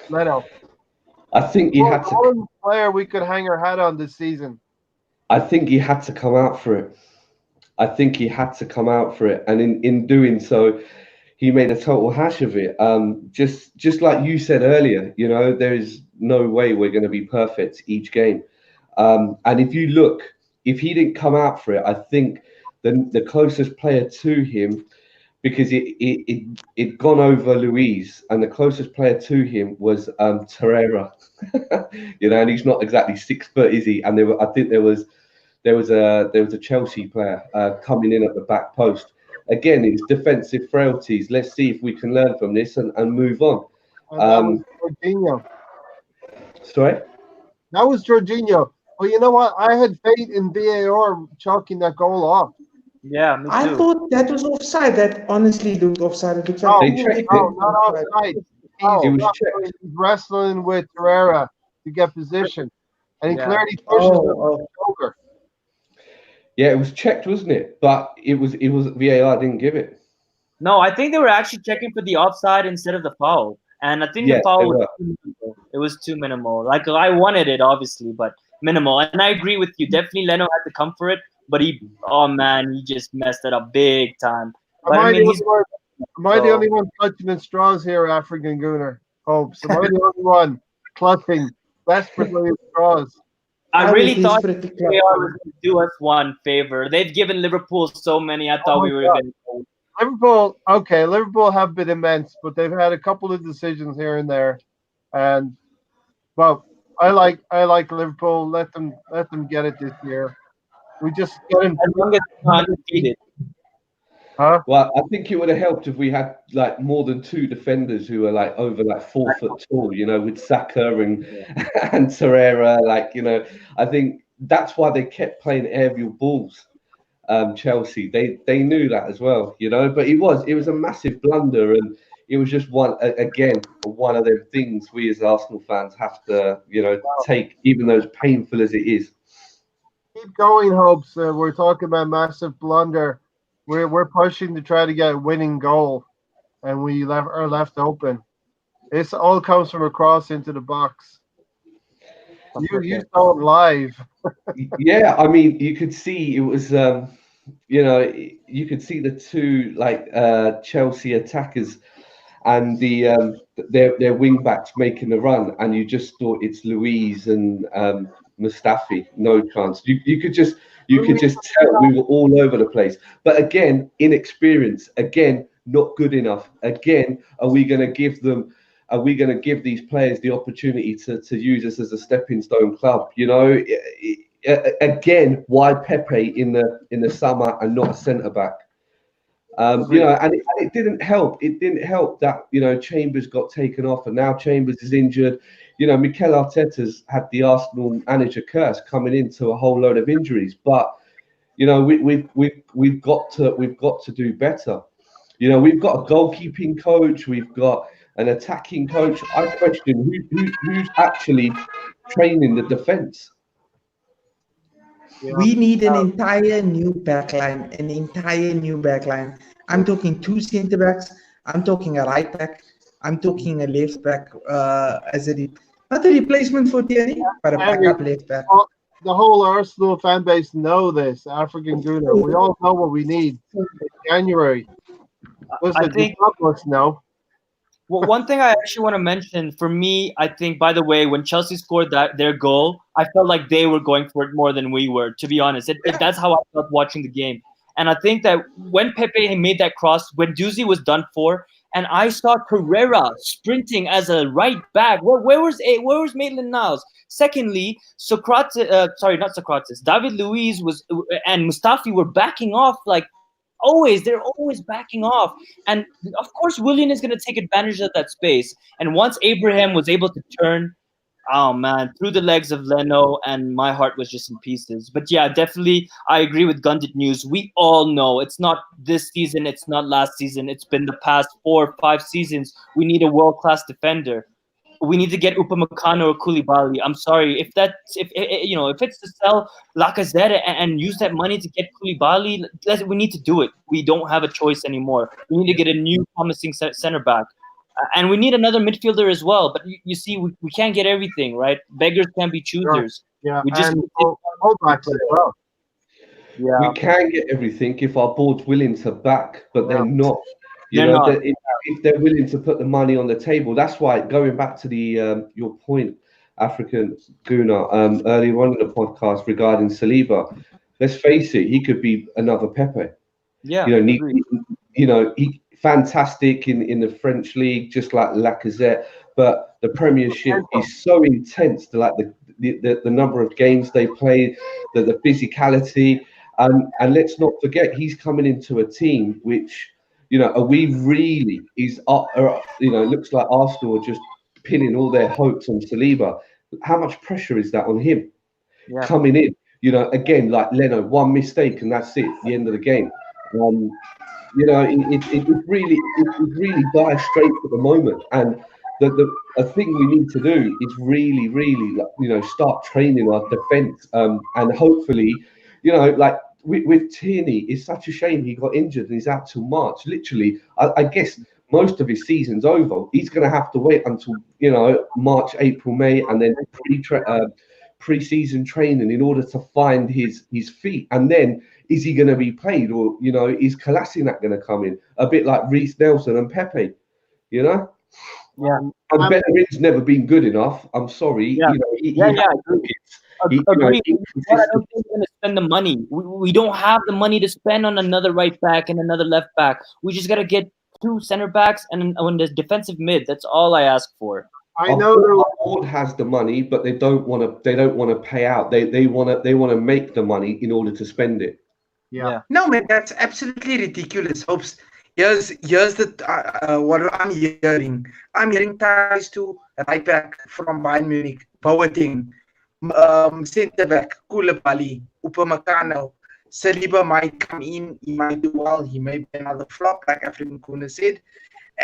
Speaker 1: Leno?
Speaker 3: I think he had to.
Speaker 1: One player we could hang our hat on this season.
Speaker 3: I think he had to come out for it. I think he had to come out for it, and in doing so, he made a total hash of it. Just like you said earlier, there is no way we're going to be perfect each game. And if you look, if he didn't come out for it, I think the closest player to him, because it gone over Luis, and the closest player to him was Torreira. And he's not exactly 6 foot, is he? And I think there was a Chelsea player coming in at the back post. Again, it's defensive frailties. Let's see if we can learn from this and move on.
Speaker 1: That was Jorginho.
Speaker 3: Sorry?
Speaker 1: That was Jorginho. But you know what? I had faith in VAR chalking that goal off.
Speaker 2: Yeah, me too.
Speaker 4: I thought that was offside. That honestly looked offside. It looked
Speaker 1: No,
Speaker 4: like
Speaker 3: they checked
Speaker 1: no, not offside.
Speaker 3: It was checked.
Speaker 1: He's wrestling with Torreira to get position. And he clearly pushes him on the shoulder.
Speaker 3: Yeah, it was checked, wasn't it? But it was VAR didn't give it.
Speaker 2: No, I think they were actually checking for the offside instead of the foul. And I think the foul was too minimal. It was too minimal. Like I wanted it obviously, but minimal. And I agree with you. Definitely Leno had to come for it, but he just messed it up big time. But
Speaker 1: Am I the only one clutching at straws here, African Gooner? Hopes. Am I the only one clutching desperately at straws?
Speaker 2: I really thought they was going to do us one favor. They've given Liverpool so many. I thought we were going to.
Speaker 1: Liverpool have been immense, but they've had a couple of decisions here and there. And well, I like Liverpool. Let them get it this year. We just get them.
Speaker 2: As long as it's not undefeated.
Speaker 1: Huh?
Speaker 3: Well, I think it would have helped if we had like more than 2 defenders who are like over like 4 foot tall, with Saka and Torreira. I think that's why they kept playing aerial balls. Chelsea, they knew that as well, But it was a massive blunder, and it was just one of them things we as Arsenal fans have to, take, even though as painful as it is.
Speaker 1: Keep going, Hopes. We're talking about massive blunder. We're pushing to try to get a winning goal, and we are left open. This all comes from a cross into the box. You saw it live.
Speaker 3: Yeah, I mean, you could see it was, you could see the 2 Chelsea attackers and their wing backs making the run, and you just thought it's Luis and Mustafi. No chance. You could just tell we were all over the place. But again, inexperience. Again, not good enough. Again, are we going to give these players the opportunity to use us as a stepping stone club? Again, why Pepe in the summer and not a centre back? And it didn't help. It didn't help that Chambers got taken off, and now Chambers is injured. Mikel Arteta's had the Arsenal manager curse coming into a whole load of injuries. But we've got to do better. We've got a goalkeeping coach. We've got an attacking coach. I question who's actually training the defence.
Speaker 4: Yeah. We need an entire new backline. I'm talking 2 centre backs. I'm talking a right back. I'm talking a left back not a replacement for Tierney, but a backup left back.
Speaker 1: the whole Arsenal fan base know this. African Guna. We all know what we need in January.
Speaker 2: I
Speaker 1: Listen, you
Speaker 2: think
Speaker 1: must know.
Speaker 2: well, one thing I actually want to mention for me, I think, by the way, when Chelsea scored their goal, I felt like they were going for it more than we were. To be honest, that's how I felt watching the game. And I think that when Pepe made that cross, when Duzi was done for, and I saw Pereira sprinting as a right back. Where was Maitland Niles? Secondly, not Socrates. David Luiz was and Mustafi were backing off like always. They're always backing off, and of course Willian is going to take advantage of that space. And once Abraham was able to turn, oh man, through the legs of Leno, and my heart was just in pieces. But yeah, definitely I agree with Gundit News. We all know it's not this season, it's not last season, it's been the past 4 or 5 seasons. We need a world-class defender. We need to get Upamecano or Koulibaly. I'm sorry if it's to sell Lacazette and use that money to get Koulibaly, we need to do it. We don't have a choice anymore. We need to get a new promising center back, and we need another midfielder as well. But you see, we can't get everything, right? Beggars can't be
Speaker 1: Sure.
Speaker 2: choosers.
Speaker 1: Yeah,
Speaker 2: We just
Speaker 1: and fullbacks as well.
Speaker 3: We
Speaker 2: yeah,
Speaker 3: can get everything if our board's willing to back, but they're
Speaker 1: Yeah.
Speaker 3: not. You
Speaker 2: they're
Speaker 3: know,
Speaker 2: not.
Speaker 3: that if they're willing to put the money on the table, that's why. Going back to the your point, African Guna, earlier on in the podcast regarding Saliba, let's face it, he could be another Pepe.
Speaker 2: Yeah,
Speaker 3: You know,
Speaker 2: agree.
Speaker 3: he fantastic in the French league, just like Lacazette. But the Premiership is so intense. Like the number of games they play, the physicality, and let's not forget he's coming into a team which, are we really it looks like Arsenal are just pinning all their hopes on Saliba. How much pressure is that on him
Speaker 2: Yeah,
Speaker 3: coming in? Again, like Leno, one mistake and that's it, the end of the game. Um, it's really dire straits at the moment, and the a thing we need to do is really, like, start training our defence, and hopefully, like with Tierney, it's such a shame he got injured and he's out till March. Literally, I guess most of his season's over. He's going to have to wait until March, April, May, and then pre-season training in order to find his feet, and then is he going to be played, or is Kolasinac going to come in a bit like Reece Nelson and Pepe? You know,
Speaker 2: yeah,
Speaker 3: and
Speaker 1: Um,
Speaker 3: Bellerin's never been good enough. I'm sorry,
Speaker 2: yeah,
Speaker 3: he
Speaker 2: yeah,
Speaker 3: has
Speaker 2: yeah.
Speaker 3: pockets.
Speaker 2: Agree. But I
Speaker 3: Inconsistent.
Speaker 2: don't think we're going to spend the money. We don't have the money to spend on another right back and another left back. We just got to get 2 center backs and on the defensive mid. That's all I ask for.
Speaker 1: I know there.
Speaker 3: Our board has the money, but they don't want to. They don't want to pay out. They want to make the money in order to spend it.
Speaker 1: Yeah,
Speaker 2: Yeah,
Speaker 4: No, man, that's absolutely ridiculous. Hopes. Here's the what I'm hearing. I'm hearing ties to right back from Bayern Munich, Boateng, centre back Koulibaly, Upamecano. Saliba might come in. He might do well. He may be another flop, like African Kuna said.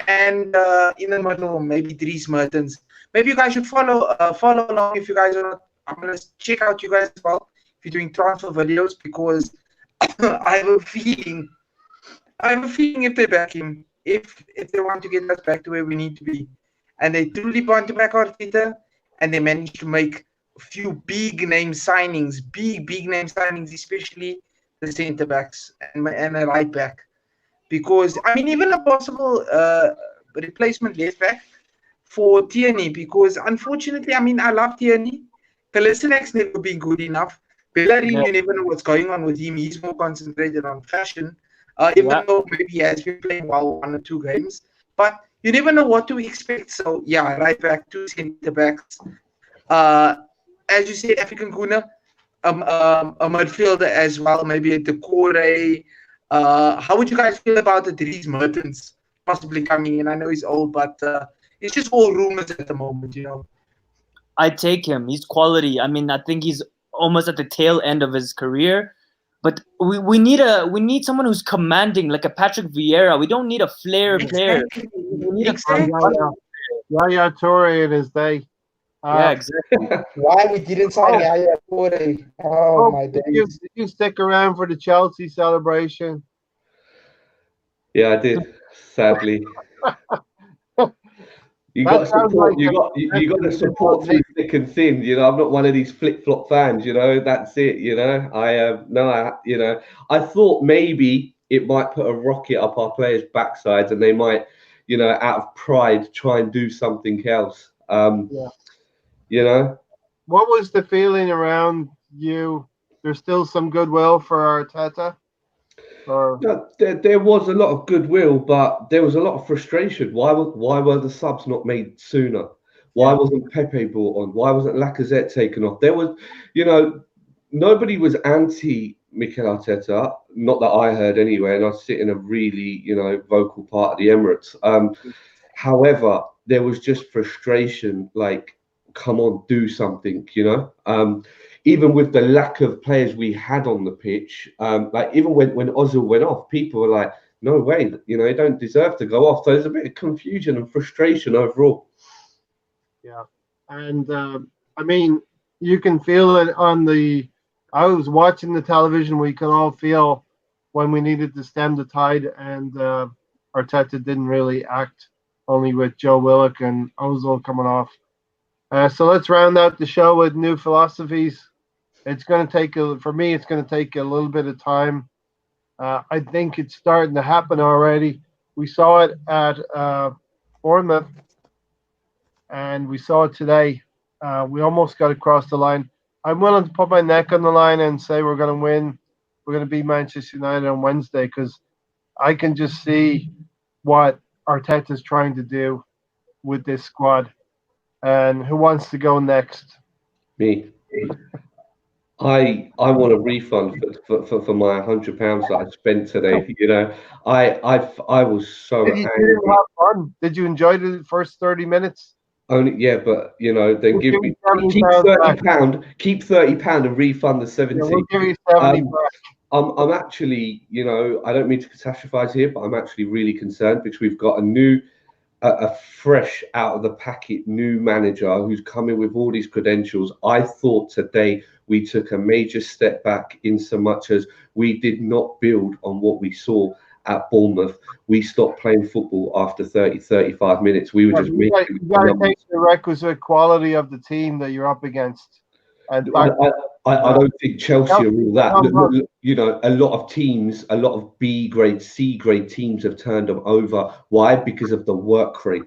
Speaker 4: And in the middle, maybe Dries Mertens. Maybe you guys should follow along if you guys are not. I'm gonna check out you guys as well if you're doing transfer videos, because I have a feeling. I have a feeling if they back him, if they want to get us back to where we need to be, and they truly want to back Arteta, and they manage to make a few big name signings, big name signings, especially the centre backs and a right back, because I mean even a possible replacement left back for Tierney, because unfortunately, I mean I love Tierney. Kalisinak's never been good enough. Bellerin,
Speaker 2: yeah,
Speaker 4: you never know what's going on with him. He's more concentrated on fashion,
Speaker 2: yeah.
Speaker 4: even though maybe he has been playing well 1 or 2 games. But you never know what to expect. So, yeah, right back, 2 centre backs. Uh, as you said, African Kuna, a midfielder as well, maybe a Decore. How would you guys feel about the Dries Mertens possibly coming in? I know he's old, but it's just all rumors at the moment.
Speaker 2: I take him. He's quality. I mean, I think he's almost at the tail end of his career. But we need someone who's commanding, like a Patrick Vieira. We don't need a flair player.
Speaker 4: Exactly.
Speaker 2: We need a
Speaker 4: Exactly.
Speaker 1: Yaya Toure in his day.
Speaker 2: yeah, exactly.
Speaker 5: Why we didn't sign Yaya Toure? Oh my days!
Speaker 1: Did you stick around for the Chelsea celebration?
Speaker 3: Yeah, I did. Sadly, You got
Speaker 1: That
Speaker 3: to
Speaker 1: sounds
Speaker 3: support.
Speaker 1: like
Speaker 3: You got to support through thick and thin. I'm not one of these flip flop fans. That's it. I thought maybe it might put a rocket up our players' backsides, and they might, out of pride, try and do something else.
Speaker 1: Yeah.
Speaker 3: You know.
Speaker 1: What was the feeling around you? There's still some goodwill for Arteta? Or
Speaker 3: No, there was a lot of goodwill, but there was a lot of frustration. Why were the subs not made sooner? Why
Speaker 1: Yeah.
Speaker 3: wasn't Pepe brought on? Why wasn't Lacazette taken off? There was, nobody was anti Mikel Arteta. Not that I heard anyway, and I sit in a really, vocal part of the Emirates. However, there was just frustration. Like, come on, do something. Even with the lack of players we had on the pitch, like even when Ozil went off, people were like, "No way, they don't deserve to go off." So there's a bit of confusion and frustration overall.
Speaker 1: yeah, and I mean, you can feel it on the. I was watching the television. We could all feel when we needed to stem the tide, and Arteta didn't really act. Only with Joe Willock and Ozil coming off. So let's round out the show with new philosophies. It's going to take for me. It's going to take a little bit of time. I think it's starting to happen already. We saw it at Bournemouth, and we saw it today. We almost got across the line. I'm willing to put my neck on the line and say we're going to win. We're going to beat Manchester United on Wednesday because I can just see what Arteta's trying to do with this squad. And who wants to go next?
Speaker 3: Me. I want a refund for my £100 that I spent today. I was so
Speaker 1: Did you
Speaker 3: angry.
Speaker 1: have fun? Did you enjoy the first 30 minutes?
Speaker 3: Only but then
Speaker 1: We'll
Speaker 3: give
Speaker 1: give
Speaker 3: me
Speaker 1: you
Speaker 3: keep
Speaker 1: £70
Speaker 3: £30, keep £30 and refund the 70.
Speaker 1: Yeah, we'll give you 70
Speaker 3: Um,
Speaker 1: back.
Speaker 3: I'm actually, I don't mean to catastrophize here, but I'm actually really concerned because we've got a fresh out of the packet new manager who's coming with all these credentials. I thought today we took a major step back in so much as we did not build on what we saw at Bournemouth. We stopped playing football after 30, 35 minutes. We were just
Speaker 1: You
Speaker 3: making
Speaker 1: got to
Speaker 3: numbers.
Speaker 1: take the requisite quality of the team that you're up against. And
Speaker 3: I don't think Chelsea are all that.
Speaker 1: No,
Speaker 3: A lot of teams, a lot of B grade, C grade teams have turned them over. Why? Because of the work rate.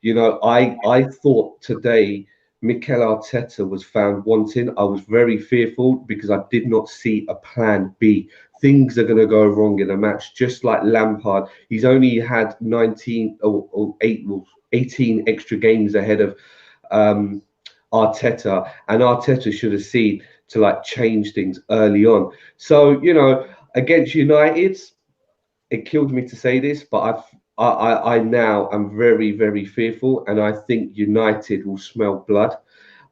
Speaker 3: I thought today Mikel Arteta was found wanting. I was very fearful because I did not see a plan B. Things are going to go wrong in a match, just like Lampard. He's only had 19 or 18 extra games ahead of Arteta, and Arteta should have seen to change things early on. So against United, it killed me to say this, but I now am very, very fearful, and I think United will smell blood.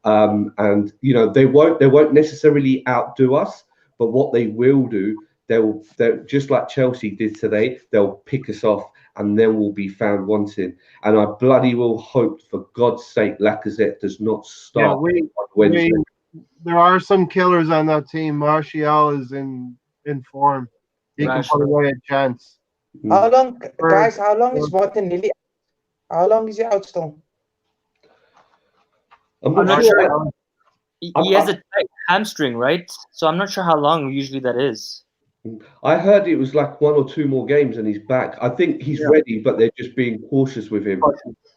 Speaker 3: And they won't necessarily outdo us, but what they will do, they'll just like Chelsea did today, they'll pick us off, and then we'll be found wanting. And I bloody will hope, for God's sake, Lacazette does not start on Wednesday.
Speaker 1: there are some killers on that team. Martial is in form. He can put away a chance.
Speaker 5: How long, guys? How long is Martinelli? How long is he out still?
Speaker 3: I'm
Speaker 2: I'm
Speaker 3: not
Speaker 2: not
Speaker 3: sure.
Speaker 2: sure. He has a tight hamstring, right? So I'm not sure how long usually that is.
Speaker 3: I heard it was like 1 or 2 more games and he's back. I think he's ready, but they're just being cautious with him.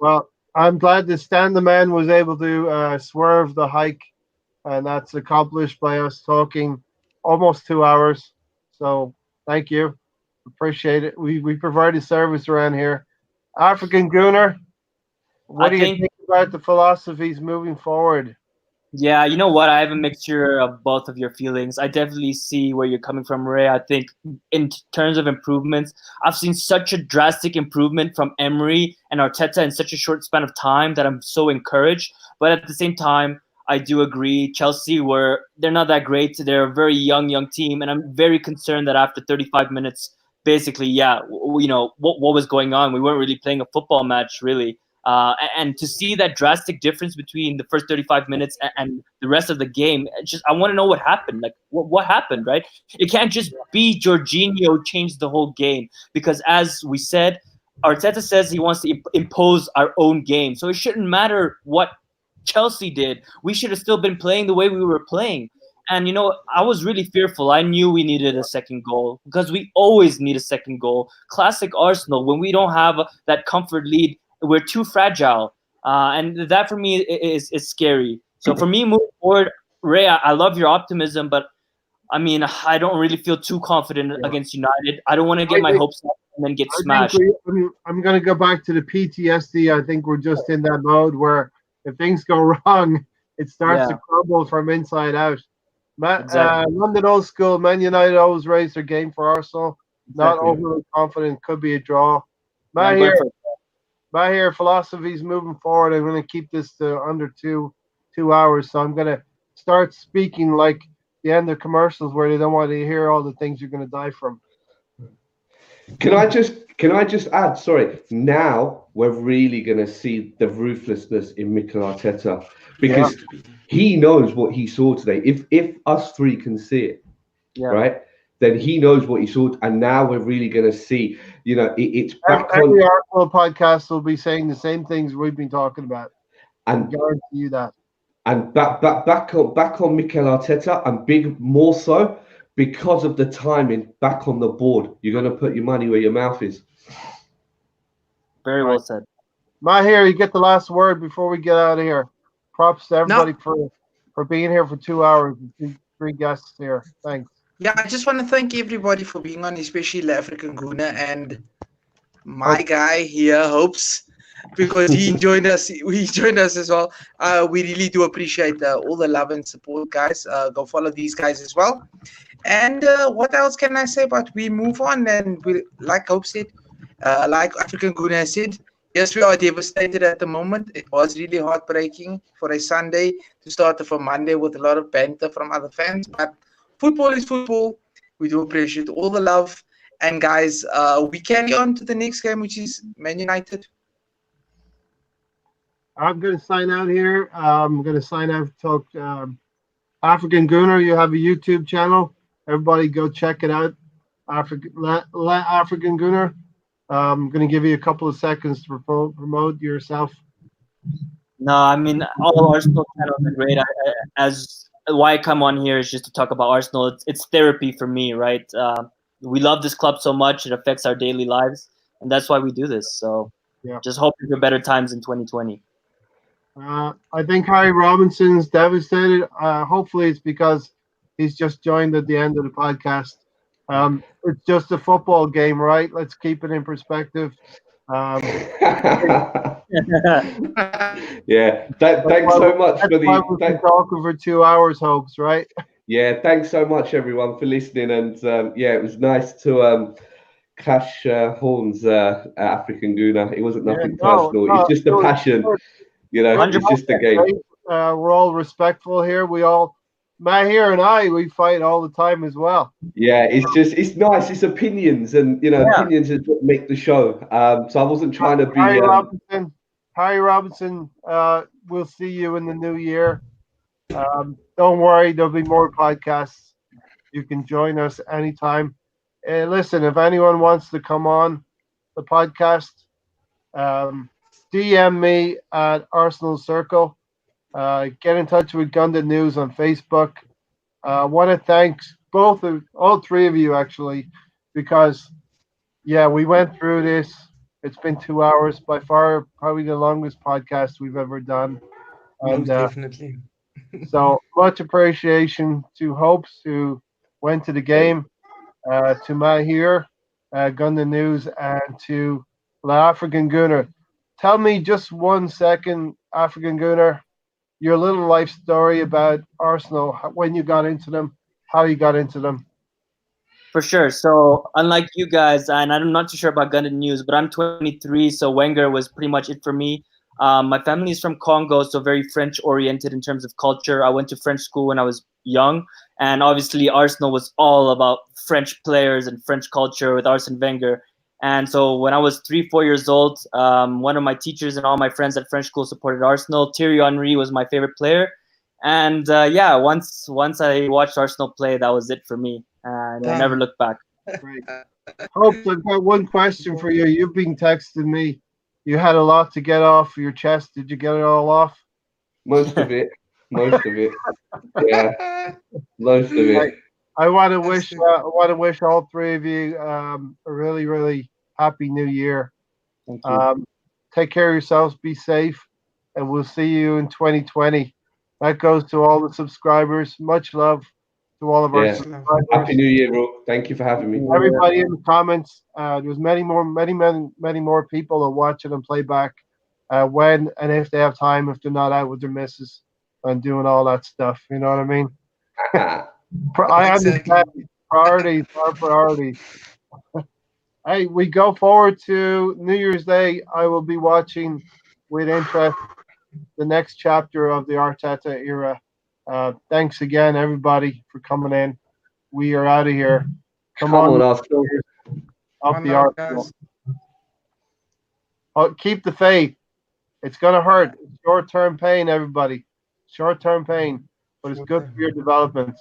Speaker 1: Well, I'm glad that Stan the Man was able to swerve the hike, and that's accomplished by us talking almost 2 hours. So thank you. Appreciate it. We provide a service around here. African Gooner, what do you think about the philosophies moving forward?
Speaker 2: Yeah, you know what? I have a mixture of both of your feelings. I definitely see where you're coming from, Ray. I think in terms of improvements, I've seen such a drastic improvement from Emery and Arteta in such a short span of time that I'm so encouraged. But at the same time, I do agree Chelsea they're not that great. They're a very young team, and I'm very concerned that after 35 minutes, basically, what was going on? We weren't really playing a football match, really. And to see that drastic difference between the first 35 minutes and the rest of the game, I want to know what happened. Like, what happened, right? It can't just be Jorginho changed the whole game because, as we said, Arteta says he wants to impose our own game. So it shouldn't matter what Chelsea did. We should have still been playing the way we were playing. And, I was really fearful. I knew we needed a second goal because we always need a second goal. Classic Arsenal, when we don't have that comfort lead, we're too fragile. And that for me is scary. So for me, moving forward, Ray, I love your optimism, but I mean, I don't really feel too confident against United. I don't want to get my hopes up and then get smashed.
Speaker 1: I'm going to go back to the PTSD. I think we're just in that mode where if things go wrong, it starts to crumble from inside out. London old school, Man United always raise their game for Arsenal. Not overly confident, could be a draw. Mahir philosophies moving forward. I'm going to keep this to under two hours. So I'm going to start speaking like the end of commercials where they don't want to hear all the things you're going to die from.
Speaker 3: Can I just add? Sorry. Now we're really going to see the ruthlessness in Mikel Arteta because he knows what he saw today. If us three can see it, right, then he knows what he saw, and now we're really going to see. It's back on.
Speaker 1: Every Arsenal podcast will be saying the same things we've been talking about.
Speaker 3: And
Speaker 1: I guarantee you that.
Speaker 3: And back on Mikel Arteta, and more so because of the timing back on the board. You're going to put your money where your mouth is.
Speaker 2: Very well said.
Speaker 1: Mahir, you get the last word before we get out of here. Props to everybody for being here for 2 hours. Three guests here. Thanks.
Speaker 4: Yeah, I just want to thank everybody for being on, especially the African Guna and my guy here, Hopes, because he joined us. He joined us as well. We really do appreciate all the love and support, guys. Go follow these guys as well. And what else can I say? But we move on, and we, like Hope said, like African Guna said, yes, we are devastated at the moment. It was really heartbreaking for a Sunday to start off a Monday with a lot of banter from other fans. But football is football. We do appreciate all the love. And guys, we carry on to the next game, which is Man United.
Speaker 1: I'm going to sign out here. I'm going to sign out. Talk African Gooner. You have a YouTube channel. Everybody go check it out. African Gooner. I'm going to give you a couple of seconds to promote yourself.
Speaker 2: No, I mean, all Arsenal channels are great. Why I come on here is just to talk about Arsenal. It's therapy for me, right? We love this club so much. It affects our daily lives. And that's why we do this. So just hoping for better times in 2020.
Speaker 1: I think Harry Robinson's devastated. Hopefully it's because he's just joined at the end of the podcast. It's just a football game, right? Let's keep it in perspective.
Speaker 3: Yeah, thanks so much for
Speaker 1: the talking for 2 hours, Hopes, right?
Speaker 3: Yeah, thanks so much everyone for listening, and it was nice to clash horns, African Guna. It wasn't nothing personal. It's just a passion, it's just a game.
Speaker 1: We're all respectful here. We all, Mahir and we fight all the time as well.
Speaker 3: Yeah, it's nice. It's opinions, and opinions is what make the show. So I wasn't trying to be.
Speaker 1: Harry Robinson, we'll see you in the new year. Don't worry, there'll be more podcasts. You can join us anytime. Listen, if anyone wants to come on the podcast, DM me at Arsenal Circle. Get in touch with Gundam News on Facebook. I want to thank all three of you actually, because we went through this. It's been 2 hours, by far probably the longest podcast we've ever done. And
Speaker 4: definitely.
Speaker 1: So much appreciation to Hopes who went to the game, to Mahir, Gundam News, and to the African Gooner. Tell me just 1 second, African Gooner, your little life story about Arsenal, when you got into them, how you got into them.
Speaker 2: For sure. So unlike you guys, and I'm not too sure about Gundam News, but I'm 23, so Wenger was pretty much it for me. My family is from Congo, so very French-oriented in terms of culture. I went to French school when I was young, and obviously Arsenal was all about French players and French culture with Arsene Wenger. And so when I was 3-4 years old, one of my teachers and all my friends at French school supported Arsenal. Thierry Henry was my favorite player. And once I watched Arsenal play, that was it for me. And I never looked back.
Speaker 1: Great. Hope, I've got one question for you. You've been texting me. You had a lot to get off your chest. Did you get it all off?
Speaker 3: Most of it. Most of it. Yeah, most of
Speaker 1: I,
Speaker 3: it.
Speaker 1: I want to
Speaker 4: That's
Speaker 1: wish
Speaker 4: good.
Speaker 1: all three of you a really, really happy new year.
Speaker 3: Thank you.
Speaker 1: Take care of yourselves, be safe, and we'll see you in 2020. That goes to all the subscribers. Much love to all of our
Speaker 3: Yeah.
Speaker 4: Much love.
Speaker 3: Happy
Speaker 1: subscribers.
Speaker 3: New Year, bro. Thank you for having me.
Speaker 1: Everybody in the comments. There's many more people that watch it and play back when and if they have time, if they're not out with their missus and doing all that stuff. You know what I mean? I
Speaker 4: Exactly.
Speaker 1: understand priorities are priorities. Hey, we go forward to New Year's Day. I will be watching with interest the next chapter of the Arteta era. Thanks again, everybody, for coming in. We are out of here. Come
Speaker 3: Come
Speaker 1: on,
Speaker 3: on, Arsenal.
Speaker 1: up
Speaker 4: One
Speaker 1: the
Speaker 4: love,
Speaker 1: Arsenal.
Speaker 4: guys.
Speaker 1: Oh, keep the faith. It's gonna hurt. Short-term pain, everybody. Short-term pain, but it's
Speaker 4: Short
Speaker 1: good
Speaker 4: term.
Speaker 1: for your development.